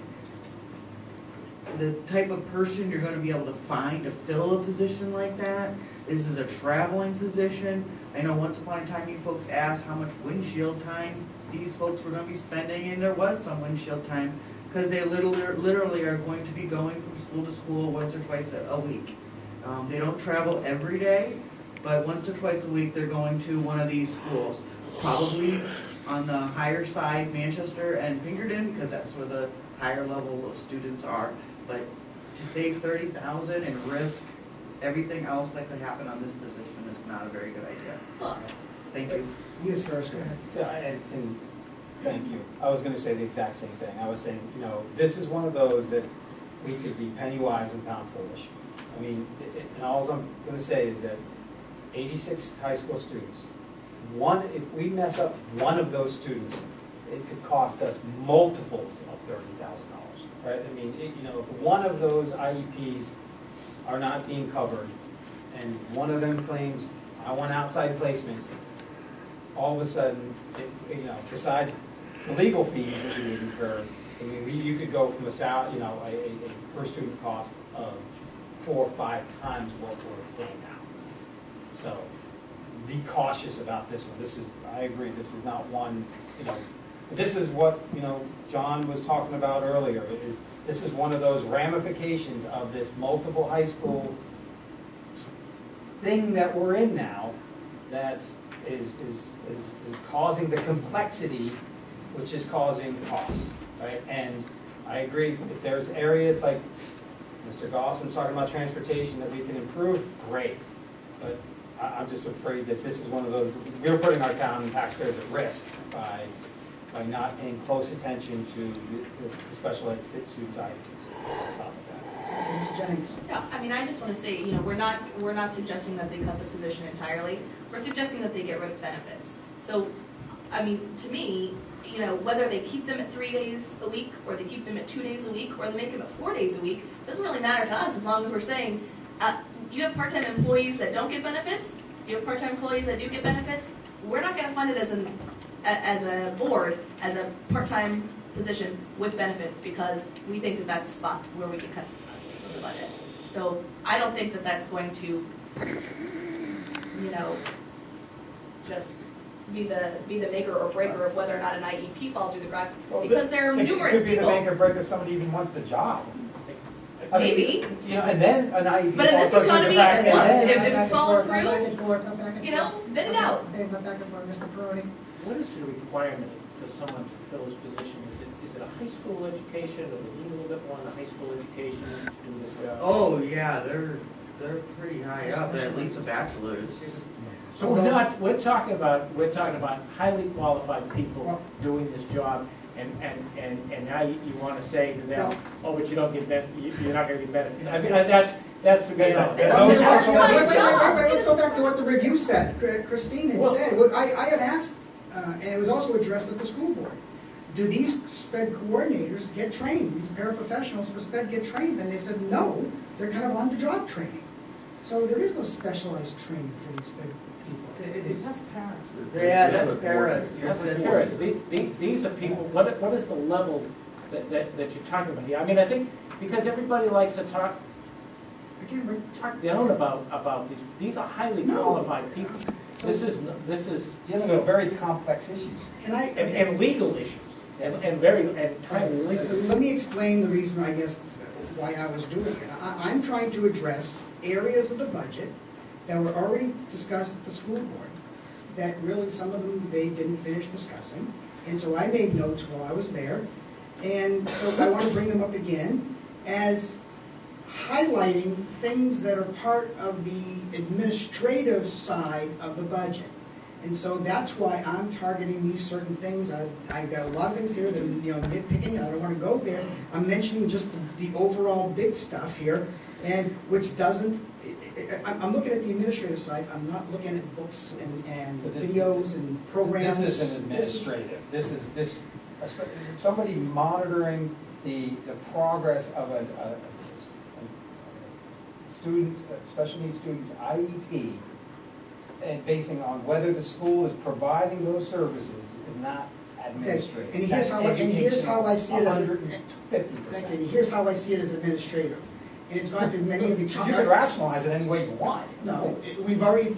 the type of person you're going to be able to find to fill a position like that, this is a traveling position. I know once upon a time you folks asked how much windshield time these folks were going to be spending, and there was some windshield time because they literally are going to be going from school school to school once or twice a week. They don't travel every day, but once or twice a week, they're going to one of these schools. Probably on the higher side, Manchester and Pinkerton, because that's where the higher level of students are. But to save $30,000 and risk everything else that could happen on this position is not a very good idea. Thank you. He is first, go ahead. Yeah, and thank you. I was gonna say the exact same thing. I was saying, this is one of those that we could be penny wise and pound foolish. I mean, and all I'm gonna say is that 86 high school students, if we mess up one of those students, it could cost us multiples of $30,000, right? I mean, if one of those IEPs are not being covered, and one of them claims, I want outside placement, all of a sudden, besides the legal fees that we would incur, I mean, you could go from a per student cost of 4 or 5 times what we're paying now. So be cautious about this one. I agree, this is not one, this is what, John was talking about earlier, this is one of those ramifications of this multiple high school thing that we're in now that is causing the complexity, which is causing costs, right? And I agree, if there's areas like Mr. Gosson's talking about transportation that we can improve, great. But I'm just afraid that this is one of those, we're putting our town and taxpayers at risk by not paying close attention to the special ed students' IEPs. Stop at that. Ms. Jennings. Yeah, I mean, I just want to say, we're not suggesting that they cut the position entirely. We're suggesting that they get rid of benefits. So, I mean, to me, whether they keep them at 3 days a week, or they keep them at 2 days a week, or they make them at 4 days a week, doesn't really matter to us as long as we're saying, you have part-time employees that don't get benefits, you have part-time employees that do get benefits. We're not going to fund it as a board, as a part-time position with benefits, because we think that that's a spot where we can cut the budget. So I don't think that that's going to, just be the maker or breaker of whether or not an IEP falls through the crack, because there are numerous It could be the people. make or break if somebody even wants the job. Maybe. And then an IEP But in this falls through the economy, crack, look, and if then- it's falling Not back through, and forth, not back and forth. bid it out. Dave, not back and forth, Mr. Peroni. What is the requirement for someone to fill this position? Is it a high school education, or do they need a little bit more than a high school education to do this job? Oh, yeah, they're pretty high up, at least a bachelor's. So we're talking about highly qualified people doing this job, and now you want to say to them, but you don't get you're not going to get benefits. I mean, that's the Let's go back to what the review said. Christine had said, I had asked, and it was also addressed at the school board, do these SPED coordinators get trained? These paraprofessionals for SPED get trained? And they said, no, they're kind of on-the-job training. So there is no specialized training for these SPED people. That's parents. Yeah, that's Paris. Parents. These are people, what is the level that you're talking about here? I mean, I think, because everybody likes to talk down about these are highly qualified people. This is Dealing with very complex issues. and legal issues, and highly legal. Let me explain the reason, I guess, why I was doing it. I'm trying to address areas of the budget that were already discussed at the school board, that really, some of them, they didn't finish discussing. And so I made notes while I was there. And so I want to bring them up again as highlighting things that are part of the administrative side of the budget. And so that's why I'm targeting these certain things. I got a lot of things here that I'm nitpicking, and I don't want to go there. I'm mentioning just the overall big stuff here, and which doesn't, I'm looking at the administrative side. I'm not looking at books and videos and programs. This is an administrative. This is somebody monitoring the progress of a student, special needs student's IEP, and basing on whether the school is providing those services is not administrative. Okay. And here's how I see it as 150%. Thank you. And here's how I see it as administrative. And it's gone through many of the. You can rationalize it any way you want. No, we've already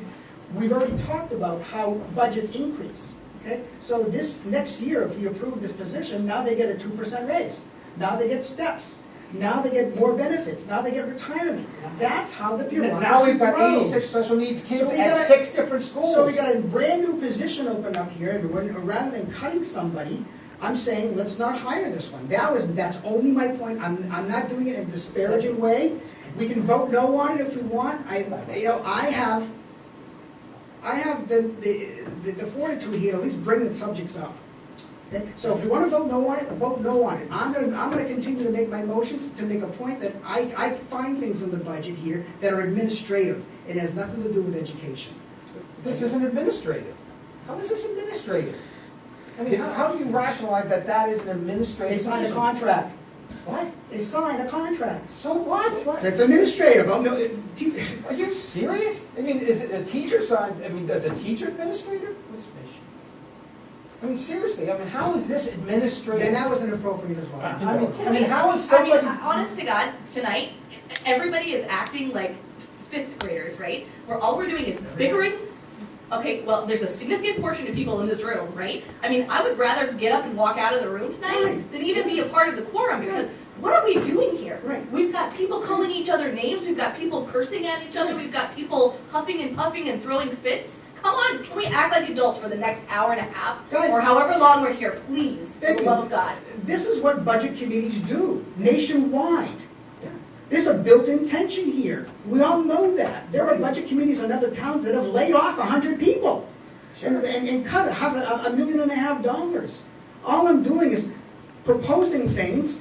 talked about how budgets increase. Okay, so this next year, if we approve this position, now they get a 2% raise. Now they get steps. Now they get more benefits, now they get retirement. That's how the bureaucracy Now we've got grows. 86 special needs kids So we at gotta- 6 different schools. So we got a brand-new position open up here, and rather than cutting somebody, I'm saying, let's not hire this one. That's only my point. I'm not doing it in a disparaging way. We can vote no on it if we want. I have the fortitude here to at least bring the subjects up. Okay? So if you want to vote no on it, vote no on it. I'm gonna continue to make my motions to make a point that I find things in the budget here that are administrative. It has nothing to do with education. This isn't administrative. How is this administrative? I mean, how do you rationalize that that is an administrative? They signed a decision? contract. What? They signed a contract. So what? That's administrative. Are you serious? I mean, is it a teacher side, I mean, does a teacher administrative? I mean, seriously, I mean, how is this administrative? Then that was inappropriate as well. I mean, how is somebody? Honest to God, tonight, everybody is acting like fifth graders, right? Where all we're doing is bickering. Okay, well, there's a significant portion of people in this room, right? I mean, I would rather get up and walk out of the room tonight Right. than even be a part of the quorum, because what are we doing here? Right. We've got people calling each other names, we've got people cursing at each other, we've got people huffing and puffing and throwing fits. Come on, can we act like adults for the next hour and a half? Guys- or however long we're here, please, for Thank the you. love of God. This is what budget committees do nationwide. There's a built-in tension here. We all know that. There are budget committees in other towns that have laid off 100 people and cut $1.5 million. All I'm doing is proposing things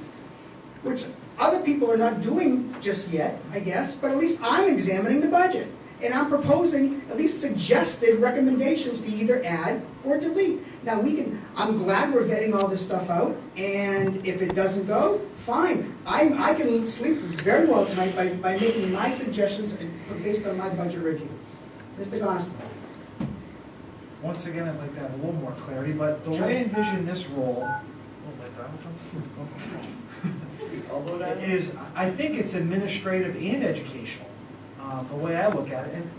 which other people are not doing just yet, I guess, but at least I'm examining the budget. And I'm proposing at least suggested recommendations to either add or delete. Now, I'm glad we're vetting all this stuff out, and if it doesn't go, fine. I can sleep very well tonight by making my suggestions based on my budget review. Mr. Gospel. Once again, I'd like to have a little more clarity, but the way I envision this role, is, I think it's administrative and educational, the way I look at it. And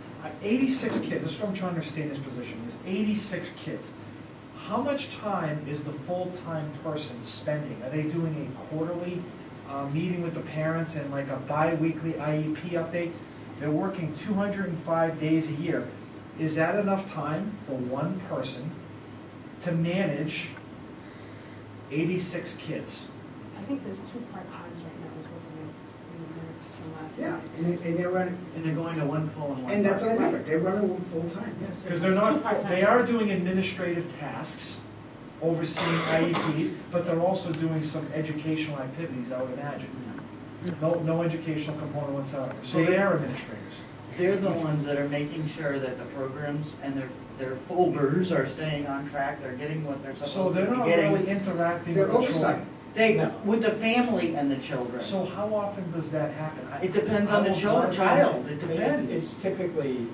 86 kids, this is what I'm trying to understand this position, is 86 kids. How much time is the full-time person spending? Are they doing a quarterly meeting with the parents and like a bi-weekly IEP update? They're working 205 days a year. Is that enough time for one person to manage 86 kids? I think there's 2 part-times right now, is what the minutes from last Yeah, night. and they're running, And they're going to one full and one and that's what I part. remember. They're running full-time, yes. Because they're not, they are doing administrative tasks, overseeing IEPs, but they're also doing some educational activities, I would imagine. No educational component whatsoever. So they are administrators. They're the ones that are making sure that the programs and their folders are staying on track, they're getting what they're So supposed to they're be not getting. really interacting They're with the oversight. children. With the family and the children. So how often does that happen? It depends on the child, it depends. It's typically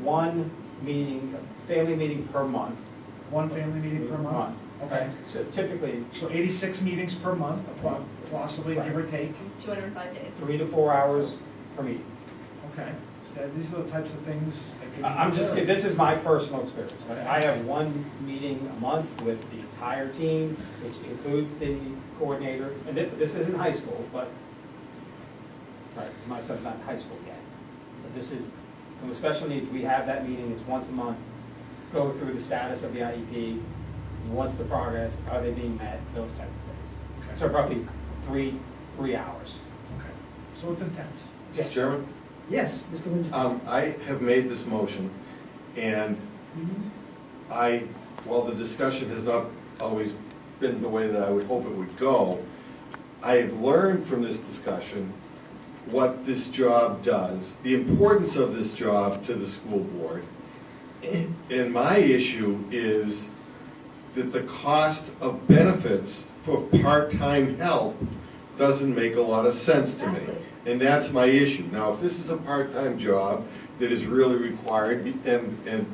one meeting, family meeting per month. One family meeting per month? Okay. So typically, So 86 meetings per month, possibly, give or take. 205 days. 3 to 4 hours per meeting. Okay. So these are the types of things that could be. I'm just, considered. this is my personal experience. I have one meeting a month with the entire team, which includes the coordinator, and this isn't high school, but, right, my son's not in high school yet. But this is, with special needs, we have that meeting, it's once a month, go through the status of the IEP, what's the progress, are they being met, those type of things. So roughly three hours. Okay. So it's intense. Mr. Chairman? Yes, Mr. Winter. I have made this motion, and while the discussion has not always been the way that I would hope it would go, I have learned from this discussion what this job does, the importance of this job to the school board. And my issue is that the cost of benefits for part-time help doesn't make a lot of sense to me. And that's my issue. Now, if this is a part-time job that is really required, and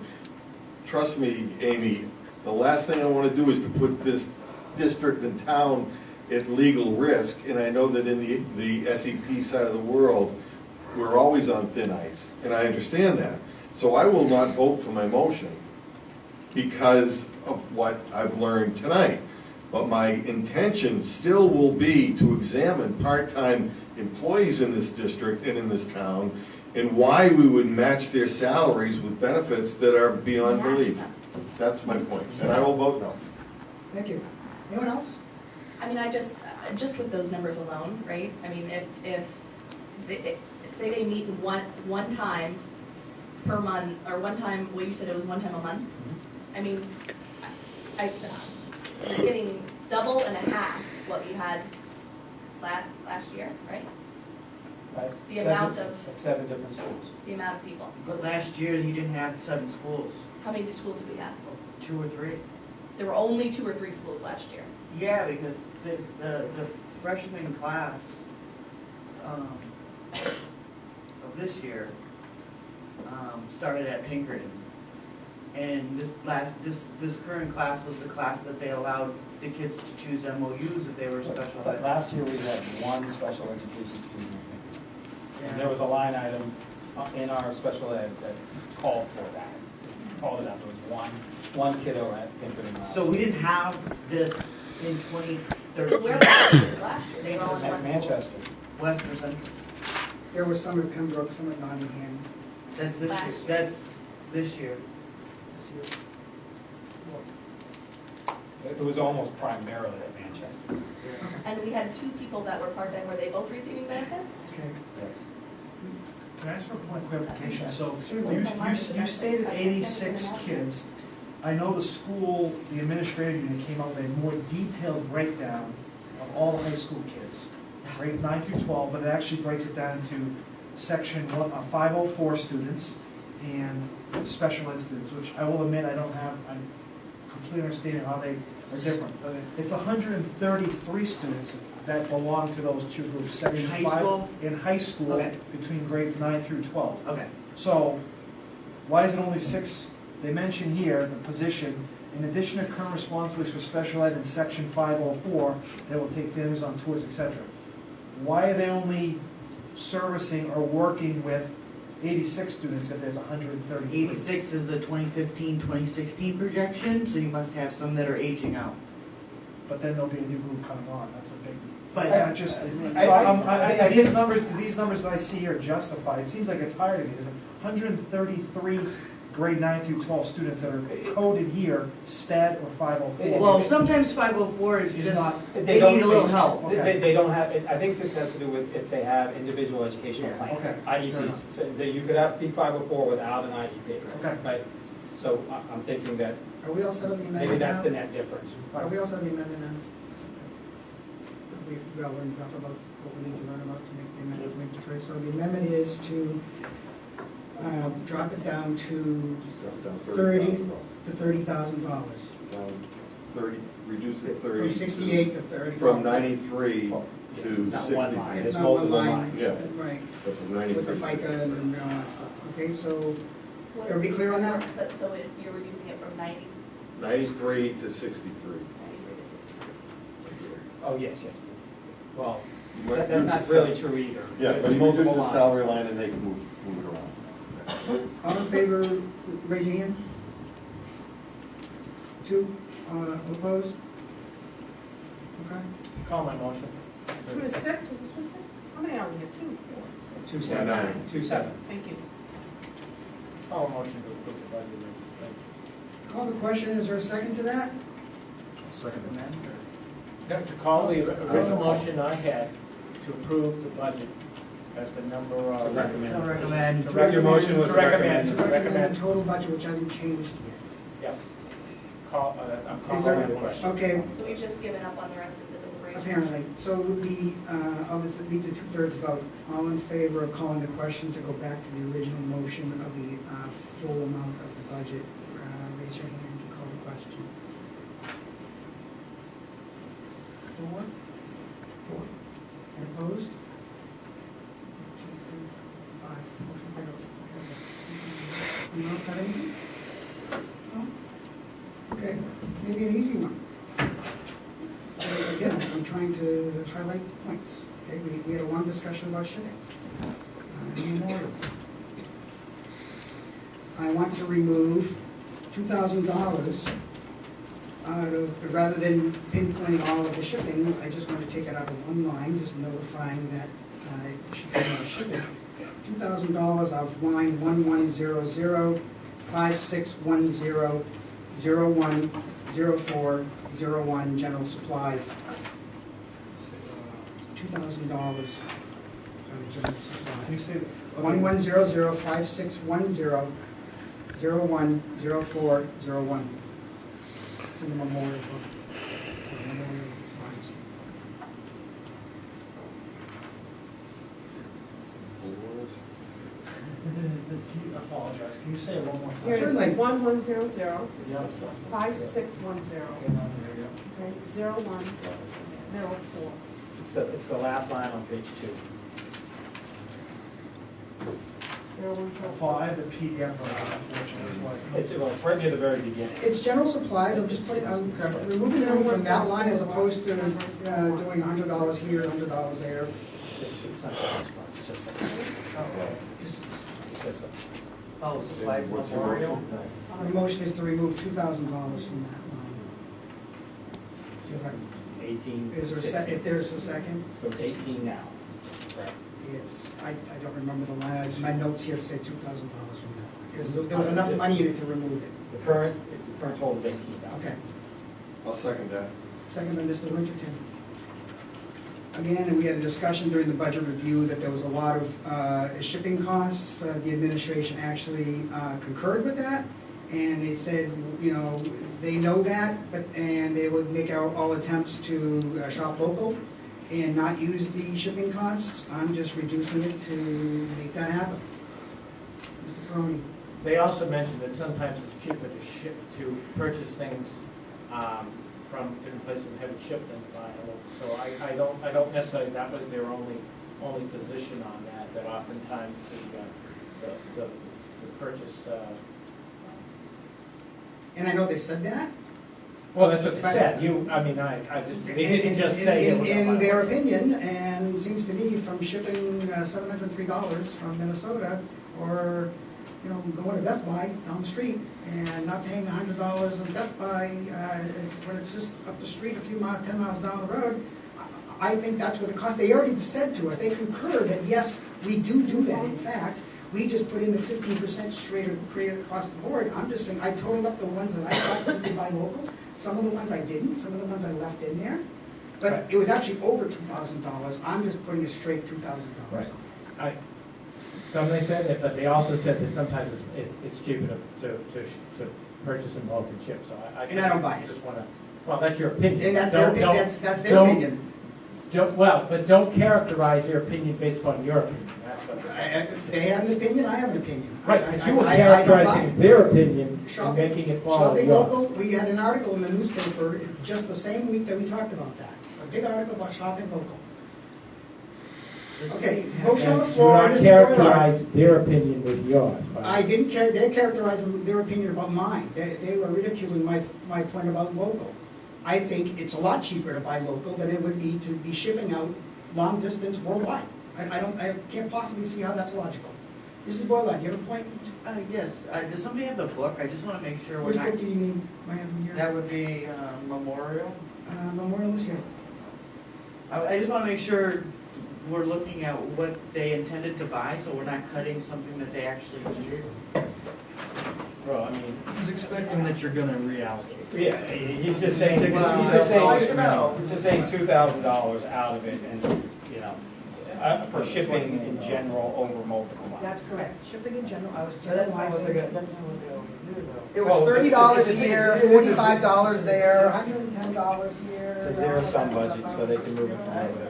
trust me, Amy, the last thing I want to do is to put this district and town at legal risk, and I know that in the SEP side of the world, we're always on thin ice, and I understand that. So I will not vote for my motion because of what I've learned tonight. But my intention still will be to examine part-time employees in this district and in this town and why we would match their salaries with benefits that are beyond belief. That's my point, and I will vote no. Thank you. Anyone else? I mean, I just with those numbers alone, right? I mean, say they meet one time per month, or one time, well, you said it was one time a month? I mean, you're getting double and a half what you had last year, right? Right? The amount of, At 7 different schools. the amount of people. But last year, you didn't have 7 schools, How many schools did we have? 2 or 3. There were only 2 or 3 schools last year. Yeah, because the freshman class of this year started at Pinkerton. And this current class was the class that they allowed the kids to choose MOUs if they were special But ed. last year, we had 1 special education student. And there was a line item in our special ed that called for that. Called it out. There was one kiddo at Pinkerton. So we didn't have this in 2013. Where was it last year? They were all in one school. Manchester. West or Central. There was some at Pembroke, some at Nottingham. That's this Last year. year. That's this year. This year. It was almost primarily at Manchester. And we had 2 people that were part-time. Were they both receiving benefits? Okay. Yes. Can I ask for a point of clarification? So Certainly. you stated 86 kids. I know the school, the administrative unit came up with a more detailed breakdown of all the high school kids, grades 9 through 12, but it actually breaks it down into section 504 students and special ed students, which I will admit I don't have a complete understanding how they are different. It's 133 students that belong to those 2 groups. Section high 5 school? In high school, Okay. between grades 9 through 12. Okay. So, why is it only 6? They mention here, the position, in addition to current responsibilities for special ed in section 504, they will take families on tours, etc. Why are they only servicing or working with 86 students if there's 133? 86 is a 2015-2016 projection, so you must have some that are aging out. But then there'll be a new group coming on, that's a big. But I just, so these numbers that I see here justify, it seems like it's higher to me. There's 133 grade 9 through 12 students that are coded here, SPED or 504. well, sometimes 504 is It's just, not- they need a little help. Okay. They don't have, I think this has to do with if they have individual educational Yeah, plans, okay. IEPs. So that you could have, be 504 without an IEP. Okay. Right? So I'm thinking that Are we all set on the amendment maybe that's now? the net difference. Are we all set on the amendment now? We all learned enough about what we need to learn about to make the amendment, to make the choice. So the amendment is to drop it down to $30,000 to $30,000. 30, reduce it 30. From 68 to 30. From 93 to It's not one line. 63. It's It's not one multiple line. lines. Yeah. Right, But from 93 with the to FICA 63. and all that stuff. Okay, so What Everybody is- clear on that? But so you're reducing it from 90 93 to 63. to 63. Oh, yes. Well, You that's reduce not the really sal- true either. Yeah, There's but you reduce multiple the lines. salary line and they can move it around. all in favor, raise your hand. 2, opposed? Okay. Call my motion. 2 to 6, was it 2 to 6? How many are we here? 2, 4, 6. 2-7. 2-7. Thank you. Call a motion to approve the budget. Thanks. Call the question, is there a second to that? Second. To call the original motion I had to approve the budget at the number of. Recommend. Recommend. Your motion was To to recommend. To recommend. recommend the total budget, which hasn't changed Yes. Call, I'm Is there- calling the yet. question. Okay, So we've just given up on the rest of the deliberation. apparently. So the, obviously, need the 2/3 vote. All in favor of calling the question to go back to the original motion of the full amount of the budget, raise your hand to call the question. 4? 4. And opposed? 5. Motion fails. You don't have anything? No? Okay, maybe an easy one. Again, I'm trying to highlight points. Okay, we had a long discussion about shipping. Memorial. I want to remove $2,000 sort of, rather than pinpointing all of the shipping, I just want to take it out of one line, just notifying that it should be more shipping. $2,000 of line 1100 5610 010401 general supplies. $2,000 of general supplies. Can you say, 1100 5610 010401. It's in the memorial book. Memorial funds. I apologize, can you say it one more time? Here it is, Certainly. 1100 Yeah. 5610, okay, 0104. It's the last line on page 2. 0104. Paul, I have the PDF of it, unfortunately, that's why. It's right near the very beginning. It's general supplies, I'm just putting, I'm removing money from that line as opposed to doing $100 here, $100 there. It's not just supplies, it's just supplies. Just, It's just supplies. Oh, supplies memorial? the motion is to remove $2,000 from that line. Is there a second, if there's a second? So it's 18 now, correct? It's, I don't remember the line, my notes here say $2,000 from that, because there was enough money in it to remove it. The current total is 18,000. Okay, I'll second that. second by Mr. Winterton. Again, and we had a discussion during the budget review that there was a lot of shipping costs. The administration actually concurred with that, and they said, you know, they know that, and they would make all attempts to shop local and not use the shipping costs. I'm just reducing it to make that happen. Mr. Peroni. They also mentioned that sometimes it's cheaper to purchase things from different places and have it shipped than by local. So I don't necessarily, that was their only position on that oftentimes the purchase. And I know they said that. Well, that's what they said. They didn't just say it was In their opinion, and it seems to me from shipping $703 from Minnesota, or, you know, going to Best Buy down the street and not paying $100 at Best Buy when it's just up the street a few miles, 10 miles down the road, I think that's what it costs. They already said to us, they concurred that yes, we do that in fact. We just put in the 15% straight across the board. I'm just saying, I totaled up the ones that I thought we could buy local. Some of the ones I didn't, some of the ones I left in there. But Right. it was actually over $2,000. I'm just putting a straight $2,000. Right. Some they said, but they also said that sometimes it's cheaper to purchase in bulk and ship. So And I don't buy it. Just want to. Well, that's your opinion. And that's their opinion. That's their don't- opinion. But don't characterize their opinion based upon your opinion. That's what they're saying. They have an opinion, I have an opinion. Right, but you were I don't buy characterizing it. their opinion and Shopping- making it follow Shopping yours. local, we had an article in the newspaper just the same week that we talked about that. A big article about shopping local. Okay, motion on the And floor. do not Mrs. Boylard. characterize their opinion with yours. I didn't care, they characterized their opinion about mine. They were ridiculing my point about local. I think it's a lot cheaper to buy local than it would be to be shipping out long distance worldwide. I can't possibly see how that's logical. Mrs. Boylard, you have a point? Yes, does somebody have the book? I just want to make sure we're Which not. book do you mean? I have them here. That would be memorial. Memorial is here. I just want to make sure we're looking at what they intended to buy, so we're not cutting something that they actually needed. well, I mean, he's expecting that you're gonna reallocate. Yeah, he's just saying, he's Well, just I'll saying, know. he's just saying $2,000 out of it and, you know, for shipping in general over multiple months. That's correct. Shipping in general, I was So that's not what generalizing. they're gonna It was Well, $30 it's a- here, it's a- $45 there, $110 here. It's a zero-sum budget, so they can move it from over there.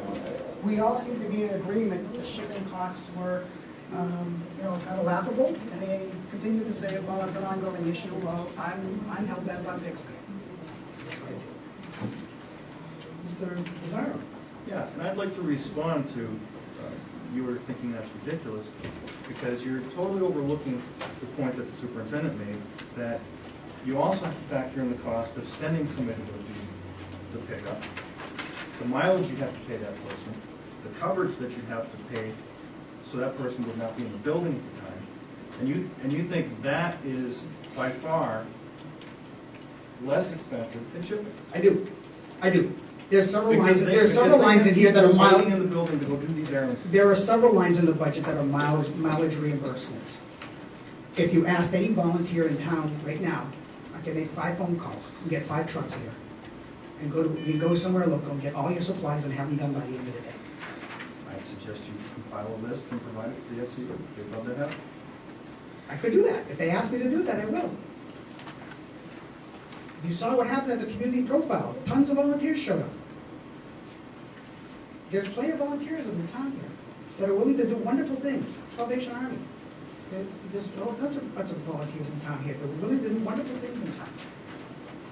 We all seem to be in agreement that the shipping costs were, kind of laughable, and they continue to say, well, it's an ongoing issue. Well, I'm hell bent on fixing it. Mr. Pizarro? Yeah, and I'd like to respond to, you were thinking that's ridiculous, because you're totally overlooking the point that the superintendent made, that you also have to factor in the cost of sending somebody to pick up, the mileage you have to pay that person, the coverage that you have to pay so that person would not be in the building at the time. And you think that is by far less expensive than shipping. I do. There's several lines, Because there's several they lines in here that are waiting mileage, in the building to go do these errands. there are several lines in the budget that are mileage reimbursements. If you asked any volunteer in town right now, I can make 5 phone calls and get 5 trucks here. And you can go somewhere local and get all your supplies and have them done by the end of the day. I'd suggest you compile a list and provide it to the SCU. They'd love to have it. I could do that. If they ask me to do that, I will. You saw what happened at the community profile. Tons of volunteers showed up. There's plenty of volunteers in the town here that are willing to do wonderful things. Salvation Army. There's all kinds of volunteers in town here that are willing to do wonderful things in town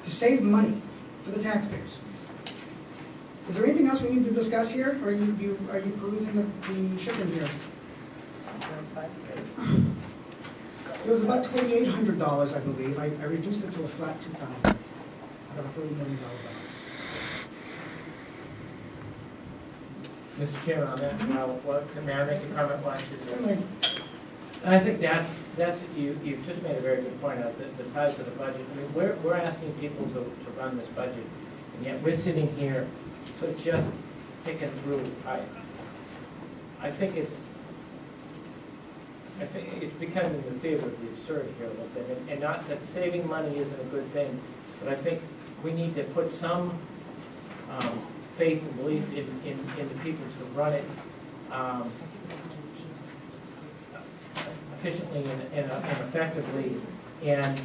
to save money for the taxpayers. Is there anything else we need to discuss here, or are you perusing the shipping here? It was about $2,800, I believe. I reduced it to a flat $2,000 out of a $30 million budget. Mr. Chairman, on that, may I make a comment while Certainly. And I think you've just made a very good point out, the size of the budget. I mean, we're asking people to run this budget, and yet we're sitting here sort of just picking through. I think it's becoming the theater of the absurd here a little bit, and not that saving money isn't a good thing, but I think we need to put some faith and belief in the people to run it efficiently and effectively, and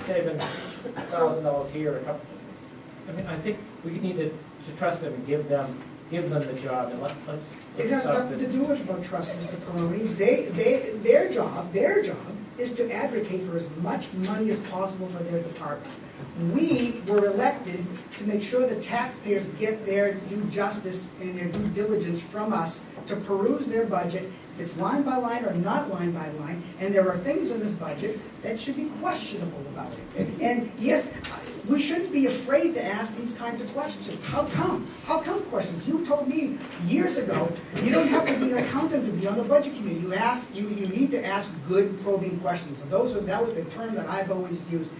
saving $1,000 here, a couple. I mean, I think we need to trust them and give them the job, and let's It has stop nothing this. to do with about trust, Mr. Peroni. Their job is to advocate for as much money as possible for their department. We were elected to make sure the taxpayers get their due justice and their due diligence from us to peruse their budget. If it's line by line or not line by line, and there are things in this budget that should be questionable about it. And yes, we shouldn't be afraid to ask these kinds of questions. How come? How come questions? You told me years ago, you don't have to be an accountant to be on the budget committee. You need to ask good probing questions. And that was the term that I've always used.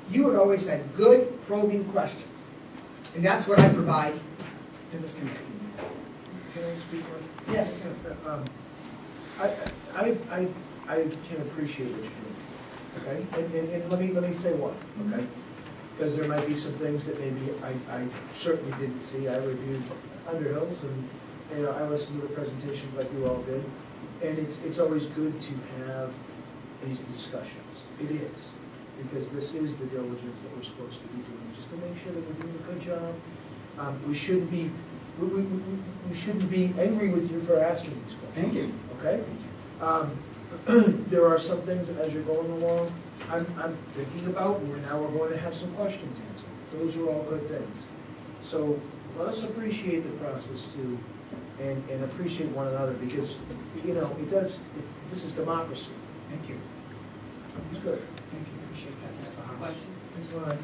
You would always say good probing questions. And that's what I provide to this committee. Can I speak for? Yes. I can appreciate what you're doing, okay? And let me say why, okay? Because there might be some things that maybe I certainly didn't see. I reviewed Underhills, and I listened to the presentations like you all did, and it's always good to have these discussions. It is, because this is the diligence that we're supposed to be doing, just to make sure that we're doing a good job. We shouldn't be angry with you for asking these questions. Thank you. Okay? There are some things that as you're going along, I'm thinking about, and we're going to have some questions answered. Those are all good things. So let us appreciate the process too, and appreciate one another, because, this is democracy. Thank you. It's good. Thank you. Appreciate that. Mr. Haas. Question? That's why.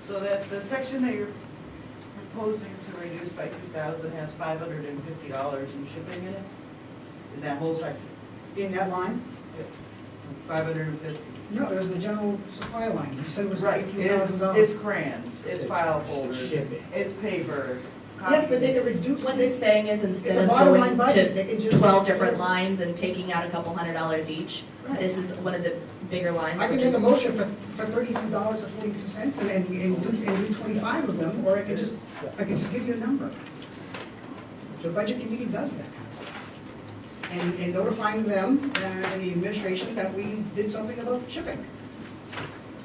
So that the section that you're proposing to reduce by 2,000 has $550 in shipping in it? In that whole section? In that line? 550? No, it was the general supply line. You said it was Right, $18,000. it's crayons, it's file folders, Shipping. it's paper. Yes, but they could reduce. What he's saying is instead It's a of bottom line going budget. They could to just 12 different lines and taking out a couple $100 each, Right. this is one of the bigger lines. I can which make a is- motion for $32.42 and do 25 of them, or I could just give you a number. The budget committee does that kind of stuff. And notifying them and the administration that we did something about shipping.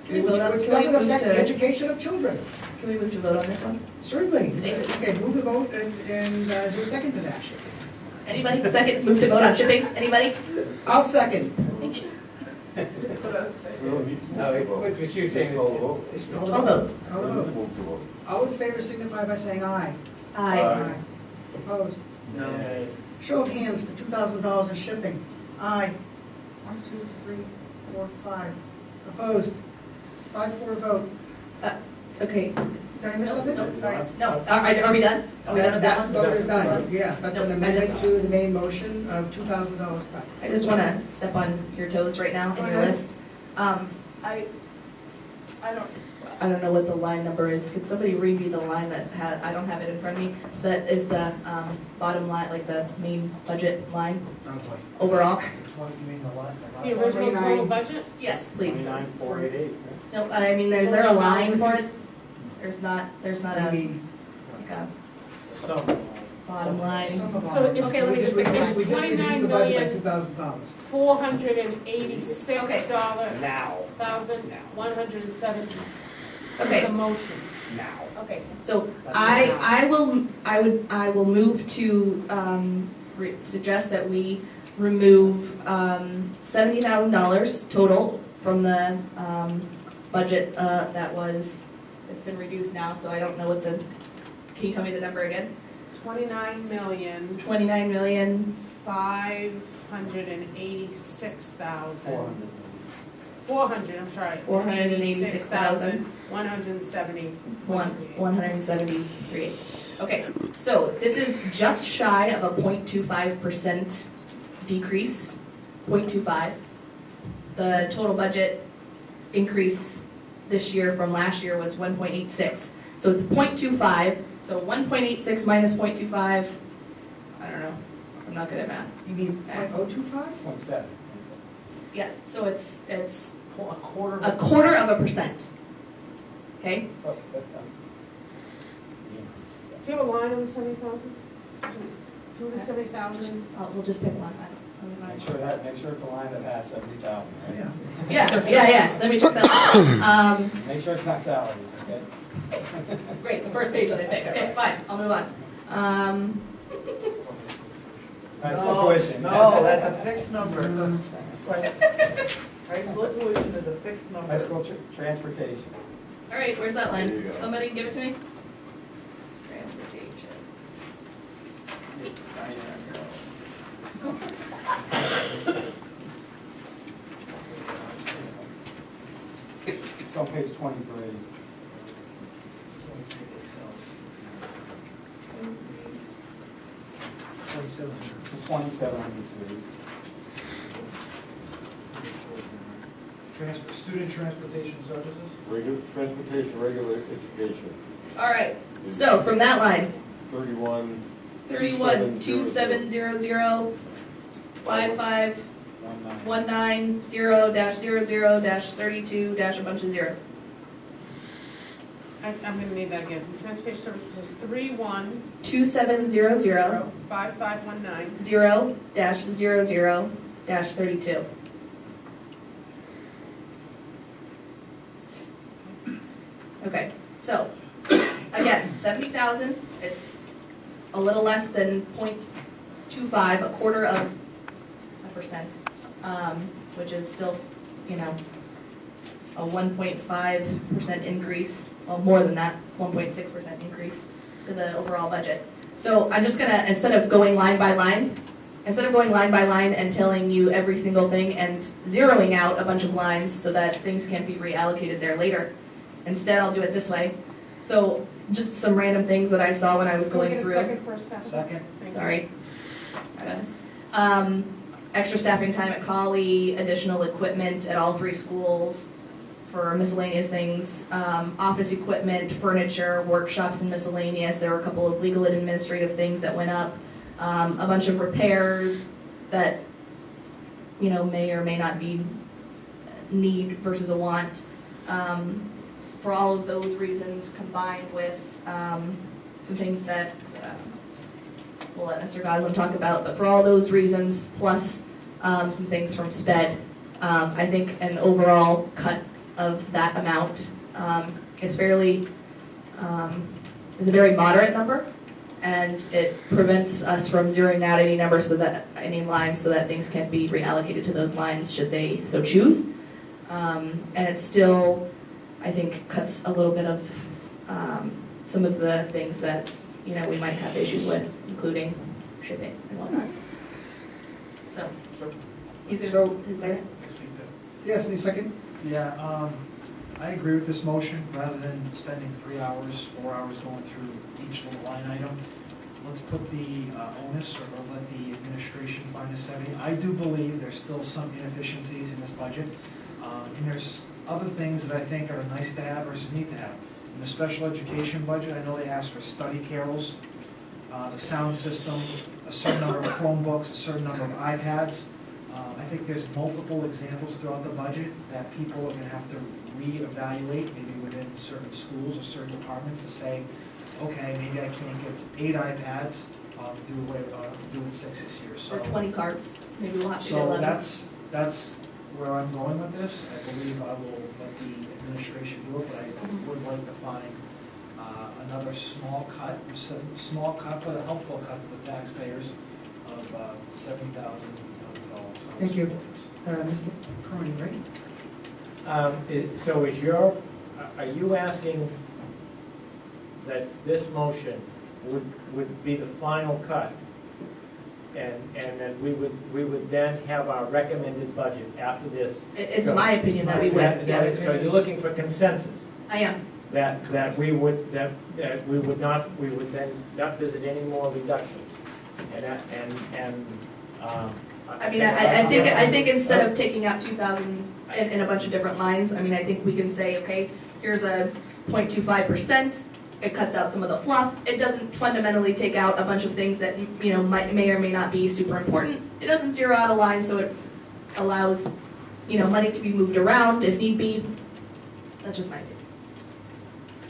Can we vote on- Which can we doesn't move affect the to- education of children. Can we move to vote on this one? Certainly. Thank you. Okay, move the vote and do a second to that. Anybody? Second, move to vote on shipping? Anybody? I'll second. Thank you. What was you saying? Call the vote. I'll vote. Call the vote. All in favor signify by saying aye. Aye. Opposed? No. Show of hands for $2,000 in shipping. Aye. 1, 2, 3, 4, 5. Opposed? 5-4 vote. Okay. Did I miss something? No, sorry. No. Are we done? Are we done with that one? vote is done. Yes, that's No, an I amendment just- to the main motion of $2,000 cut. I just want to step on your toes right now Go in your ahead. list. I don't know what the line number is. Could somebody read me the line that I don't have it in front of me, that is the bottom line, like the main budget line overall? You mean the what? The original total budget? Yes, please. 29,488, right? No, I mean, is there a line for it? There's not a, like a So. bottom line. So it's, Okay, let me just pick a line. We just reduced the budget by $2,000. $486,170. Now. Okay. The motion. Now. Okay, so I will move to suggest that we remove $70,000 total from the budget that was, it's been reduced now, so I don't know what the, can you tell me the number again? 29,000,000. 29,000,000. 586,000. 400, I'm sorry. 486,000. 173. Okay, so this is just shy of a 0.25% decrease, 0.25. The total budget increase this year from last year was 1.86. So it's 0.25. So 1.86 minus 0.25, I don't know. I'm not good at math. You mean .025? 0.7. Yeah, so it's A quarter. a quarter of a percent. Okay? Oh, Do you have a line on the 70,000? 270,000? We'll just pick one. Make sure it's a line that has 70,000, right? Yeah. Let me check that. Make sure it's not salaries, okay? Great, the first page that I picked. Okay, fine, I'll move on. High school tuition. No, that's a fixed number. High school tuition is a fixed number. High school transportation. All right, where's that line? There you go. Somebody give it to me? Transportation. It's on page 23. It's a 2,700 series. Student transportation services? Regular transportation, regular education, All right, so from that line, 31. 312700 55190-00-32- a bunch of zeros. I'm going to need that again. Transportation services is 2700 5519. 0-00-32. Okay, so, again, 70,000, it's a little less than 0.25, a quarter of a percent, which is still, a 1.5% increase, well, more than that, 1.6% increase to the overall budget. So I'm just gonna, instead of going line by line and telling you every single thing and zeroing out a bunch of lines so that things can be reallocated there later, instead I'll do it this way. So just some random things that I saw when I was going through. Can we get a second first, Stephanie? Second. Thank you. Sorry. Extra staffing time at Collie, additional equipment at all 3 schools for miscellaneous things, office equipment, furniture, workshops and miscellaneous. There were a couple of legal and administrative things that went up, a bunch of repairs that, may or may not be need versus a want. For all of those reasons, combined with some things that we'll let Mr. Goslin talk about, but for all those reasons, plus some things from SPED, I think an overall cut of that amount is fairly, is a very moderate number, and it prevents us from zeroing out any numbers any lines so that things can be reallocated to those lines should they so choose. And it still, I think, cuts a little bit of some of the things that we might have issues with, including shipping and whatnot. So, is there? Yes, any second? Yeah, I agree with this motion. Rather than spending 3 hours, 4 hours going through each little line item, let's put the onus or let the administration find a 70. I do believe there's still some inefficiencies in this budget. And there's other things that I think are nice to have versus need to have. In the special education budget, I know they asked for study carrels, the sound system, a certain number of Chromebooks, a certain number of iPads. I think there's multiple examples throughout the budget that people are gonna have to reevaluate, maybe within certain schools or certain departments to say, okay, maybe I can't get 8 iPads, do it 6 this year, so. Or 20 cards, maybe we'll have to do So 11. that's where I'm going with this. I believe I will let the administration do it, but I would like to find another small cut, but a helpful cut to the taxpayers of $70,000. Thank you. Mr. Peroni, right? So are you asking that this motion would be the final cut? And then we would then have our recommended budget after this? It's my opinion that we would, yes. So you're looking for consensus? I am. That we would then not visit any more reductions? I mean, I think instead of taking out 2,000 in a bunch of different lines, I mean, I think we can say, okay, here's a 0.25%. It cuts out some of the fluff. It doesn't fundamentally take out a bunch of things that, you know, may or may not be super important. It doesn't zero out a line, so it allows, you know, money to be moved around if need be. That's just my opinion.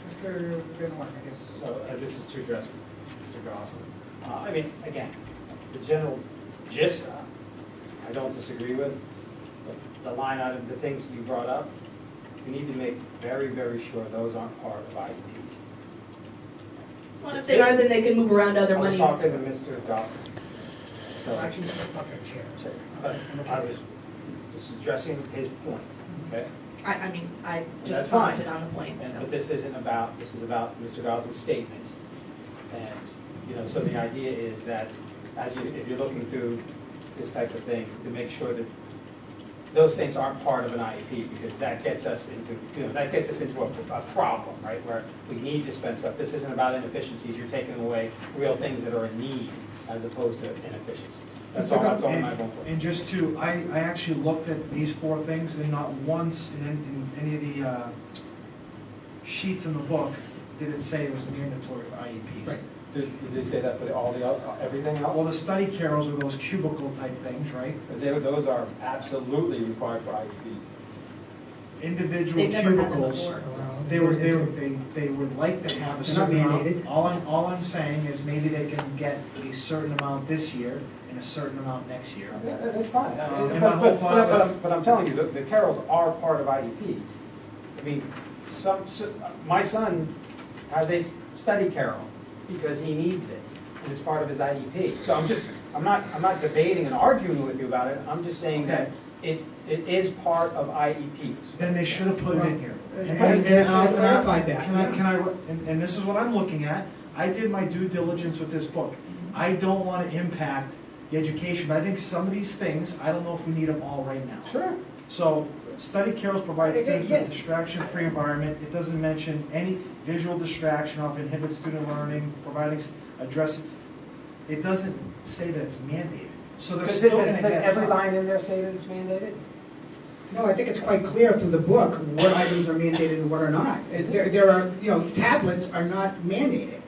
Mr. Van Horn, I guess. So this is to address Mr. Goslin. I mean, again, the general gist, I don't disagree with, but the line item, the things you brought up, we need to make very, very sure those aren't part of IEPs. Well, if they are, then they can move around other monies. I was talking to Mr. Goslin. So, Actually, Mr. Pucker, Chair. but I was just addressing his point, okay? I mean, I That's just fine. commented on the point, so. But this isn't about, this is about Mr. Goslin's statement. And, you know, so the idea is that if you're looking through this type of thing, to make sure that those things aren't part of an IEP, because that gets us into, you know, that gets us into a problem, right, where we need to spend stuff. This isn't about inefficiencies, you're taking away real things that are in need as opposed to inefficiencies. That's all I'm going for. And just to, I actually looked at these 4 things, and not once in any of the sheets in the book did it say it was mandatory for IEPs. Right. Did they say that for all the, everything else? Well, the study carrels are those cubicle type things, right? But those are absolutely required for IEPs. Individual They've never had them cubicles, before. they would like to have a They're not certain amount. mandated. All I'm saying is maybe they can get a certain amount this year and a certain amount next year. Yeah, that's fine. And my whole thought- But I'm telling you, the carols are part of IEPs. I mean, my son has a study carol because he needs it, and it's part of his IEP. So I'm not debating and arguing with you about it. I'm just saying that it is part of IEPs. Then they should have put it in here. And I'll clarify that. And this is what I'm looking at. I did my due diligence with this book. I don't want to impact the education, but I think some of these things, I don't know if we need them all right now. Sure. So, study carrols provide students Yeah. with a distraction-free environment. It doesn't mention any visual distraction of inhibits student learning, addressing. It doesn't say that it's mandated. So they're Does still going to does get every some. line in there say that it's mandated? No, I think it's quite clear through the book what items are mandated and what are not. There are, you know, tablets are not mandated.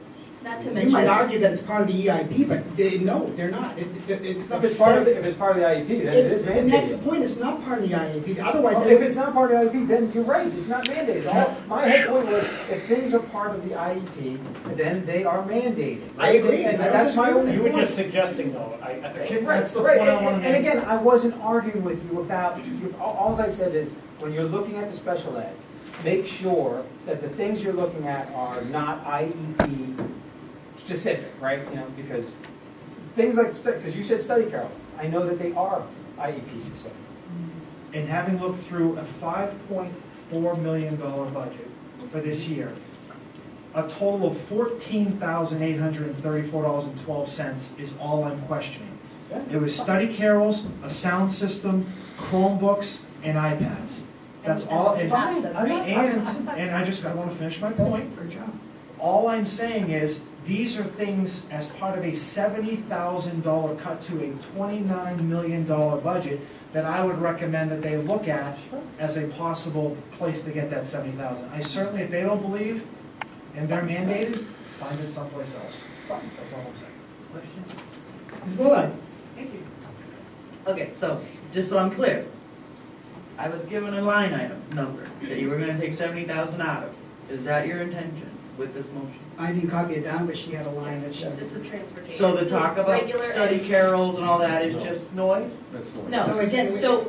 Not to You mention. might argue that it's part of the EIP, but no, they're not. It's not. If it's part of the IEP, then it is mandated. And that's the point, it's not part of the IEP, otherwise. Well, if it's not part of the IEP, then you're right, it's not mandated. My whole point was, if things are part of the IEP, then they are mandated. I agree. And I don't that's my disagree with only You were point. just suggesting, though, I think. That's the Right, point I want to and make. again, I wasn't arguing with you about, all I said is, when you're looking at the special ed, make sure that the things you're looking at are not IEP specific, right? You know, because things like, because you said study carols, I know that they are IEP specific. And having looked through a $5.4 million budget for this year, a total of $14,834.12 is all I'm questioning. It was study carols, a sound system, Chromebooks, and iPads. That's all. And Fine. I want to finish my point. Good job. All I'm saying is, these are things as part of a $70,000 cut to a $29 million budget that I would recommend that they look at as a possible place to get that $70,000. I certainly, if they don't believe and they're mandated, find it someplace else. That's all I'm saying. Question? Ms. Bullard? Thank you. Okay, so, just so I'm clear, I was given a line item number that you were gonna take 70,000 out of. Is that your intention with this motion? I didn't copy it down, but she had a line that she. It's the transportation. So the talk about Regular study ed. carols and all that is just noise? That's not. No. So again, So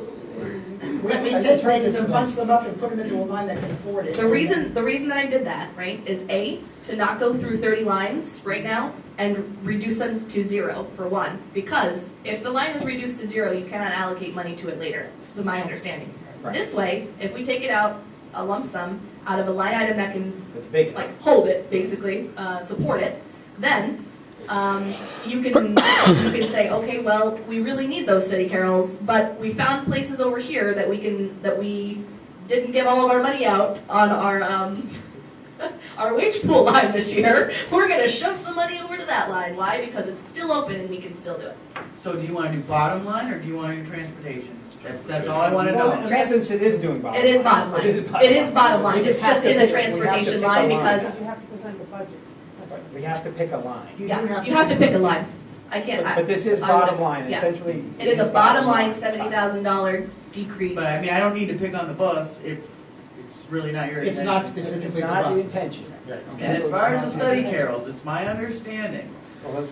we take things and punch them up and put them into a line that can afford it. the reason that I did that, right, is A, to not go through 30 lines right now and reduce them to 0 for one. Because if the line is reduced to 0, you cannot allocate money to it later. This is my understanding. Right. This way, if we take it out, a lump sum, out of a line item that can It's big. like hold it, basically, support it, then you can say, okay, well, we really need those study carols, but we found places over here that we didn't give all of our money out on our wage pool line this year. We're gonna shove some money over to that line. Why? Because it's still open and we can still do it. So do you wanna do bottom line, or do you wanna do transportation? That's all I wanna know. In essence, it is doing bottom It is line. bottom line. It is It is bottom line. We It's have just to in the pick- we have to transportation pick a line line. because You have to present the budget. We have to pick a line. You do yeah, you have to pick a line. I can't. But this is I would- bottom line, yeah. essentially. It is a bottom line $70,000 decrease. But I mean, I don't need to pick on the bus if it's really not your It's intention. not It's specifically the not the buses. intention. And as far as the study carols, it's my understanding,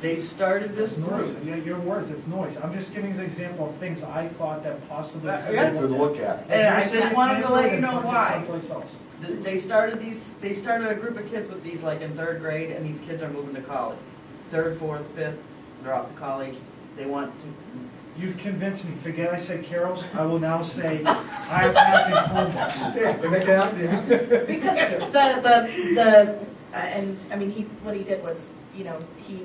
they started this It's noise, group. your words, it's noise. I'm just giving an example of things I thought that possibly. Yeah. Good look at. And I just wanted to let you know why. Someplace else. They started a group of kids with these like in 3rd grade, and these kids are moving to college. 3rd, 4th, 5th, they're off to college. They want to, You've convinced me. Forget I said carols. I will now say iPads and Chromebooks. Yeah, we make it happen, yeah. Because and I mean, what he did was, he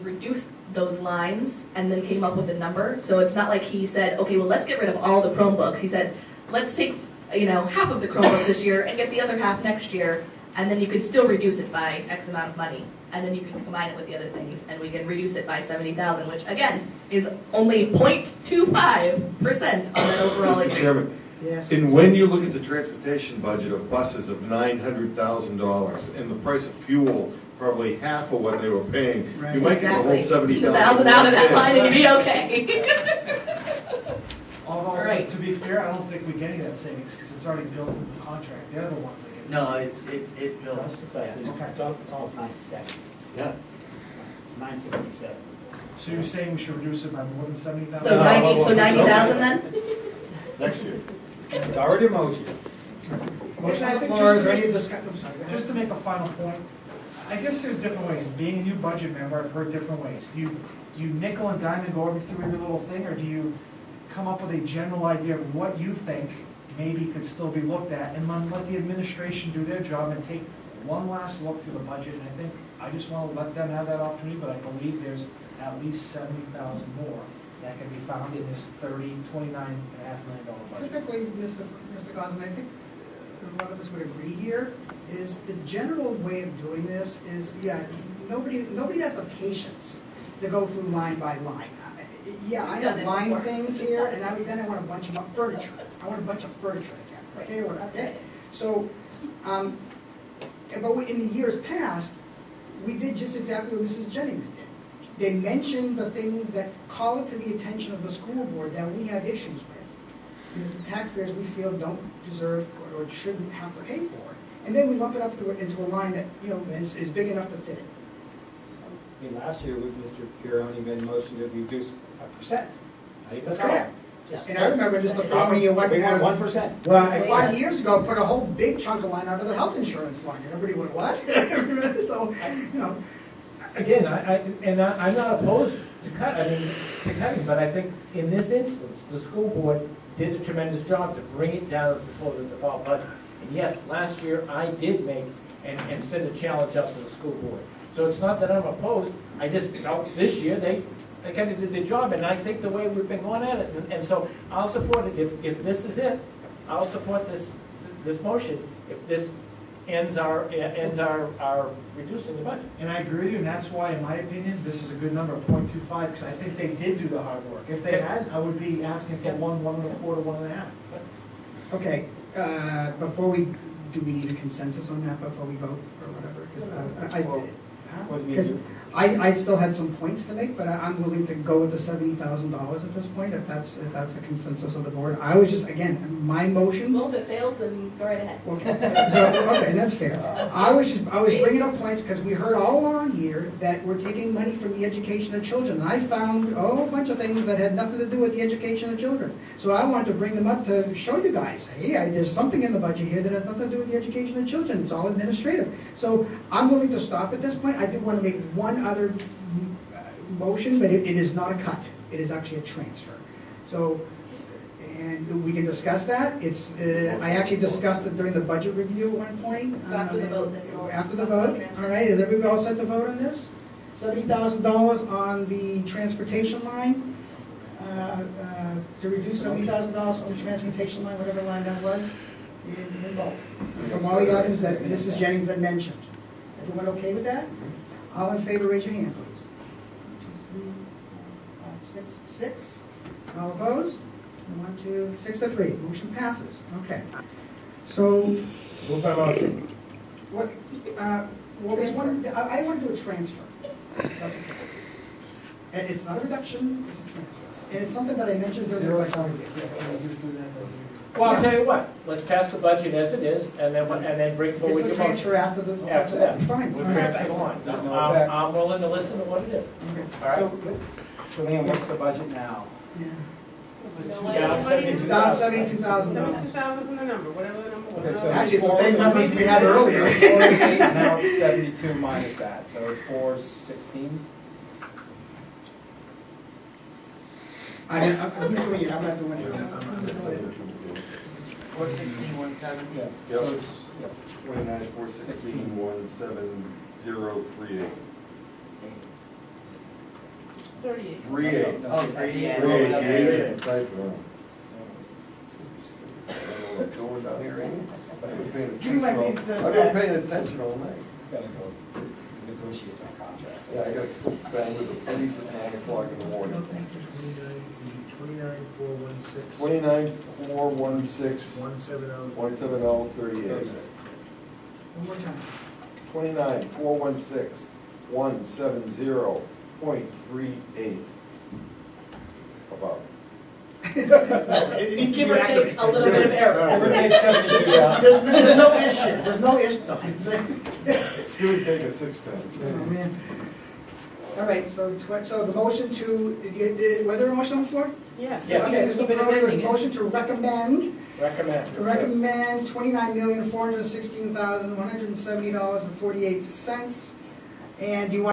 reduced those lines and then came up with a number. So it's not like he said, okay, well, let's get rid of all the Chromebooks. He said, let's take, half of the Chromebooks this year and get the other half next year, and then you could still reduce it by X amount of money. And then you can combine it with the other things, and we can reduce it by 70,000, which again is only 0.25% on that overall Mr. increase. Chairman, Yes. and when you look at the transportation budget of buses of $900,000 and the price of fuel, probably half of what they were paying, Right. you might get the whole Exactly. 70,000. 1,000 out of that line and you'd be okay. Although, Right. to be fair, I don't think we get any of that savings because it's already built into the contract. They're the ones that get. the no, savings. it builds. It's actually, it's almost 970. Yeah. It's 967. So you're saying we should reduce it by more than 70,000? So 90,000 then? Next year. It's already in motion. Motion on I the think floor, just is to there any make- discussion? I'm sorry, go ahead. Just to make a final point, I guess there's different ways. Being a new budget member, I've heard different ways. Do you nickel and dime and go every through every little thing, or do you come up with a general idea of what you think maybe could still be looked at, and then let the administration do their job and take one last look through the budget? And I think, I just want to let them have that opportunity, but I believe there's at least 70,000 more that can be found in this $29.5 million budget. Typically, Mr. Gosman, I think a lot of us would agree here, is the general way of doing this is, yeah, nobody has the patience to go through line by line. Yeah, I have line things here, and then I want a bunch of furniture. I want a bunch of furniture again, okay, or, okay? So, but in the years past, we did just exactly what Mrs. Jennings did. They mentioned the things that call it to the attention of the school board that we have issues with. And that the taxpayers we feel don't deserve or shouldn't have to pay for. And then we lump it up into a line that, is big enough to fit it. I mean, last year, Mr. Pironi made a motion to reduce 1%. Not even That's a dollar. correct. And I remember Mr. Pironi, you went, We went 1%. Well, 5 years ago, put a whole big chunk of line out of the health insurance line. And everybody went, what? So, Again, I'm not opposed to cutting, but I think in this instance, the school board did a tremendous job to bring it down before the default budget. And yes, last year I did make and send a challenge up to the school board. So it's not that I'm opposed, I just felt this year they kind of did their job, and I think the way we've been going at it, and so I'll support it. If this is it, I'll support this motion. If this ends are reducing the budget. And I agree with you, and that's why, in my opinion, this is a good number, 0.25, because I think they did do the hard work. If they hadn't, I would be asking for 1, 1.25, 1.5. Okay, before we, do we need a consensus on that before we vote or whatever? What do you Because mean? I still had some points to make, but I'm willing to go with the $70,000 at this point, if that's the consensus of the board. I was just, again, my motions. Well, if it fails, then go right ahead. Okay, that's fair. I was bringing up points because we heard all along here that we're taking money from the education of children. And I found a whole bunch of things that had nothing to do with the education of children. So I wanted to bring them up to show you guys, hey, there's something in the budget here that has nothing to do with the education of children. It's all administrative. So I'm willing to stop at this point. I do want to make one other motion, but it is not a cut. It is actually a transfer. So, and we can discuss that. It's, I actually discussed it during the budget review at one point. So after the vote, then you'll. After the vote, all right, is everybody all set to vote on this? $70,000 on the transportation line, to reduce $70,000 on the transportation line, whatever line that was, in bulk. From all the items that Mrs. Jennings had mentioned. Everyone okay with that? All in favor, raise your hand, please. 1, 2, 3, 4, 5, 6, 6. All opposed? 1, 2, 6 to 3. Motion passes. Okay. So, Move by motion. what, well, there's one, I want to do a transfer. And it's not a reduction, it's a transfer. And it's something that I mentioned during the budget. Well, I'll tell you what, let's pass the budget as it is, and then bring forward If your we transfer motion. after the. After that. Fine. We'll all right. transfer the line. There's no effect. I'm willing to listen to what it is. Okay. All right. So Liam, what's the budget now? Yeah. Down It's down $72,000. 72,000 from the number, whatever the number was. Okay, so Actually, it's the same numbers we had earlier. 488, now it's 72 minus that, so it's 416? I'm doing it, I'm not doing it. 416, 17. Yeah. Yep. So it's, 29, 416, 17038. 38. 38. Oh, at the end. 38, typo. I don't know what's going down here, Amy. I've been You might paying need attention to- all- I've been paying attention all night. gotta go negotiate some contracts. Yeah, I got to bang with the police at 9 o'clock in the morning. 29, 416, 29, 416, 170. 17038. One more time. 29, 416, 170.38. About. It needs to Give be or accurate. take a little bit of error. Give or take 72. There's no issue, there's no issue. You would take a sixpence. Oh, man. All right, so the motion to, was there a motion on the floor? Yes. Yes. Okay, Keep Mr. it Pereira, amending it. motion to recommend Recommend. $29,416,170.48. And do you want